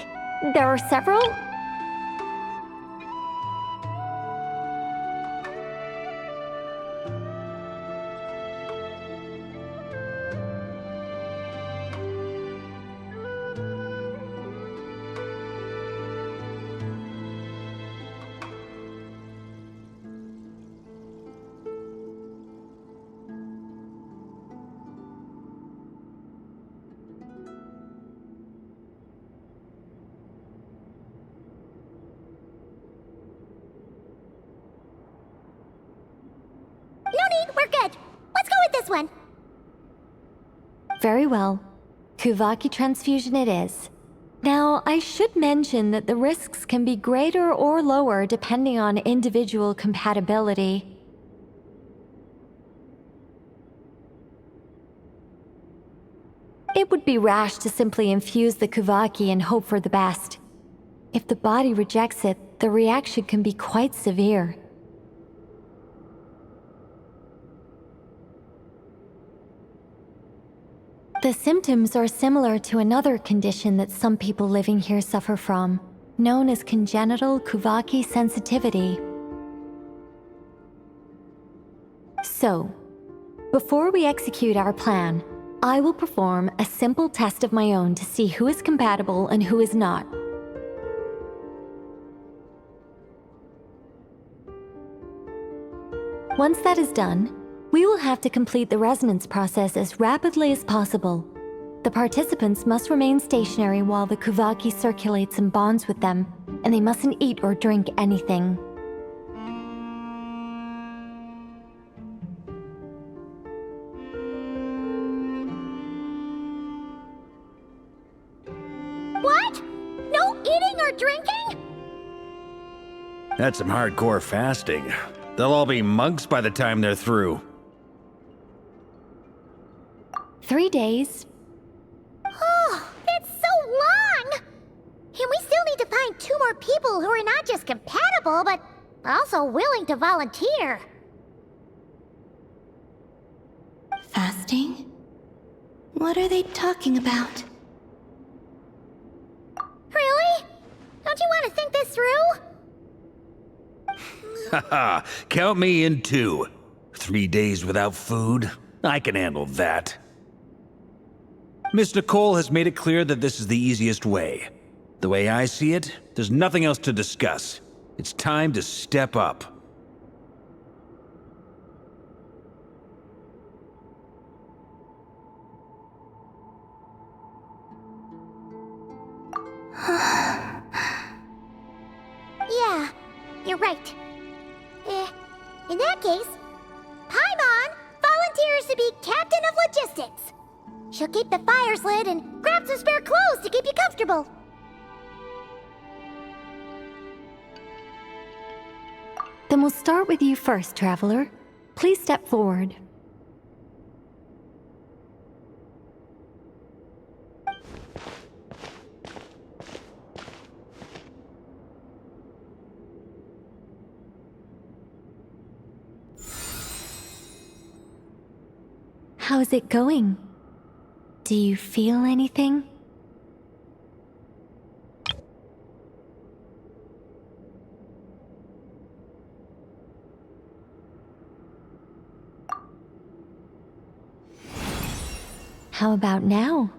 There are several. this one. Very well. Kuvaki transfusion it is. Now, I should mention that the risks can be greater or lower depending on individual compatibility. It would be rash to simply infuse the Kuvaki and hope for the best. If the body rejects it, the reaction can be quite severe. The symptoms are similar to another condition that some people living here suffer from, known as congenital Kuvaki sensitivity. So, before we execute our plan, I will perform a simple test of my own to see who is compatible and who is not. Once that is done, we will have to complete the resonance process as rapidly as possible. The participants must remain stationary while the Kuvaki circulates and bonds with them, and they mustn't eat or drink anything. What? No eating or drinking? That's some hardcore fasting. They'll all be monks by the time they're through. 3 days. Oh, it's so long! And we still need to find 2 more people who are not just compatible, but also willing to volunteer. Fasting? What are they talking about? Really? Don't you want to think this through? Haha, count me in too. 3 days without food? I can handle that. Miss Nicole has made it clear that this is the easiest way. The way I see it, there's nothing else to discuss. It's time to step up. Yeah, you're right. In that case, Paimon volunteers to be Captain of Logistics. She'll keep the fires lit and grab some spare clothes to keep you comfortable. Then we'll start with you first, Traveler. Please step forward. How's it going? Do you feel anything? How about now?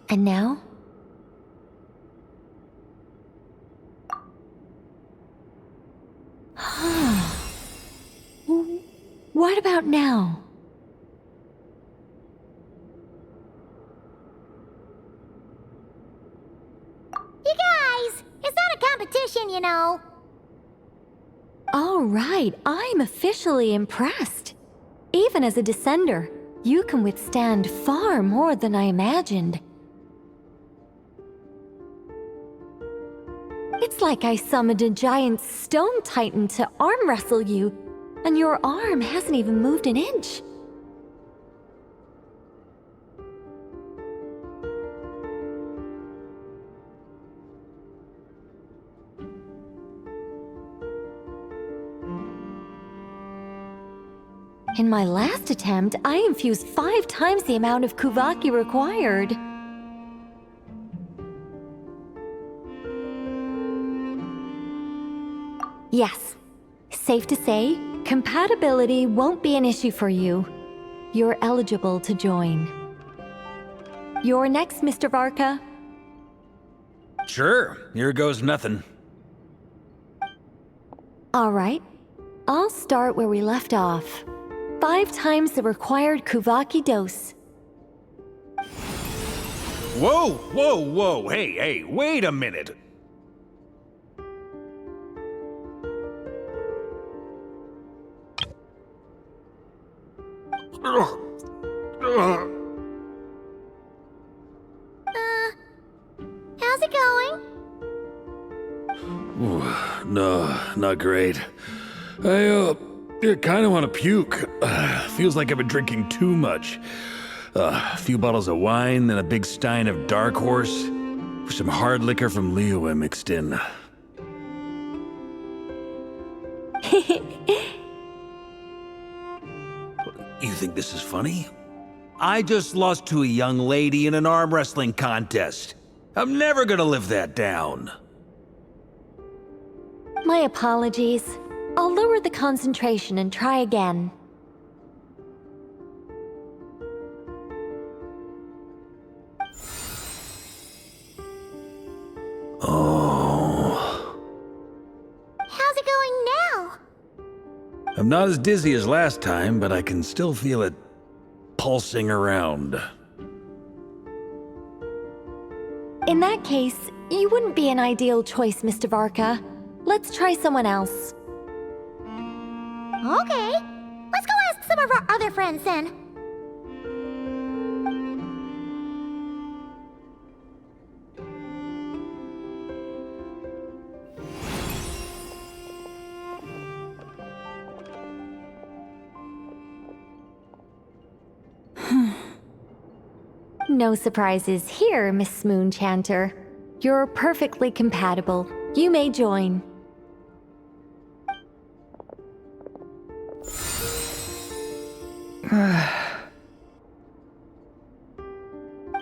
And now? What about now? You guys, it's not a competition, you know. All right, I'm officially impressed. Even as a descender, you can withstand far more than I imagined. It's like I summoned a giant stone titan to arm wrestle you, and your arm hasn't even moved an inch. In my last attempt, I infused 5 times the amount of Kuvaki required. Yes, safe to say, compatibility won't be an issue for you. You're eligible to join. You're next, Mr. Varka. Sure, here goes nothing. All right, I'll start where we left off. 5 times the required Kuvaki dose. Whoa, whoa, whoa, hey, wait a minute. How's it going? No, not great. I kind of want to puke. Feels like I've been drinking too much. A few bottles of wine, then a big stein of Dark Horse, with some hard liquor from Liyue mixed in. You think this is funny? I just lost to a young lady in an arm wrestling contest. I'm never gonna live that down. My apologies. I'll lower the concentration and try again. Oh. How's it going now? I'm not as dizzy as last time, but I can still feel it pulsing around. In that case, you wouldn't be an ideal choice, Mr. Varka. Let's try someone else. Okay. Let's go ask some of our other friends then. No surprises here, Miss Moonchanter. You're perfectly compatible. You may join.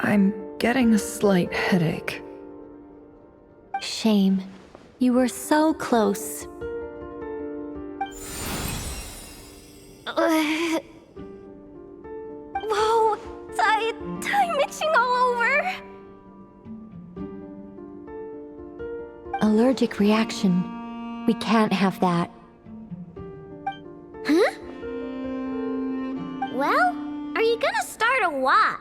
I'm getting a slight headache. Shame. You were so close. Whoa! I'm itching all over! Allergic reaction. We can't have that. Huh? Well, are you gonna start or what?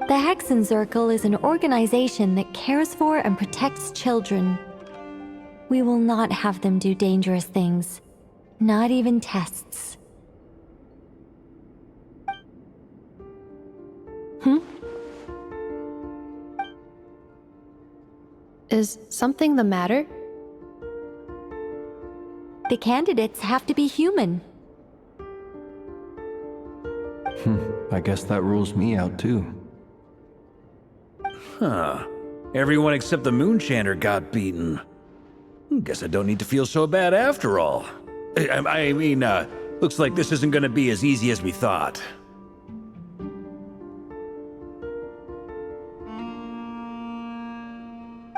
The Hexenzirkel is an organization that cares for and protects children. We will not have them do dangerous things. Not even tests. Is something the matter? The candidates have to be human. I guess that rules me out too. Huh. Everyone except the Moonchanter got beaten. Guess I don't need to feel so bad after all. I mean, looks like this isn't gonna be as easy as we thought.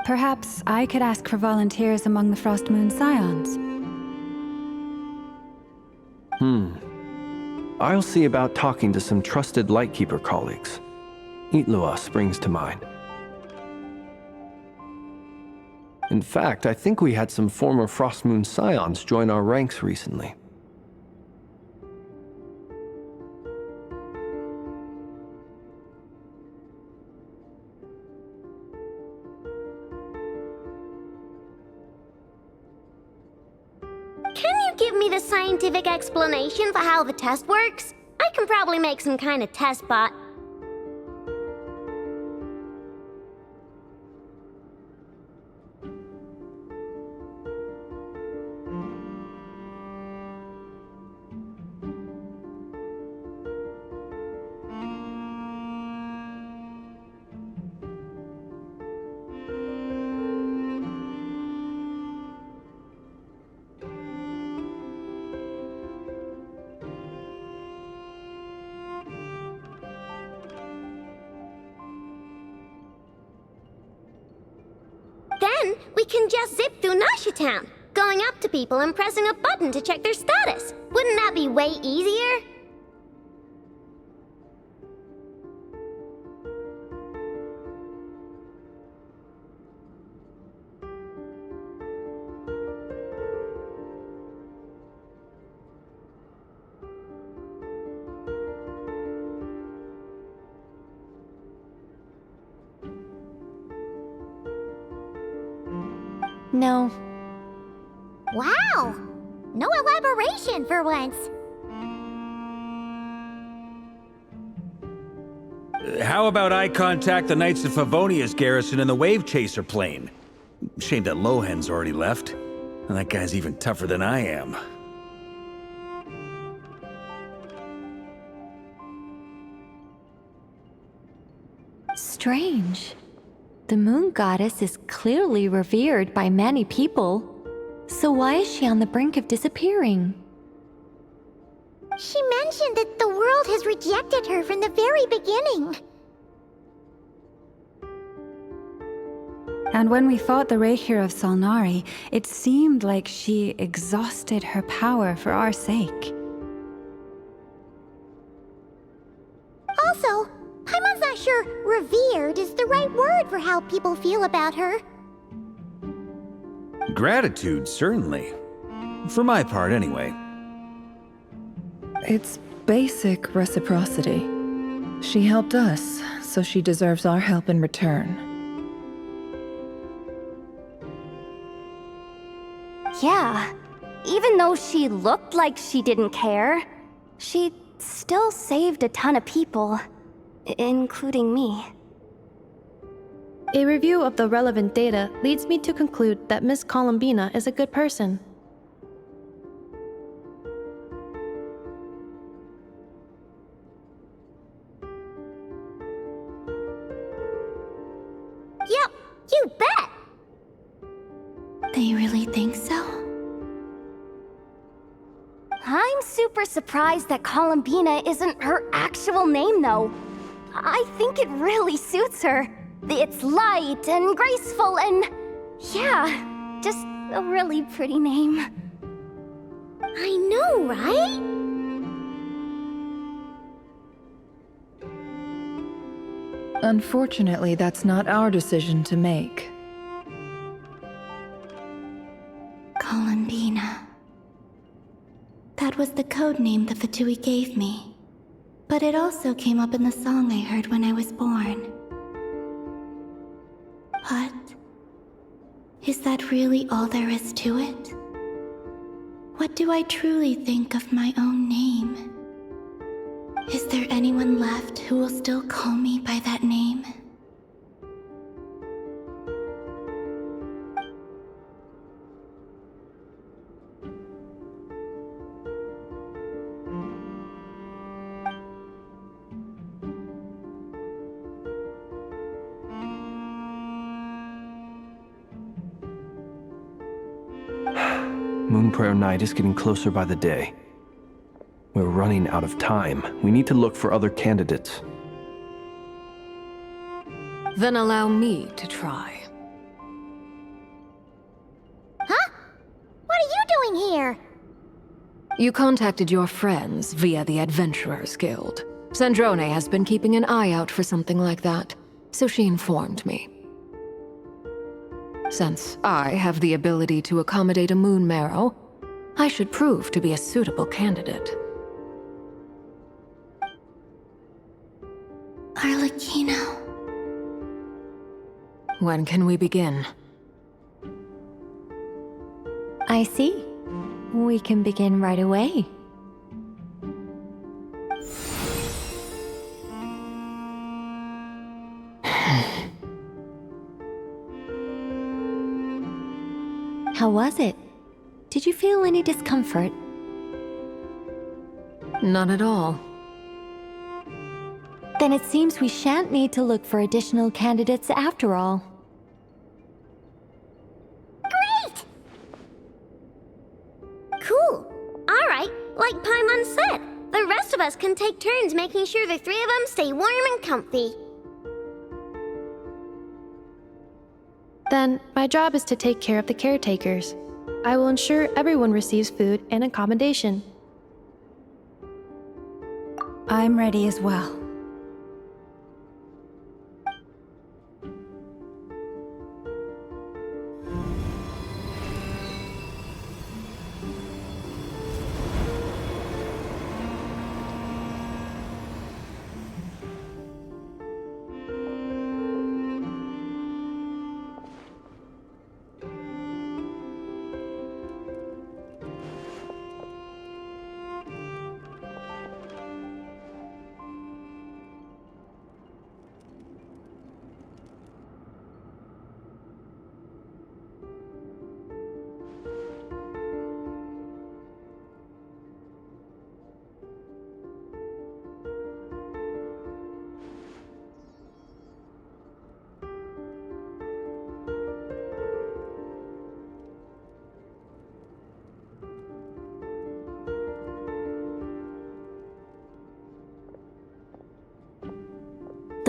Perhaps I could ask for volunteers among the Frost Moon Scions. I'll see about talking to some trusted Lightkeeper colleagues. Itlua springs to mind. In fact, I think we had some former Frost Moon Scions join our ranks recently. Can you give me the scientific explanation for how the test works? I can probably make some kind of test bot. Then we can just zip through Nasha Town, going up to people and pressing a button to check their status. Wouldn't that be way easier? No. Wow! No elaboration for once. How about I contact the Knights of Favonia's garrison in the Wave Chaser plane? Shame that Lohan's already left. And that guy's even tougher than I am. Strange. The moon goddess is clearly revered by many people. So why is she on the brink of disappearing? She mentioned that the world has rejected her from the very beginning. And when we fought the Reikir of Solnari, it seemed like she exhausted her power for our sake. Also, Paimon's not sure revered is the right word for how people feel about her. Gratitude, certainly. For my part, anyway. It's basic reciprocity. She helped us, so she deserves our help in return. Yeah. Even though she looked like she didn't care, she still saved a ton of people, including me. A review of the relevant data leads me to conclude that Miss Columbina is a good person. Yep, you bet! They really think so? I'm super surprised that Columbina isn't her actual name, though. I think it really suits her. It's light and graceful and... yeah, just a really pretty name. I know, right? Unfortunately, that's not our decision to make. Columbina. That was the code name the Fatui gave me. But it also came up in the song I heard when I was born. But... is that really all there is to it? What do I truly think of my own name? Is there anyone left who will still call me by that name? Moon Prayer Night is getting closer by the day. We're running out of time. We need to look for other candidates. Then allow me to try. Huh? What are you doing here? You contacted your friends via the Adventurers Guild. Sandrone has been keeping an eye out for something like that, so she informed me. Since I have the ability to accommodate a moon marrow, I should prove to be a suitable candidate. Arlecchino. When can we begin? I see. We can begin right away. How was it? Did you feel any discomfort? Not at all. Then it seems we shan't need to look for additional candidates after all. Great! Cool. Alright, like Paimon said, the rest of us can take turns making sure the three of them stay warm and comfy. Then, my job is to take care of the caretakers. I will ensure everyone receives food and accommodation. I'm ready as well.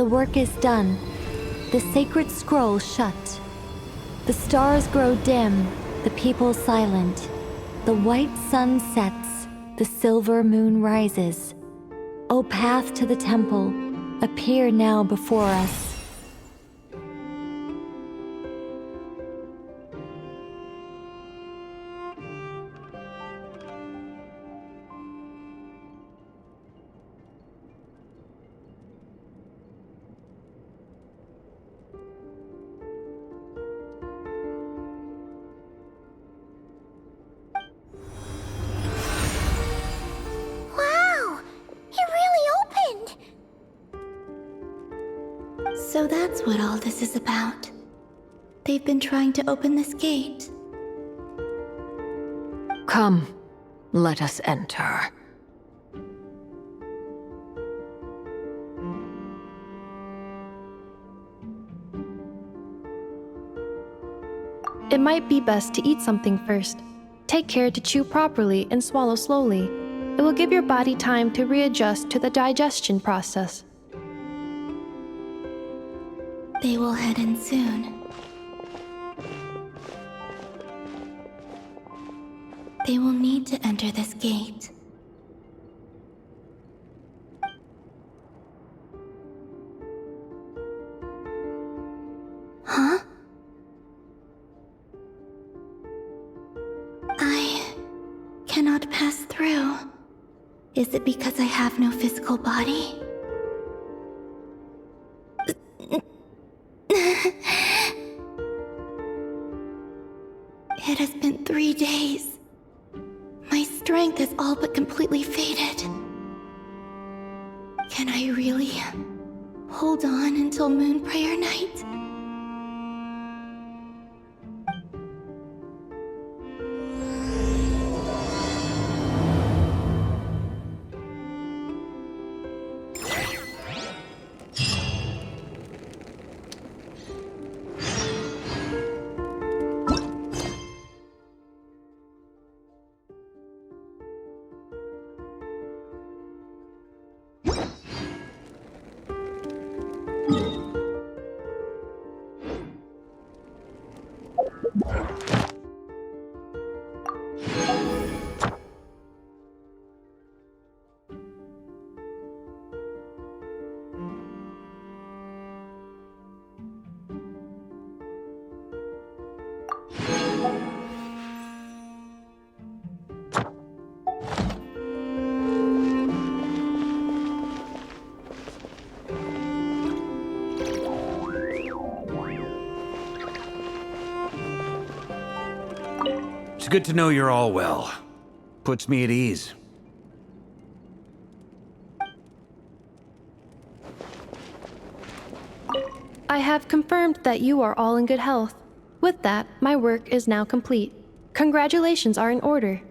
The work is done. The sacred scroll shut. The stars grow dim, the people silent. The white sun sets, the silver moon rises. O path to the temple, appear now before us. So that's what all this is about. They've been trying to open this gate. Come, let us enter. It might be best to eat something first. Take care to chew properly and swallow slowly. It will give your body time to readjust to the digestion process. They will head in soon. They will need to enter this gate. Huh? I cannot pass through. Is it because I have no physical body? It has been 3 days. My strength has all but completely faded. Can I really hold on until Moon Prayer Night? It's good to know you're all well. Puts me at ease. I have confirmed that you are all in good health. With that, my work is now complete. Congratulations are in order.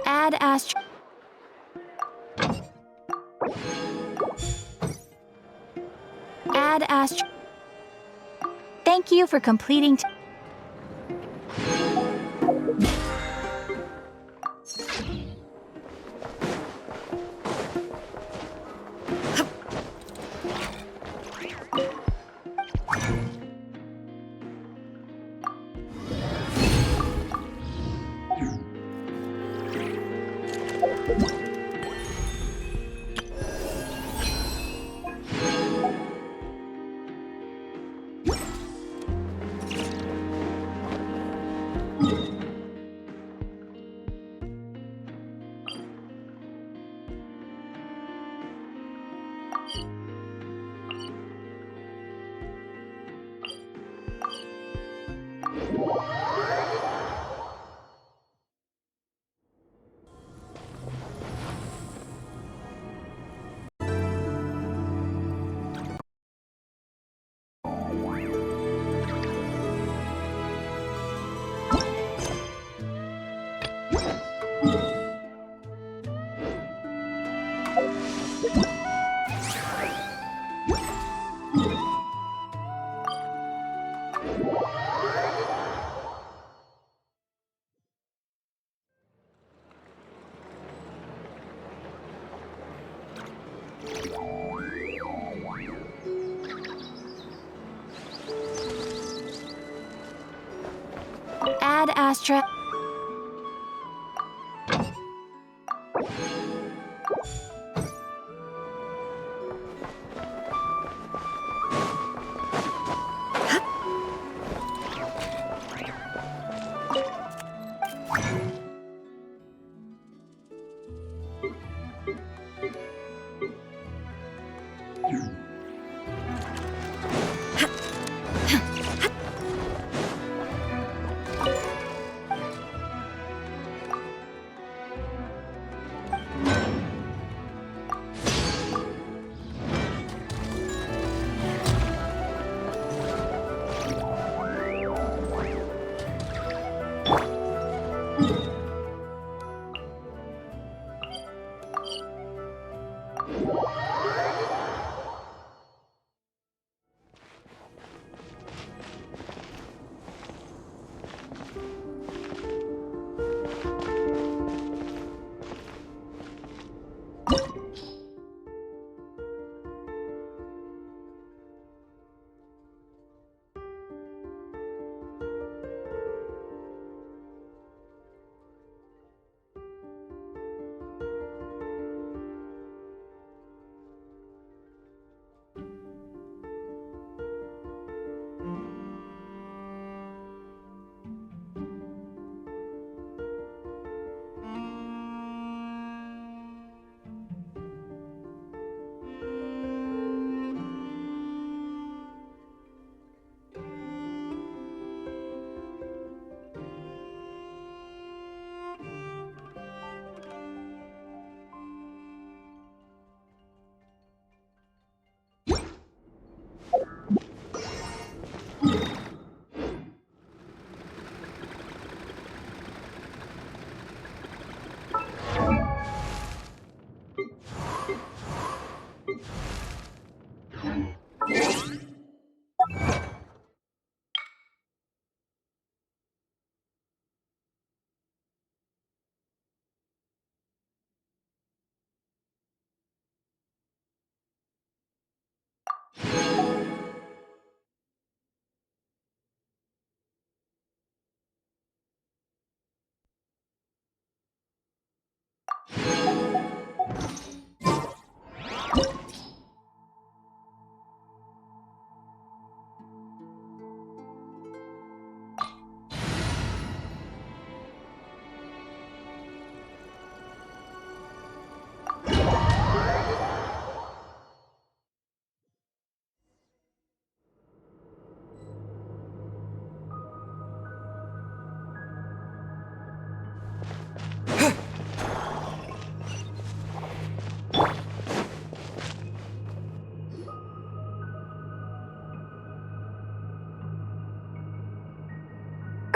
Add Astro. Add Astro. Thank you for completing. Astra.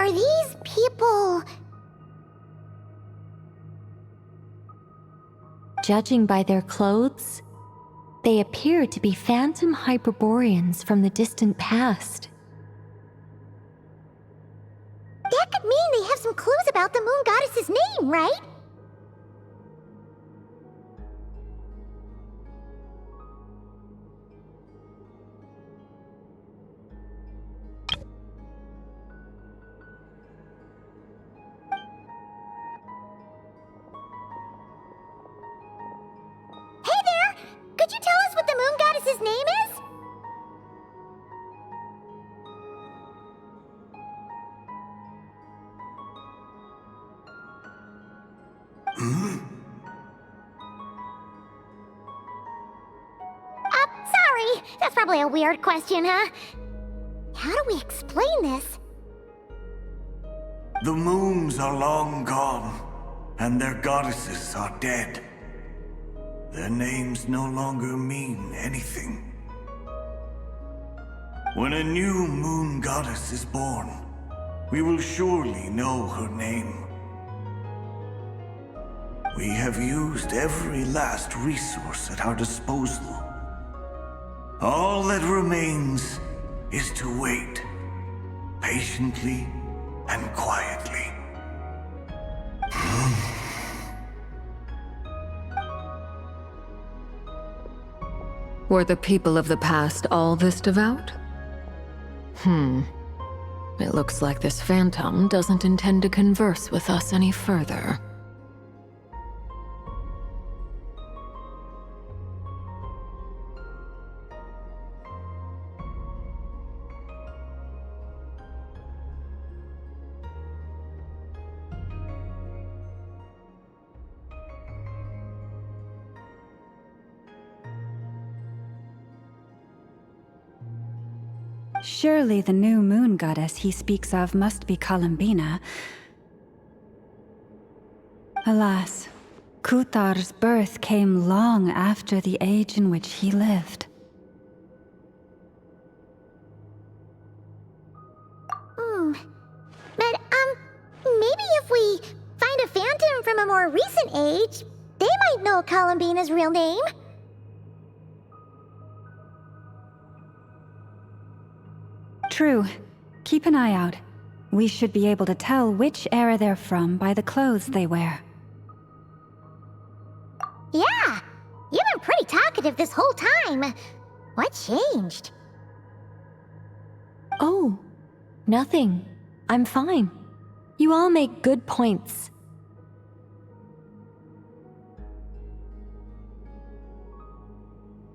Are these people... Judging by their clothes, they appear to be phantom Hyperboreans from the distant past. That could mean they have some clues about the moon goddess's name, right? Hey there! Could you tell us what the moon goddess's name is? Sorry. That's probably a weird question, huh? How do we explain this? The moons are long gone, and their goddesses are dead. Their names no longer mean anything. When a new moon goddess is born, we will surely know her name. We have used every last resource at our disposal. All that remains is to wait, patiently and quietly. Were the people of the past all this devout? It looks like this phantom doesn't intend to converse with us any further. Surely the new moon goddess he speaks of must be Columbina. Alas, Kuthar's birth came long after the age in which he lived. But, maybe if we find a phantom from a more recent age, they might know Columbina's real name. True. Keep an eye out. We should be able to tell which era they're from by the clothes they wear. Yeah, you've been pretty talkative this whole time. What changed? Oh, nothing. I'm fine. You all make good points.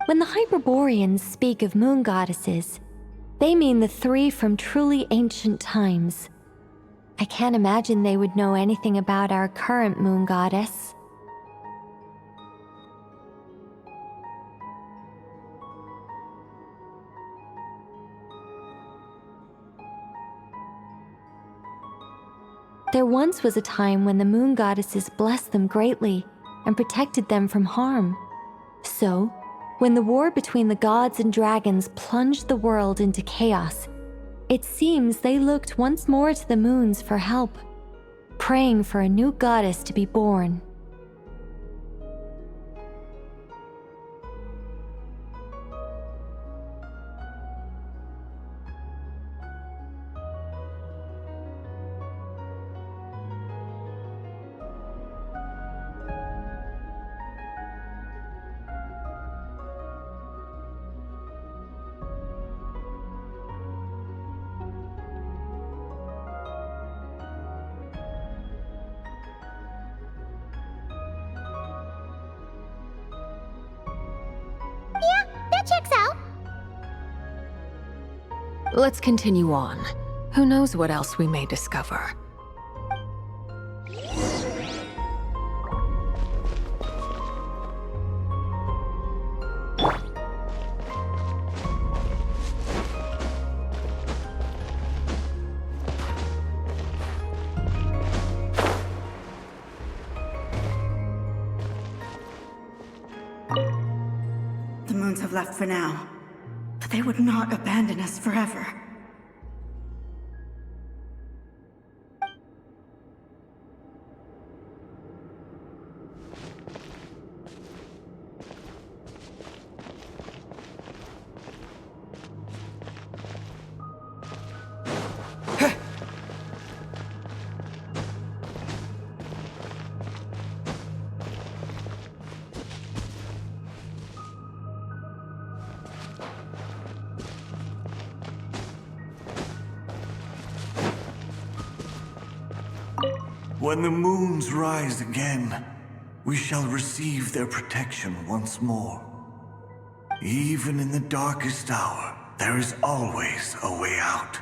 When the Hyperboreans speak of moon goddesses, they mean the three from truly ancient times. I can't imagine they would know anything about our current moon goddess. There once was a time when the moon goddesses blessed them greatly and protected them from harm. So, when the war between the gods and dragons plunged the world into chaos, it seems they looked once more to the moons for help, praying for a new goddess to be born. That checks out. Let's continue on. Who knows what else we may discover. The moons have left for now, but they would not abandon us forever. When the moons rise again, we shall receive their protection once more. Even in the darkest hour, there is always a way out.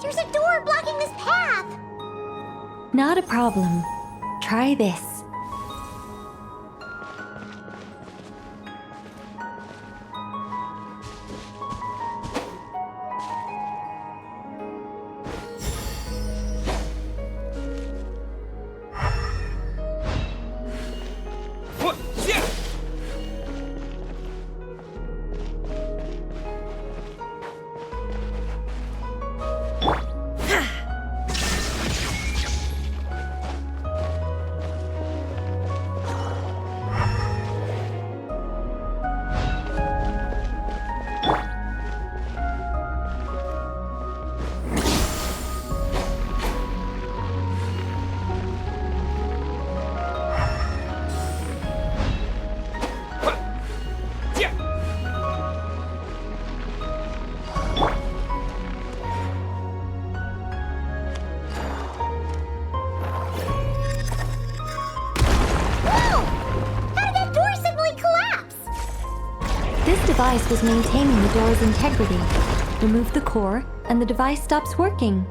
There's a door blocking this path. Not a problem. Try this. This device was maintaining the door's integrity. Remove the core, and the device stops working.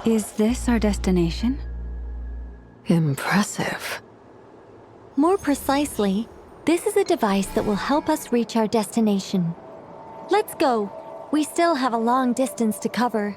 Is this our destination? Impressive. More precisely, this is a device that will help us reach our destination. Let's go. We still have a long distance to cover.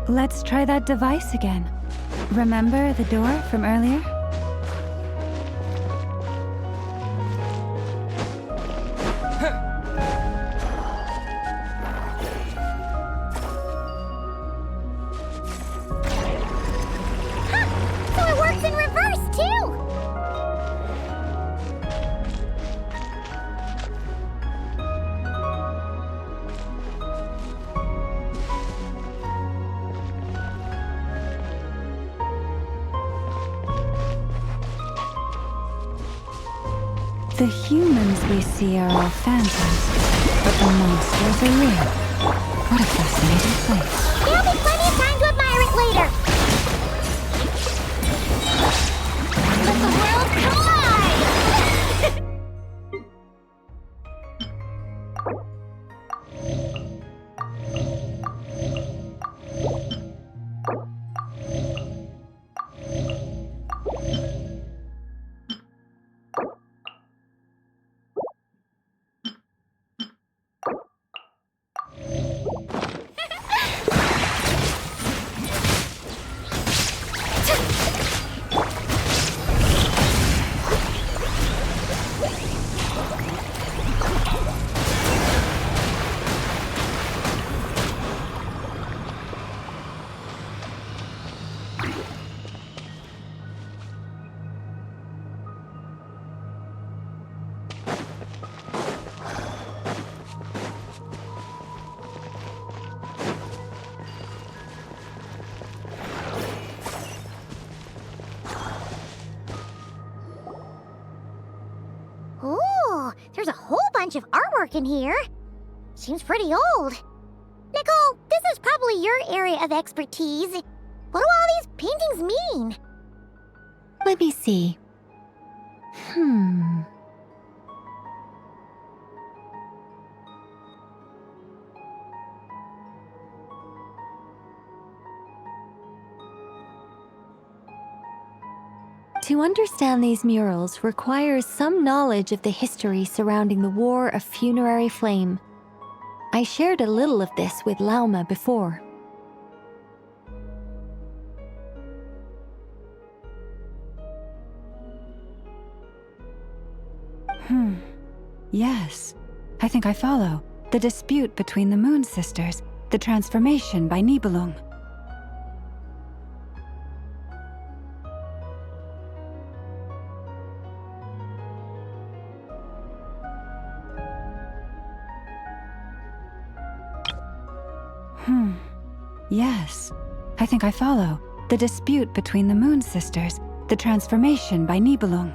Let's try that device again. Remember the door from earlier? So it works in reverse, too! The humans we see are all phantoms, but the monsters are real. What a fascinating place. There'll be plenty of time to admire it later! Let the world collide! Ooh, there's a whole bunch of artwork in here. Seems pretty old. Nicole, this is probably your area of expertise. What do all these paintings mean? Let me see. To understand these murals requires some knowledge of the history surrounding the War of Funerary Flame. I shared a little of this with Lauma before. Yes, I think I follow. The dispute between the Moon Sisters, the transformation by Nibelung. Yes, I think I follow. The dispute between the Moon Sisters, the transformation by Nibelung.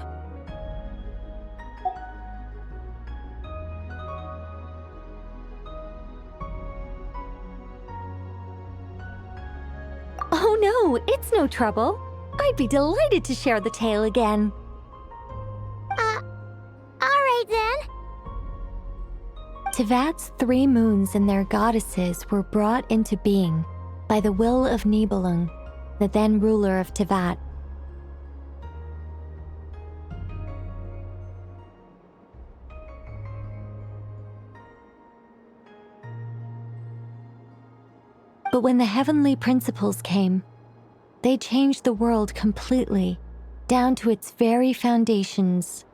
Oh no, it's no trouble. I'd be delighted to share the tale again. Alright then. Tevat's 3 moons and their goddesses were brought into being by the will of Nibelung, the then ruler of Tevat. But when the heavenly principles came, they changed the world completely, down to its very foundations.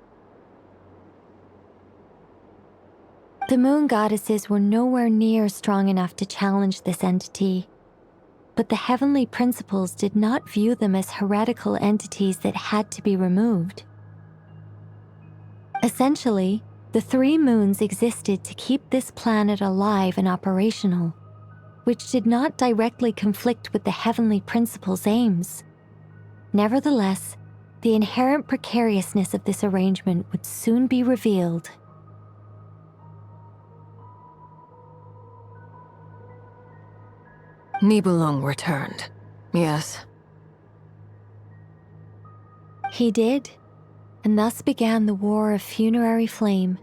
The moon goddesses were nowhere near strong enough to challenge this entity, but the heavenly principles did not view them as heretical entities that had to be removed. Essentially, the 3 moons existed to keep this planet alive and operational, which did not directly conflict with the heavenly principles' aims. Nevertheless, the inherent precariousness of this arrangement would soon be revealed. Nibelung returned. Yes. He did, and thus began the War of Funerary Flame,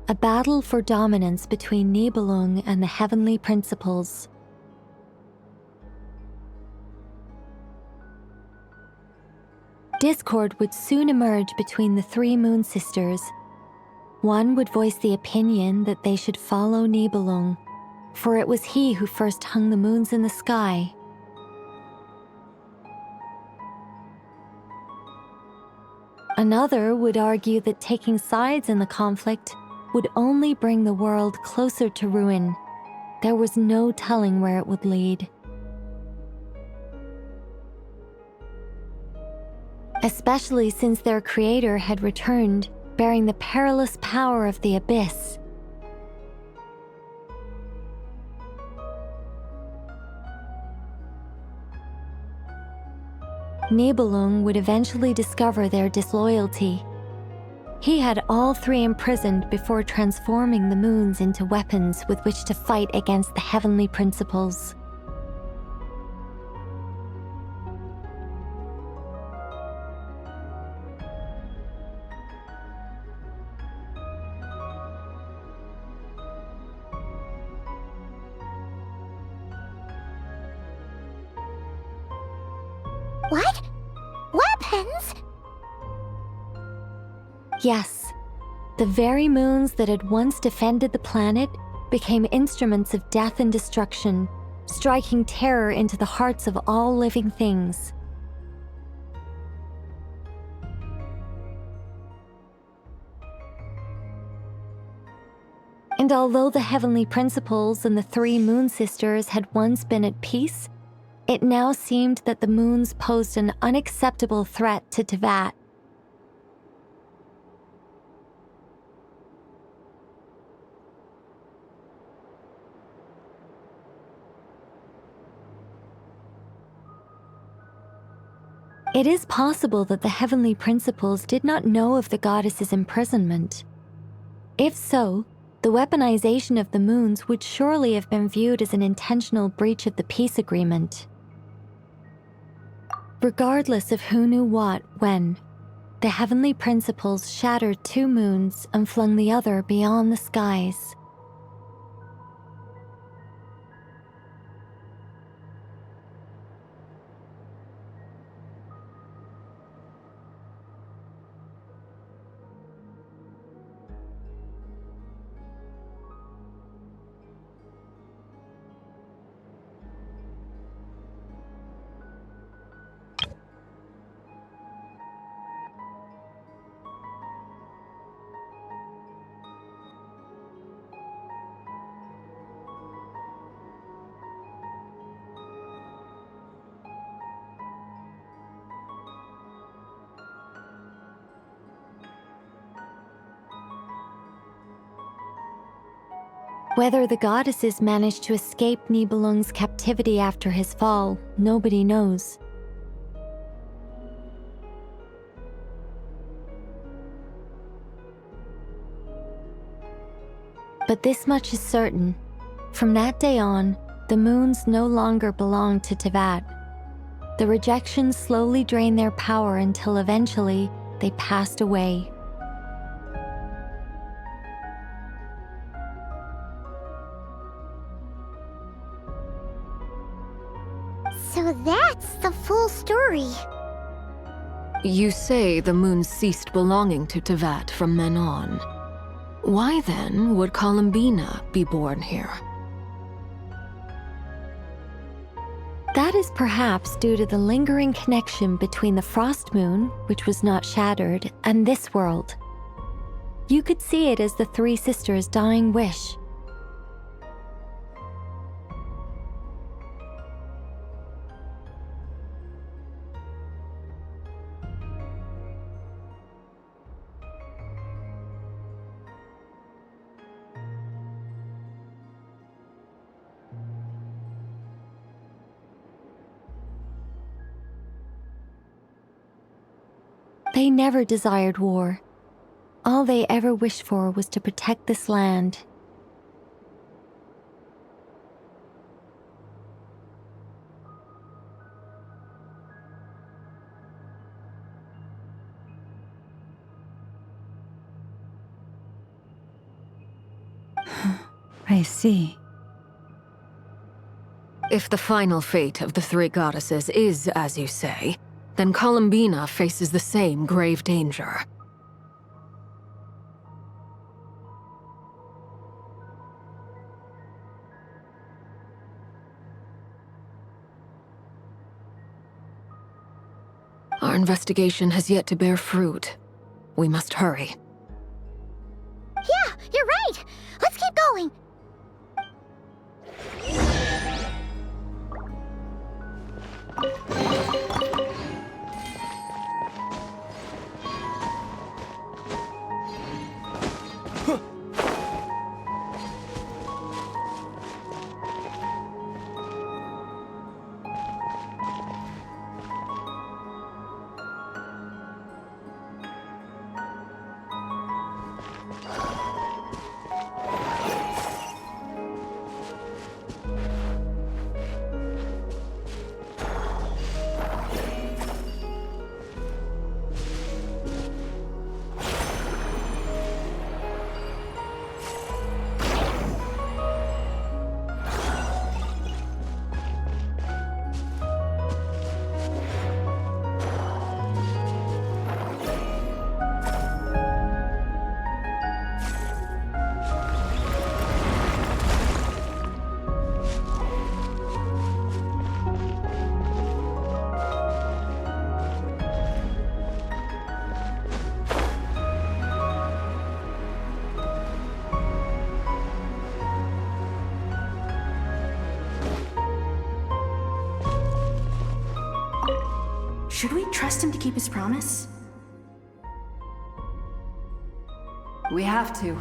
a battle for dominance between Nibelung and the heavenly principles. Discord would soon emerge between the 3 moon sisters. One would voice the opinion that they should follow Nibelung, for it was he who first hung the moons in the sky. Another would argue that taking sides in the conflict would only bring the world closer to ruin. There was no telling where it would lead. Especially since their creator had returned, bearing the perilous power of the abyss. Nibelung would eventually discover their disloyalty. He had all 3 imprisoned before transforming the moons into weapons with which to fight against the heavenly principles. What? Weapons? Yes, the very moons that had once defended the planet became instruments of death and destruction, striking terror into the hearts of all living things. And although the heavenly principles and the 3 moon sisters had once been at peace, it now seemed that the moons posed an unacceptable threat to Tevat. It is possible that the heavenly principles did not know of the goddess's imprisonment. If so, the weaponization of the moons would surely have been viewed as an intentional breach of the peace agreement. Regardless of who knew what, when, the heavenly principles shattered 2 moons and flung the other beyond the skies. Whether the goddesses managed to escape Nibelung's captivity after his fall, nobody knows. But this much is certain. From that day on, the moons no longer belonged to Tevat. The rejections slowly drained their power until eventually they passed away. So that's the full story. You say the moons ceased belonging to Tevat from then on. Why then would Columbina be born here? That is perhaps due to the lingering connection between the Frost Moon, which was not shattered, and this world. You could see it as the three sisters' dying wish. They never desired war. All they ever wished for was to protect this land. I see. If the final fate of the three goddesses is as you say, then Columbina faces the same grave danger. Our investigation has yet to bear fruit. We must hurry. Yeah, you're right! Let's keep going! Should we trust him to keep his promise? We have to.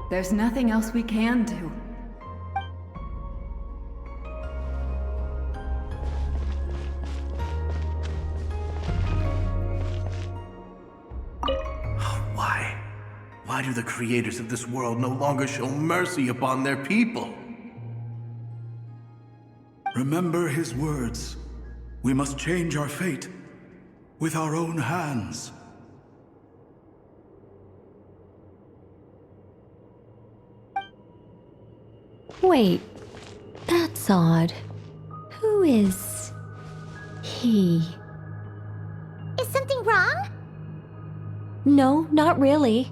There's nothing else we can do. Why? Why do the creators of this world no longer show mercy upon their people? Remember his words. We must change our fate with our own hands. Wait, that's odd. Who is he? Is something wrong? No, not really.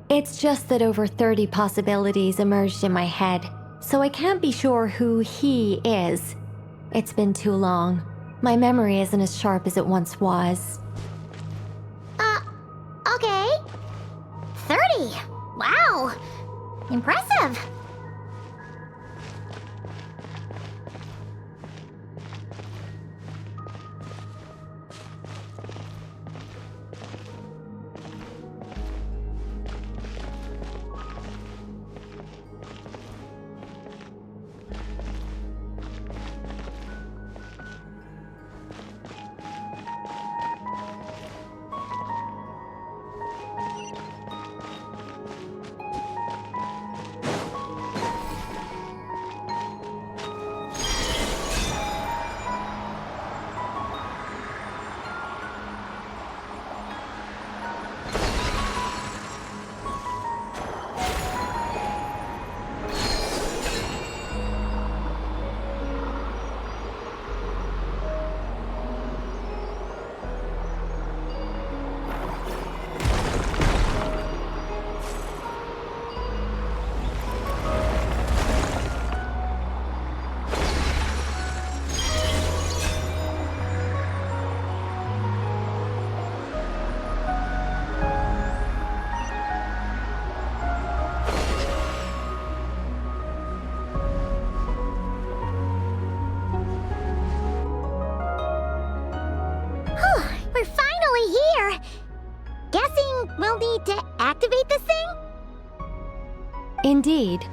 It's just that over 30 possibilities emerged in my head, so I can't be sure who he is. It's been too long. My memory isn't as sharp as it once was. Okay. 30! Wow! Impressive! activate this thing? Indeed.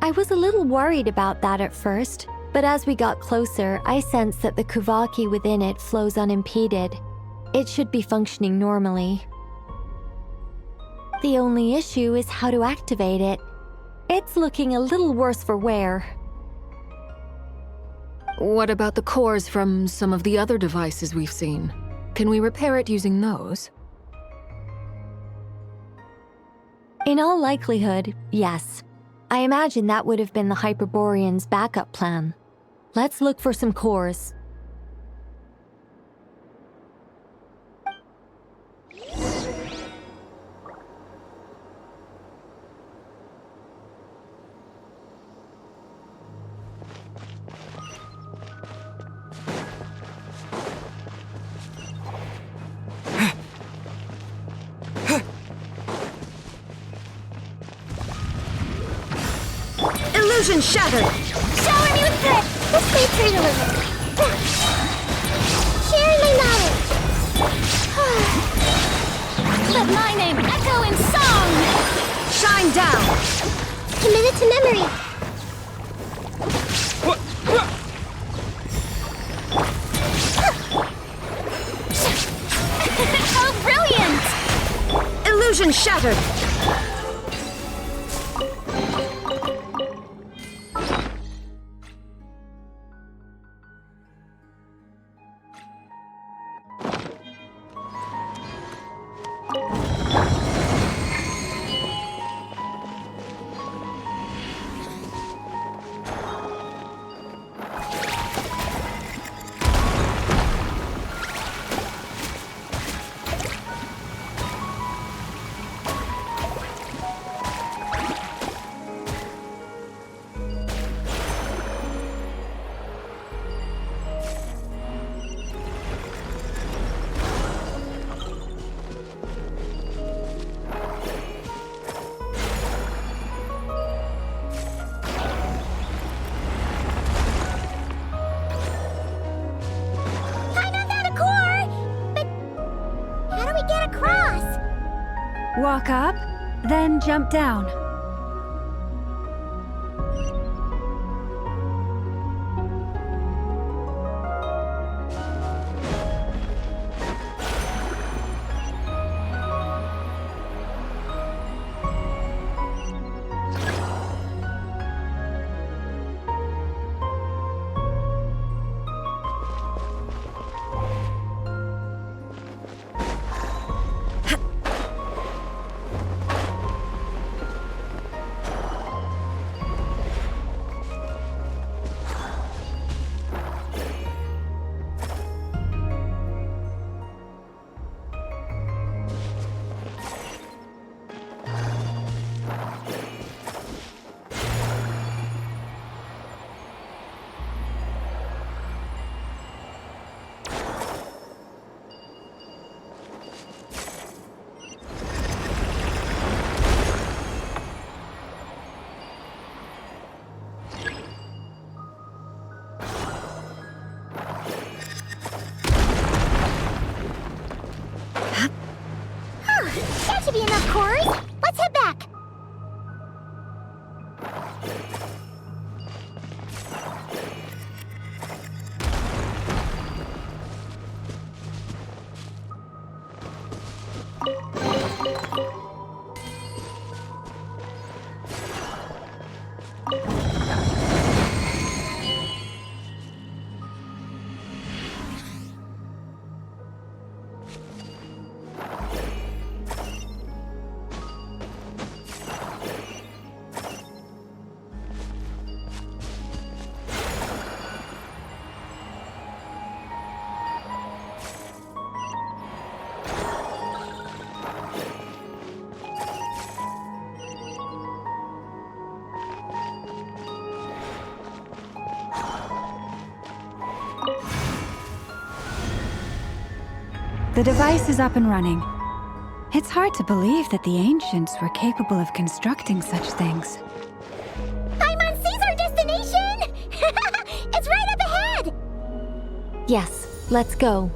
I was a little worried about that at first, but as we got closer, I sensed that the Kuvaki within it flows unimpeded. It should be functioning normally. The only issue is how to activate it. It's looking a little worse for wear. What about the cores from some of the other devices we've seen? Can we repair it using those? In all likelihood, yes. I imagine that would have been the Hyperborean's backup plan. Let's look for some cores. Illusion shattered! Shower me with good! This may turn a little. Share my knowledge! Let my name echo in song! Shine down! Commit it to memory! Oh, brilliant! Illusion shattered! Walk up, then jump down. That should be enough cores. Let's head back. The device is up and running. It's hard to believe that the ancients were capable of constructing such things. Paimon sees our destination! It's right up ahead! Yes, let's go.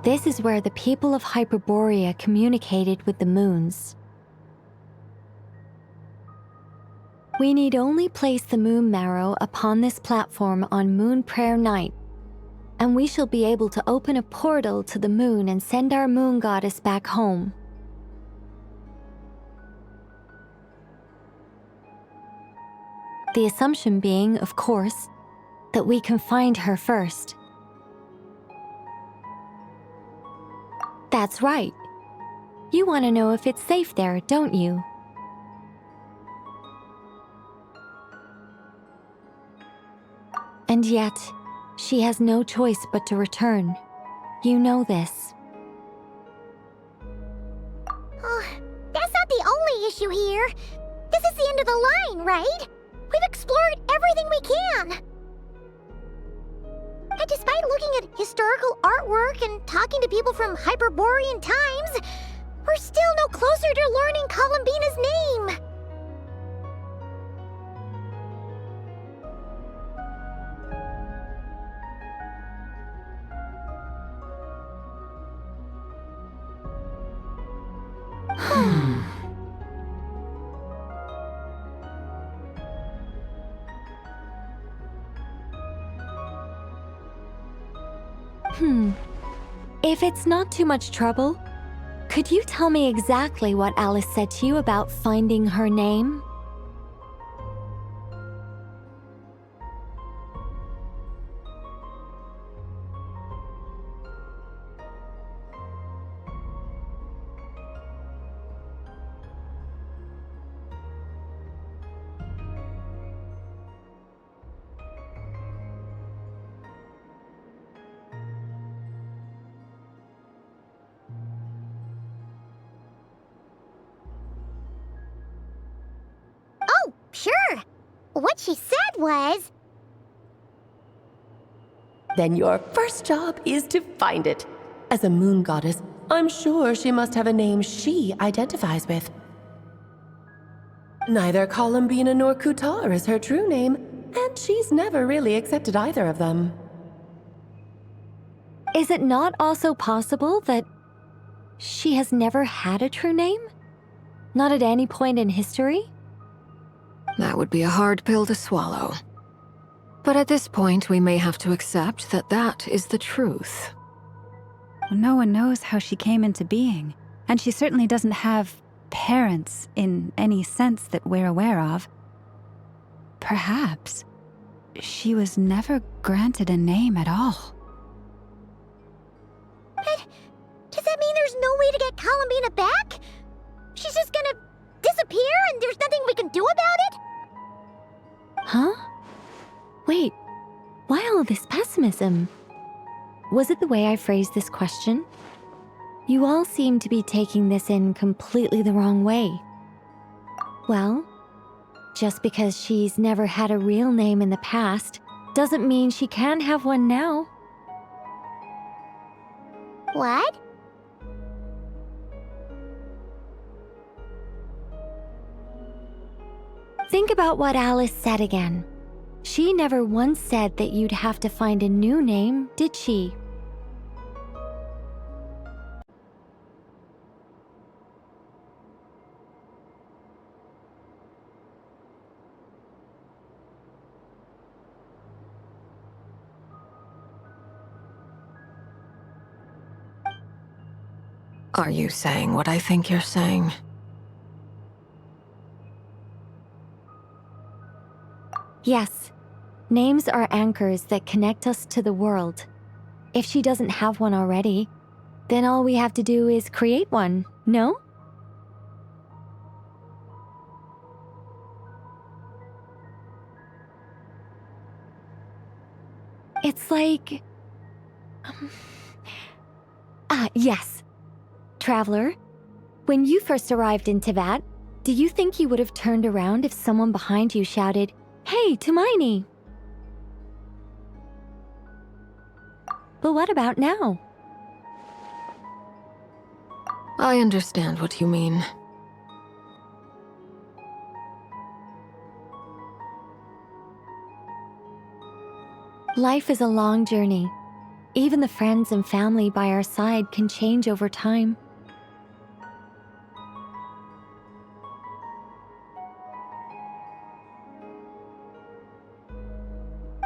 This is where the people of Hyperborea communicated with the moons. We need only place the moon marrow upon this platform on Moon Prayer Night, and we shall be able to open a portal to the moon and send our moon goddess back home. The assumption being, of course, that we can find her first. That's right. You want to know if it's safe there, don't you? And yet, she has no choice but to return. You know this. Oh, that's not the only issue here. This is the end of the line, right? We've explored everything we can. And despite looking at historical artwork and talking to people from Hyperborean times, we're still no closer to learning Columbina's name. If it's not too much trouble, could you tell me exactly what Alice said to you about finding her name? Sure. What she said was... Then your first job is to find it. As a moon goddess, I'm sure she must have a name she identifies with. Neither Columbina nor Kutar is her true name, and she's never really accepted either of them. Is it not also possible that she has never had a true name? Not at any point in history? That would be a hard pill to swallow. But at this point, we may have to accept that that is the truth. No one knows how she came into being, and she certainly doesn't have parents in any sense that we're aware of. Perhaps she was never granted a name at all. But does that mean there's no way to get Columbina back? She's just gonna disappear and there's nothing we can do about it? Huh? Wait, why all this pessimism? Was it the way I phrased this question? You all seem to be taking this in completely the wrong way. Well, just because she's never had a real name in the past doesn't mean she can't have one now. What? Think about what Alice said again. She never once said that you'd have to find a new name, did she? Are you saying what I think you're saying? Yes. Names are anchors that connect us to the world. If she doesn't have one already, then all we have to do is create one, no? It's like... yes. Traveler, when you first arrived in Teyvat, do you think you would have turned around if someone behind you shouted, "Hey, Tumaini"? But what about now? I understand what you mean. Life is a long journey. Even the friends and family by our side can change over time.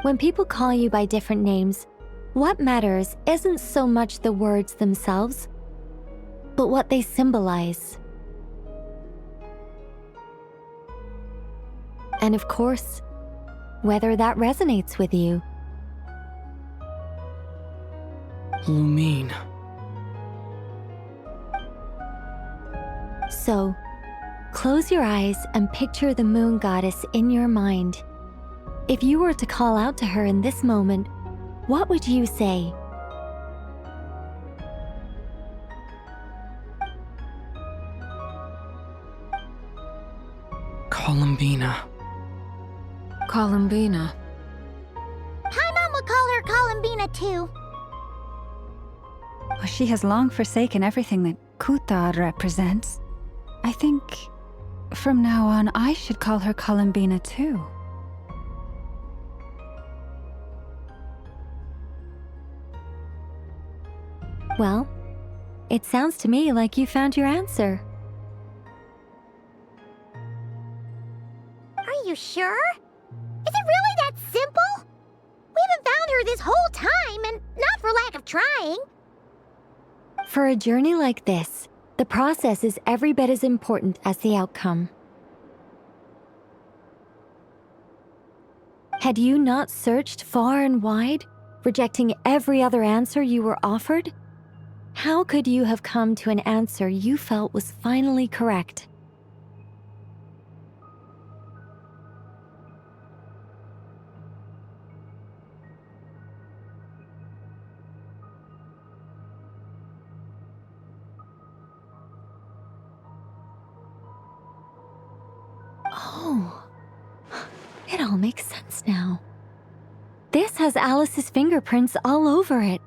When people call you by different names, what matters isn't so much the words themselves, but what they symbolize. And of course, whether that resonates with you. Lumine. So, close your eyes and picture the moon goddess in your mind. If you were to call out to her in this moment, what would you say? Columbina. Columbina. Paimon would call her Columbina too. Well, she has long forsaken everything that Kutar represents. I think from now on I should call her Columbina too. Well, it sounds to me like you found your answer. Are you sure? Is it really that simple? We haven't found her this whole time, and not for lack of trying. For a journey like this, the process is every bit as important as the outcome. Had you not searched far and wide, rejecting every other answer you were offered? How could you have come to an answer you felt was finally correct? Oh, it all makes sense now. This has Alice's fingerprints all over it.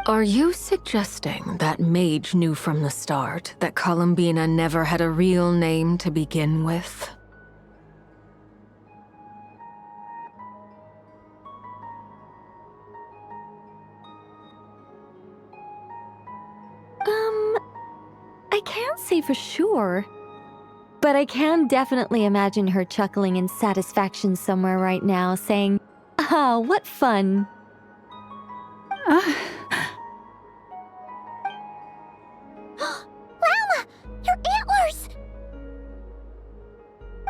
Are you suggesting that Mage knew from the start that Columbina never had a real name to begin with? I can't say for sure, but I can definitely imagine her chuckling in satisfaction somewhere right now, saying, "Ah, what fun." Llama! Your antlers!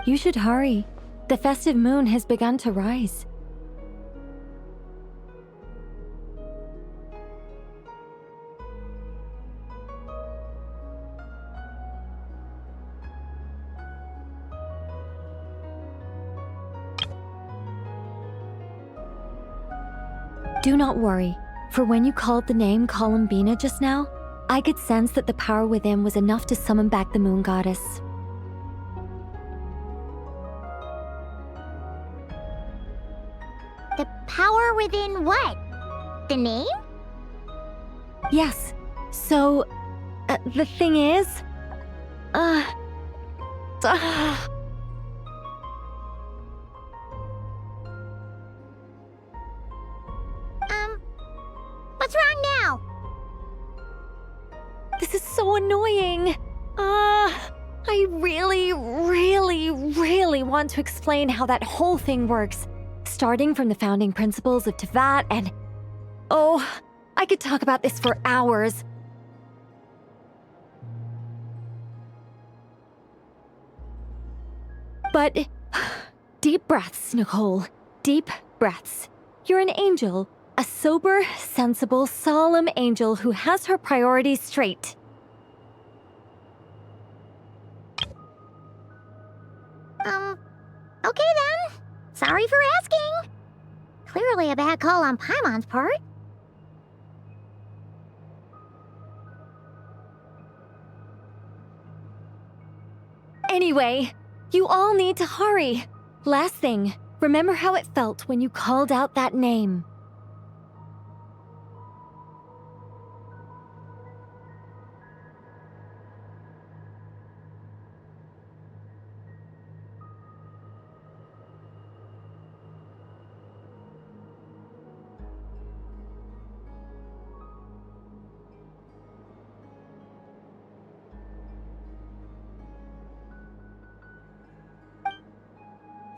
You should hurry. The festive moon has begun to rise. Do not worry, for when you called the name Columbina just now, I could sense that the power within was enough to summon back the moon goddess. The power within what? The name? Yes, so, the thing is, What's wrong now? This is so annoying. I really want to explain how that whole thing works, starting from the founding principles of Teyvat and... Oh, I could talk about this for hours. But deep breaths, Nicole. Deep breaths. You're an angel. A sober, sensible, solemn angel who has her priorities straight. Okay then. Sorry for asking. Clearly a bad call on Paimon's part. Anyway, you all need to hurry. Last thing, remember how it felt when you called out that name.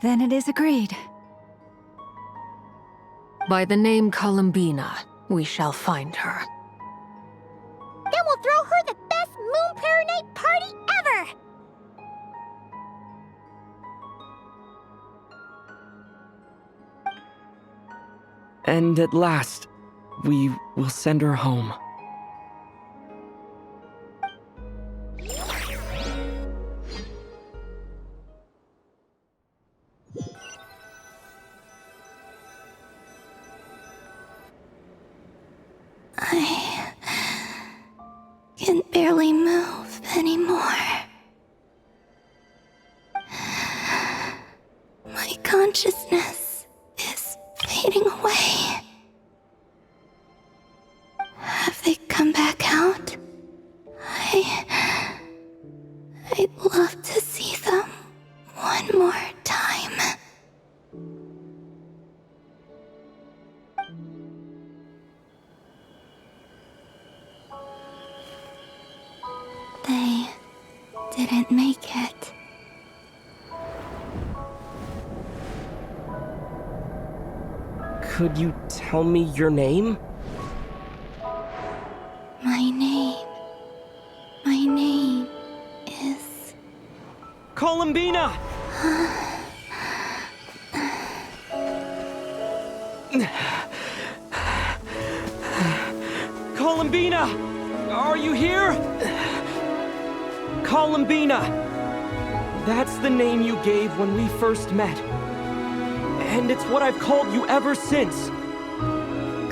Then it is agreed. By the name Columbina, we shall find her. Then we'll throw her the best Moon Prayer Night party ever! And at last, we will send her home. I can barely move anymore. My consciousness is fading away. Have they come back out? I'd love to see them one more time. They didn't make it. Could you tell me your name? My name is... Columbina! Columbina! Are you here? Columbina! That's the name you gave when we first met. And it's what I've called you ever since.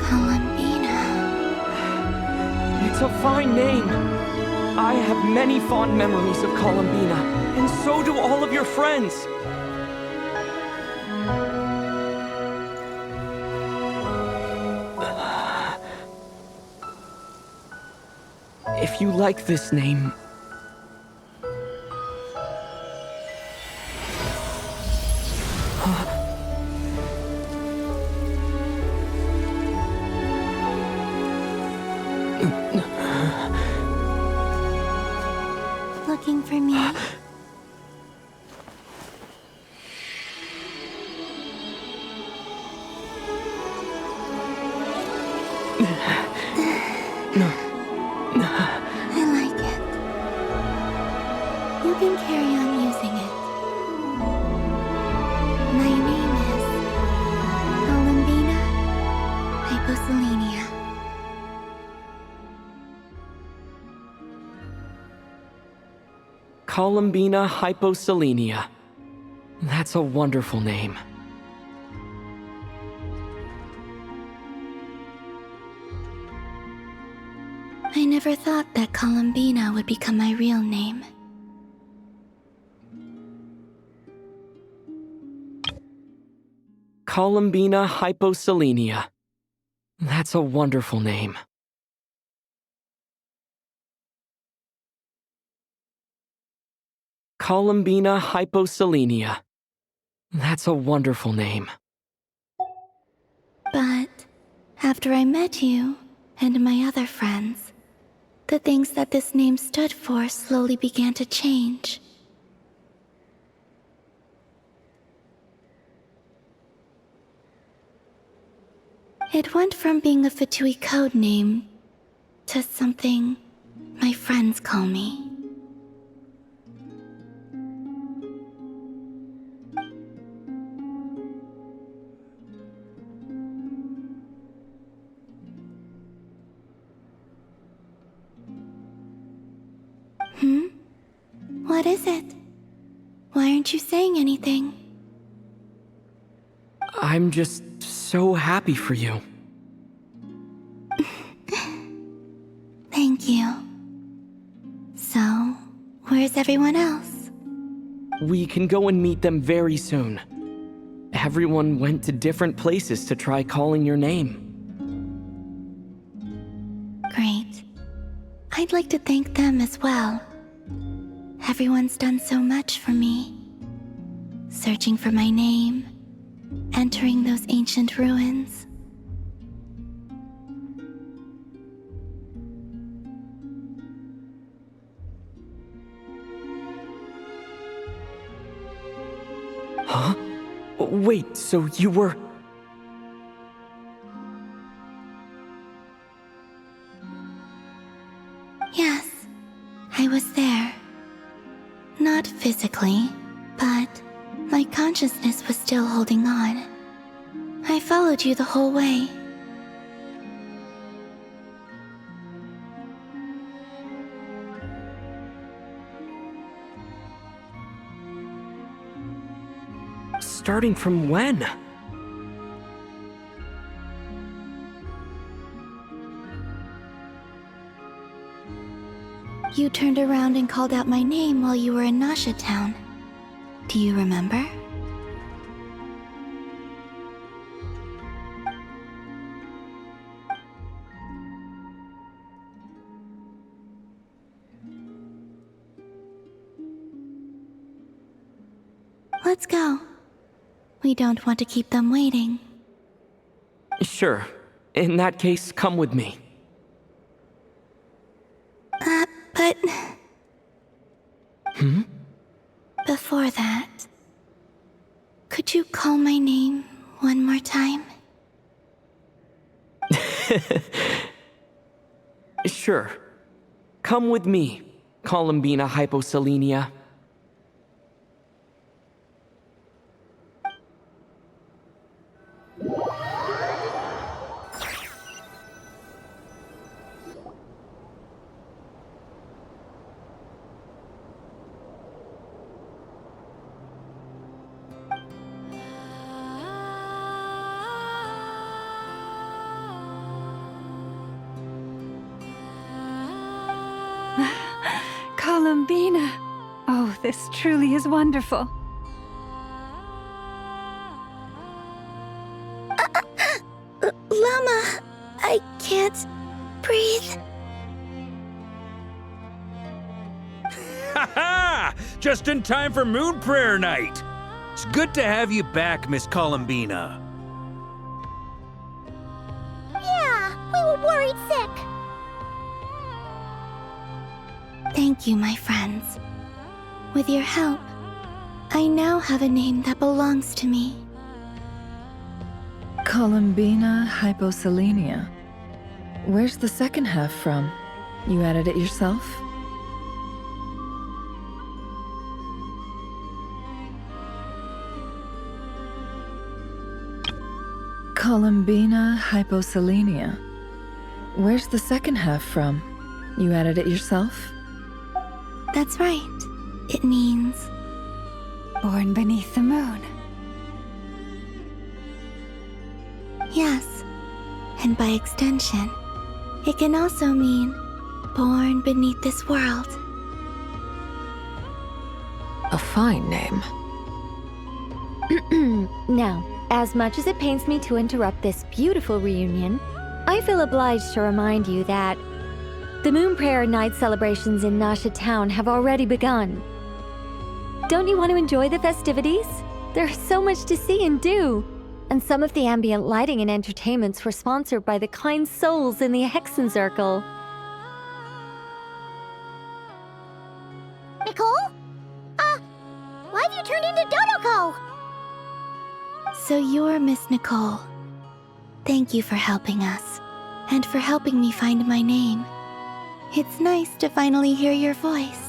Columbina. It's a fine name. I have many fond memories of Columbina, and so do all of your friends. If you like this name... Looking for me? I like it. You can carry on using it. My name is Columbina Hyposelenia. Columbina Hyposelenia. That's a wonderful name. I never thought that Columbina would become my real name. Columbina Hyposelenia. That's a wonderful name. Columbina Hyposelenia. That's a wonderful name. But after I met you and my other friends, the things that this name stood for slowly began to change. It went from being a Fatui code name to something my friends call me. What is it? Why aren't you saying anything? I'm just so happy for you. Thank you. So, where's everyone else? We can go and meet them very soon. Everyone went to different places to try calling your name. Great. I'd like to thank them as well. Everyone's done so much for me. Searching for my name, entering those ancient ruins. Huh? Wait, so you were... Yes, I was there. Not physically, but my consciousness was still holding on. I followed you the whole way. Starting from when? You turned around and called out my name while you were in Nasha Town. Do you remember? Let's go. We don't want to keep them waiting. Sure. In that case, come with me. But... Hmm? Before that... Could you call my name one more time? Sure. Come with me, Columbina Hyposelenia. Columbina! Oh, this truly is wonderful. Llama, I can't breathe. Ha-ha! Just in time for Moon Prayer Night. It's good to have you back, Miss Columbina. Yeah, we were worried sick. Thank you, my friends. With your help, I now have a name that belongs to me. Columbina Hyposelenia. Where's the second half from? You added it yourself? Columbina Hyposelenia. Where's the second half from? You added it yourself? That's right. It means... Born beneath the moon. Yes. And by extension, it can also mean born beneath this world. A fine name. Now, as much as it pains me to interrupt this beautiful reunion, I feel obliged to remind you that the Moon Prayer Night celebrations in Nasha Town have already begun. Don't you want to enjoy the festivities? There's so much to see and do. And some of the ambient lighting and entertainments were sponsored by the kind souls in the Hexen Circle. Nicole? Why have you turned into Dodoko? So you're Miss Nicole. Thank you for helping us, and for helping me find my name. It's nice to finally hear your voice.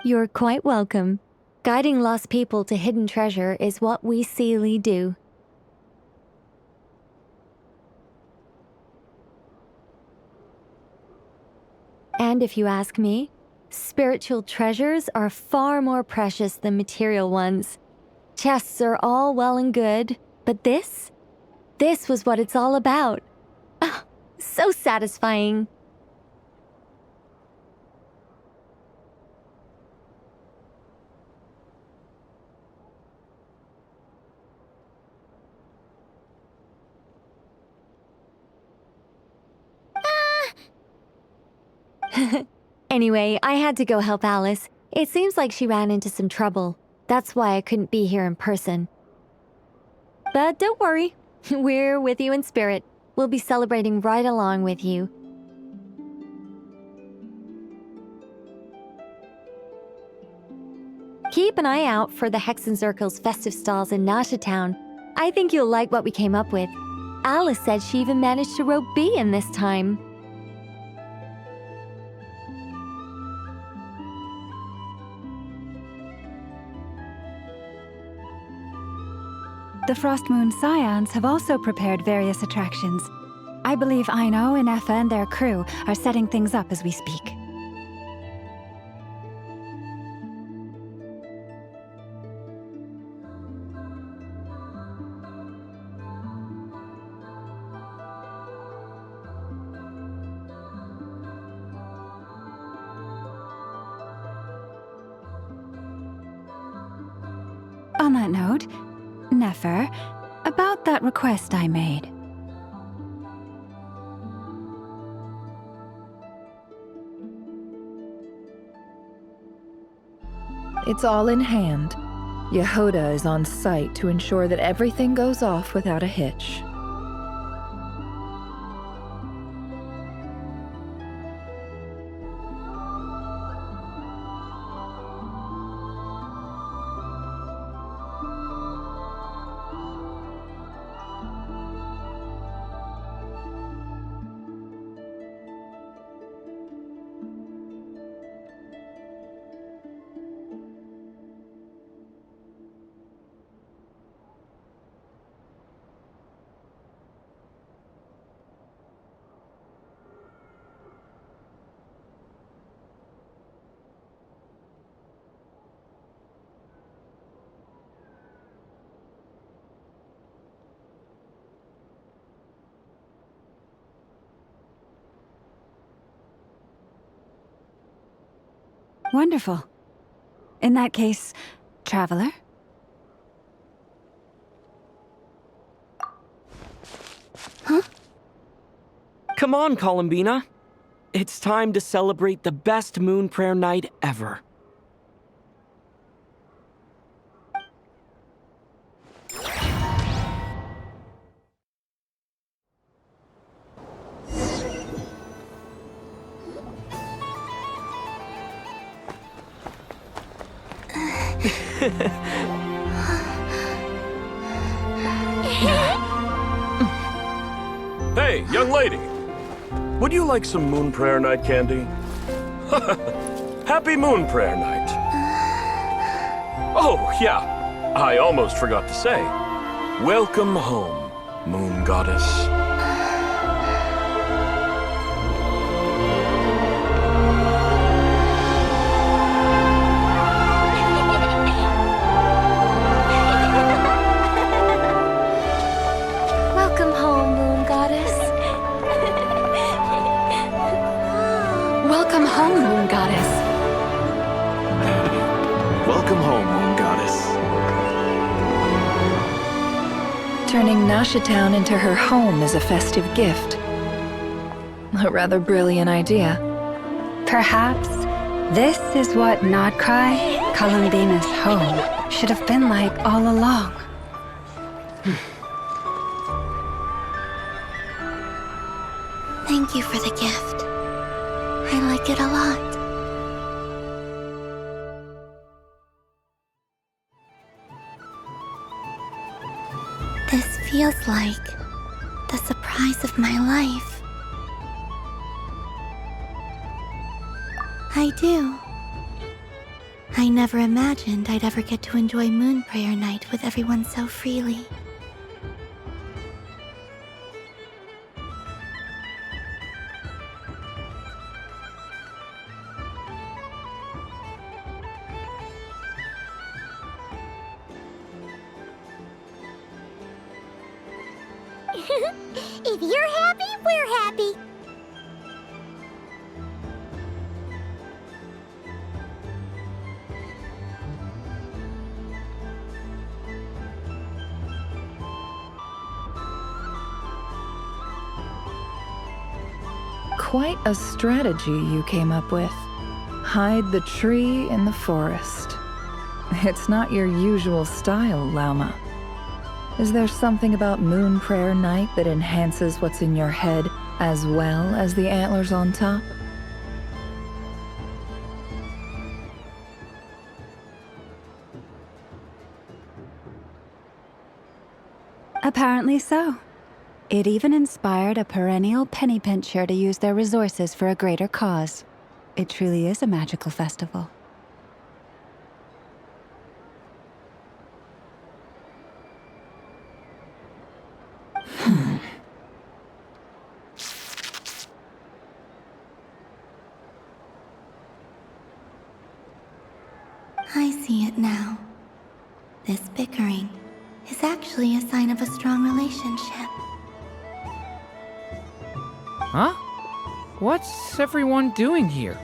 You're quite welcome. Guiding lost people to hidden treasure is what we Seelie do. And if you ask me, spiritual treasures are far more precious than material ones. Chests are all well and good, but this was what it's all about. Ah, so satisfying. Anyway, I had to go help Alice. It seems like she ran into some trouble. That's why I couldn't be here in person. But don't worry, we're with you in spirit. We'll be celebrating right along with you. Keep an eye out for the Hexenzirkel's festive stalls in Nasha Town. I think you'll like what we came up with. Alice said she even managed to rope B in this time. The Frost Moon Scions have also prepared various attractions. I believe Aino, Inefa, and their crew are setting things up as we speak. On that note, Nefer, about that request I made. It's all in hand. Yehoda is on site to ensure that everything goes off without a hitch. Wonderful. In that case, Traveler? Huh? Come on, Columbina. It's time to celebrate the best moon prayer night ever. Hey, young lady. Would you like some moon prayer night candy? Happy moon prayer night. Oh, yeah. I almost forgot to say. Welcome home, moon goddess. Welcome home, moon goddess. Welcome home, moon goddess. Welcome home, moon goddess. Turning Nasha Town into her home is a festive gift. A rather brilliant idea. Perhaps this is what Nodcry, Columbina's home, should have been like all along. Thank you for the gift. I like it a lot. This feels like the surprise of my life. I do. I never imagined I'd ever get to enjoy Moon Prayer Night with everyone so freely. If you're happy, we're happy. quite a strategy you came up with. Hide the tree in the forest. It's not your usual style, Lauma. Is there something about Moon Prayer Night that enhances what's in your head as well as the antlers on top? Apparently so. It even inspired a perennial penny pincher to use their resources for a greater cause. It truly is a magical festival. I see it now. This bickering is actually a sign of a strong relationship. Huh? What's everyone doing here?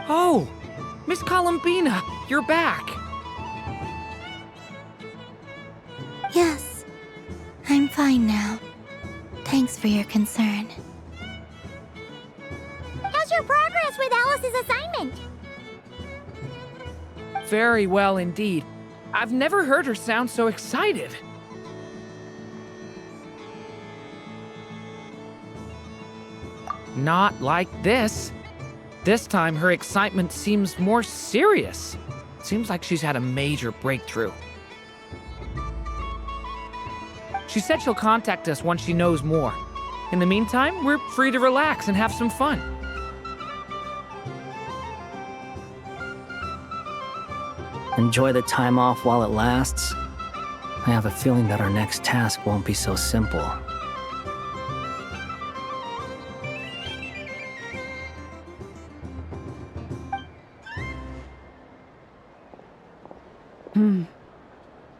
Oh! Miss Columbina, you're back! Yes, I'm fine now. Thanks for your concern. How's your progress with Alice's assignment? Very well indeed. I've never heard her sound so excited. Not like this. This time her excitement seems more serious. Seems like she's had a major breakthrough. She said she'll contact us once she knows more. In the meantime, we're free to relax and have some fun. Enjoy the time off while it lasts. I have a feeling that our next task won't be so simple.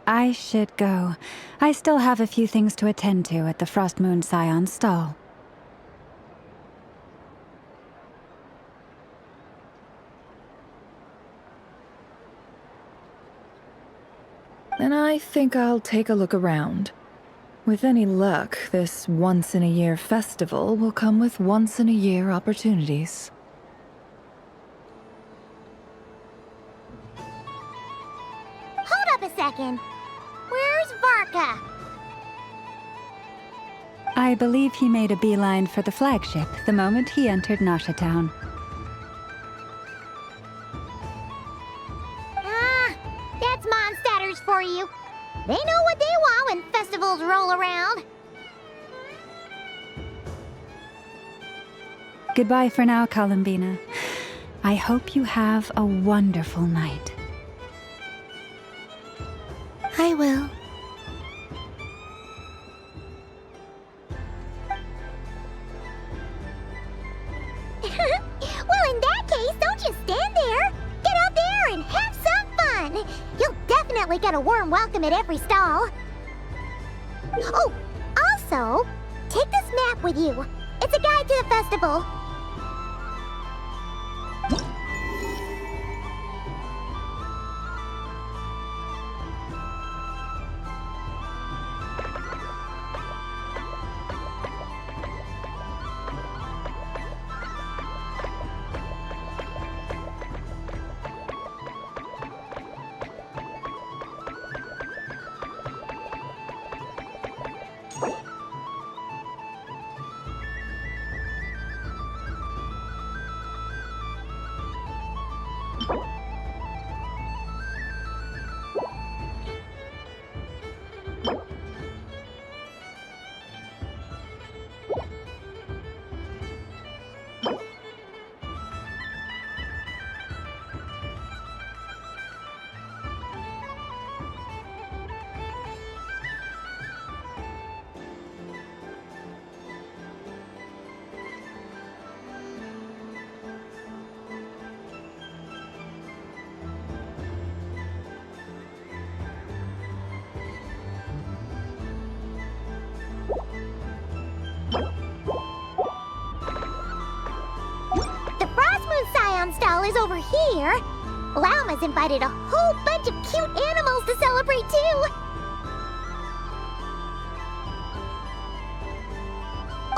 I should go. I still have a few things to attend to at the Frost Moon Scion's stall. Then I think I'll take a look around. With any luck, this once-in-a-year festival will come with once-in-a-year opportunities. Hold up a second. Where's Varka? I believe he made a beeline for the flagship the moment he entered Nasha Town. That's Mondstadters for you. They know what they want when festivals roll around. Goodbye for now, Columbina. I hope you have a wonderful night. I will. Well, in that case, don't just stand there. Get out there and have some fun. You'll definitely get a warm welcome at every stall. Oh, also, take this map with you. It's a guide to the festival. Stall is over here. Lauma's invited a whole bunch of cute animals to celebrate too.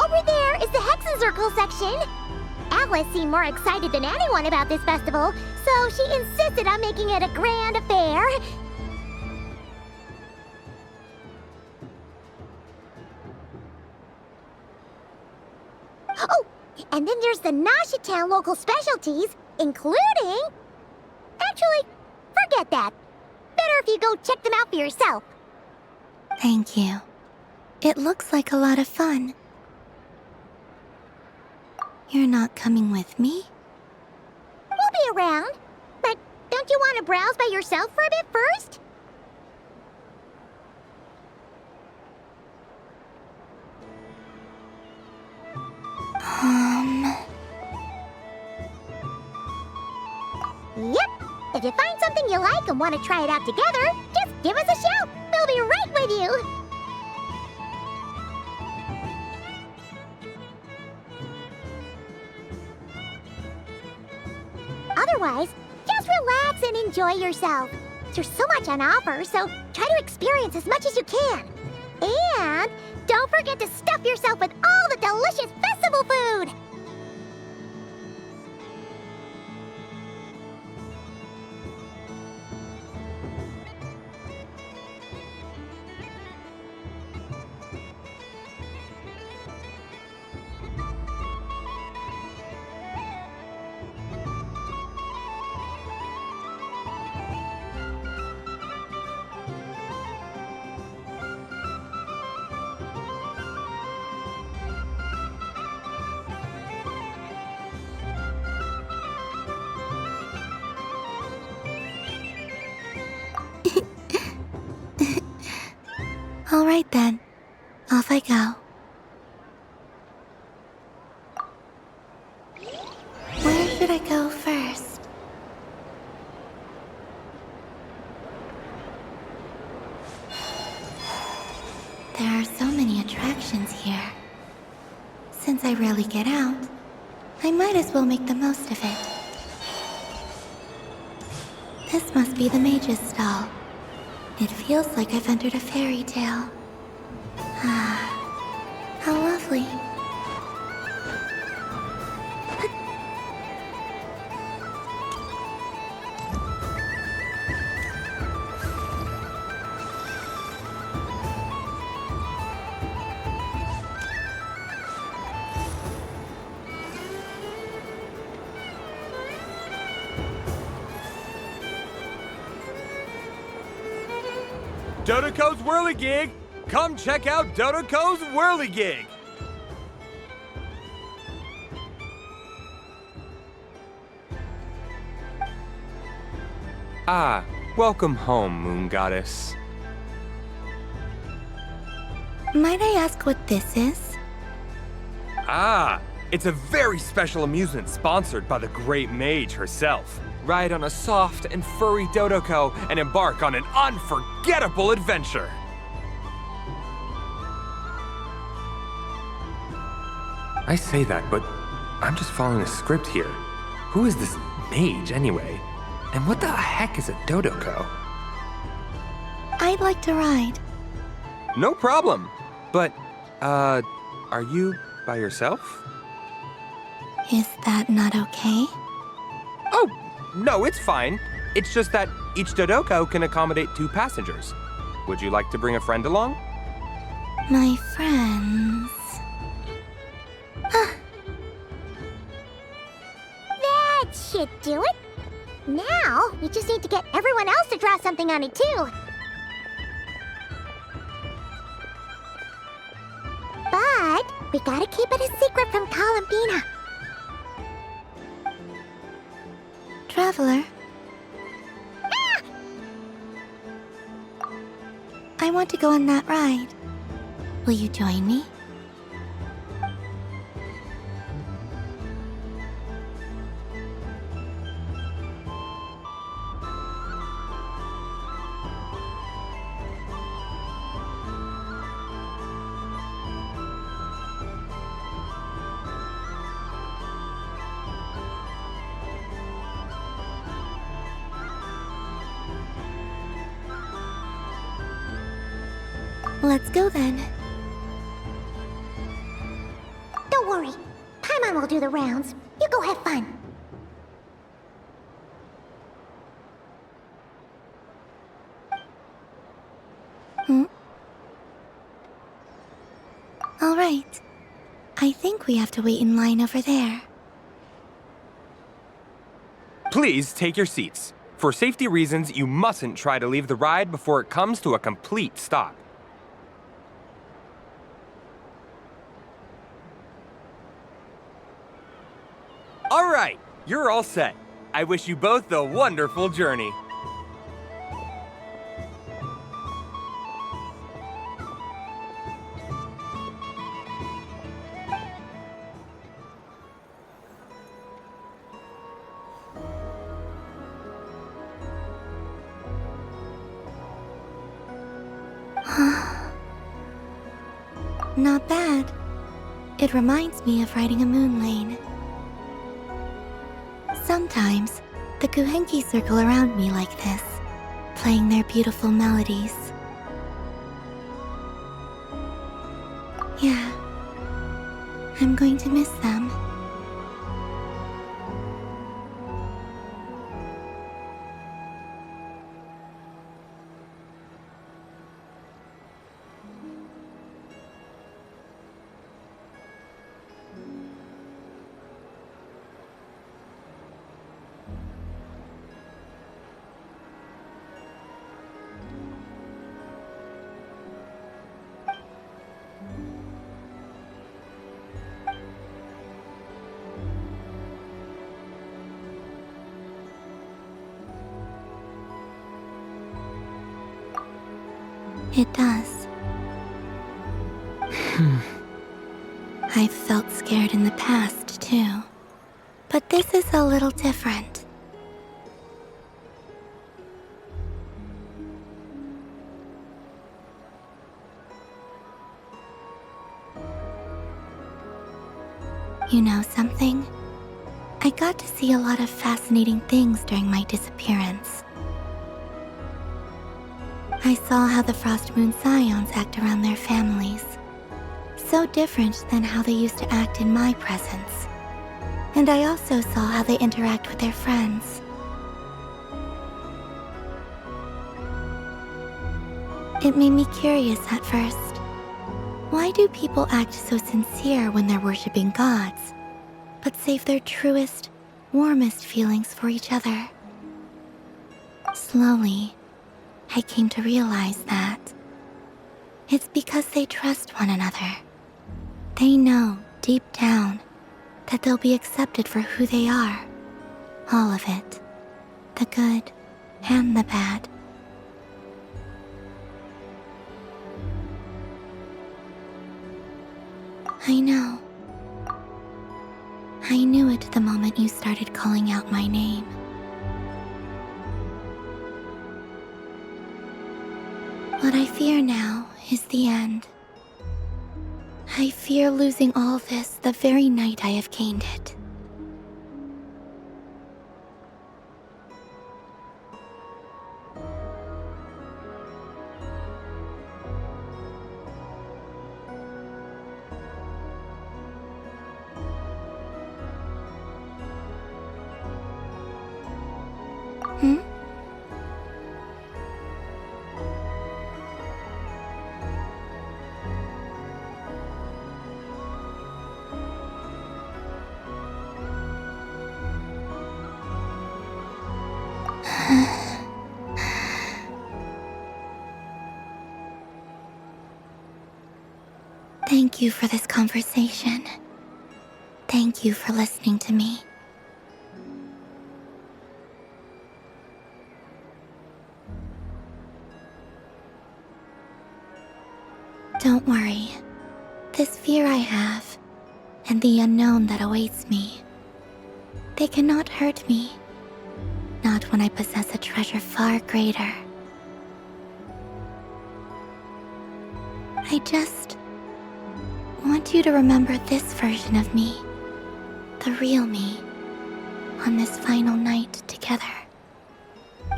Over there! Hexa Circle section. Alice seemed more excited than anyone about this festival, so she insisted on making it a grand affair. Oh, and then there's the Nashitown local specialties, including... Actually, forget that. Better if you go check them out for yourself. Thank you. It looks like a lot of fun. You're not coming with me? We'll be around. But don't you want to browse by yourself for a bit first? Yep. If you find something you like and want to try it out together, just give us a shout. We'll be right with you. Otherwise, just relax and enjoy yourself. There's so much on offer, so try to experience as much as you can. And don't forget to stuff yourself with all the delicious festival food! All right then. Off I go. Where should I go first? There are so many attractions here. Since I rarely get out, I might as well make the most of it. This must be the mage's stall. It feels like I've entered a fairy tale. Ah, how lovely. Dodoco's Whirligig! Come check out Dodoco's Whirligig! Ah, welcome home, Moon Goddess. Might I ask what this is? Ah, it's a very special amusement sponsored by the great mage herself. Ride on a soft and furry Dodoco and embark on an unforgettable adventure. I say that, but I'm just following a script here. Who is this mage, anyway? And what the heck is a Dodoco? I'd like to ride. No problem. But, are you by yourself? Is that not okay? Oh, no, it's fine. It's just that each Dodoco can accommodate 2 passengers. Would you like to bring a friend along? My friends... That should do it. Now, we just need to get everyone else to draw something on it, too. But we gotta keep it a secret from Columbina. Traveler? Ah! I want to go on that ride. Will you join me? Let's go then. Don't worry. Paimon will do the rounds. You go have fun. All right. I think we have to wait in line over there. Please take your seats. For safety reasons, you mustn't try to leave the ride before it comes to a complete stop. All right, you're all set. I wish you both a wonderful journey. Not bad. It reminds me of riding a moon lane. Sometimes, the Kuhenki circle around me like this, playing their beautiful melodies. Yeah, I'm going to miss them. It does. I've felt scared in the past, too. But this is a little different. You know something? I got to see a lot of fascinating things during my disappearance. I saw how the Frost Moon Scions act around their families. So different than how they used to act in my presence. And I also saw how they interact with their friends. It made me curious at first. Why do people act so sincere when they're worshipping gods, but save their truest, warmest feelings for each other? Slowly, I came to realize that it's because they trust one another. They know, deep down, that they'll be accepted for who they are. All of it. The good and the bad. I know. I knew it the moment you started calling out my name. What I fear now is the end. I fear losing all this the very night I have gained it. Thank you for this conversation. Thank you for listening to me. Don't worry. This fear I have, and the unknown that awaits me, they cannot hurt me. Not when I possess a treasure far greater. I just want you to remember this version of me, the real me, on this final night together.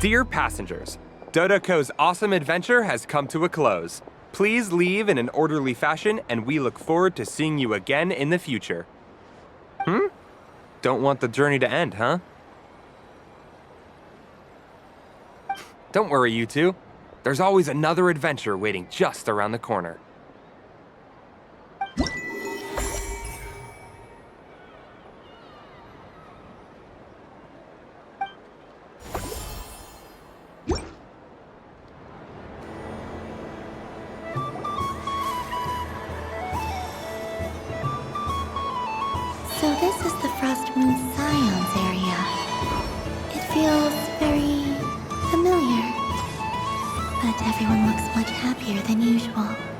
Dear passengers, Dodoko's awesome adventure has come to a close. Please leave in an orderly fashion, and we look forward to seeing you again in the future. Don't want the journey to end, huh? Don't worry, you two. There's always another adventure waiting just around the corner. So this is the Frost Moon Scions area. It feels very familiar. But everyone looks much happier than usual.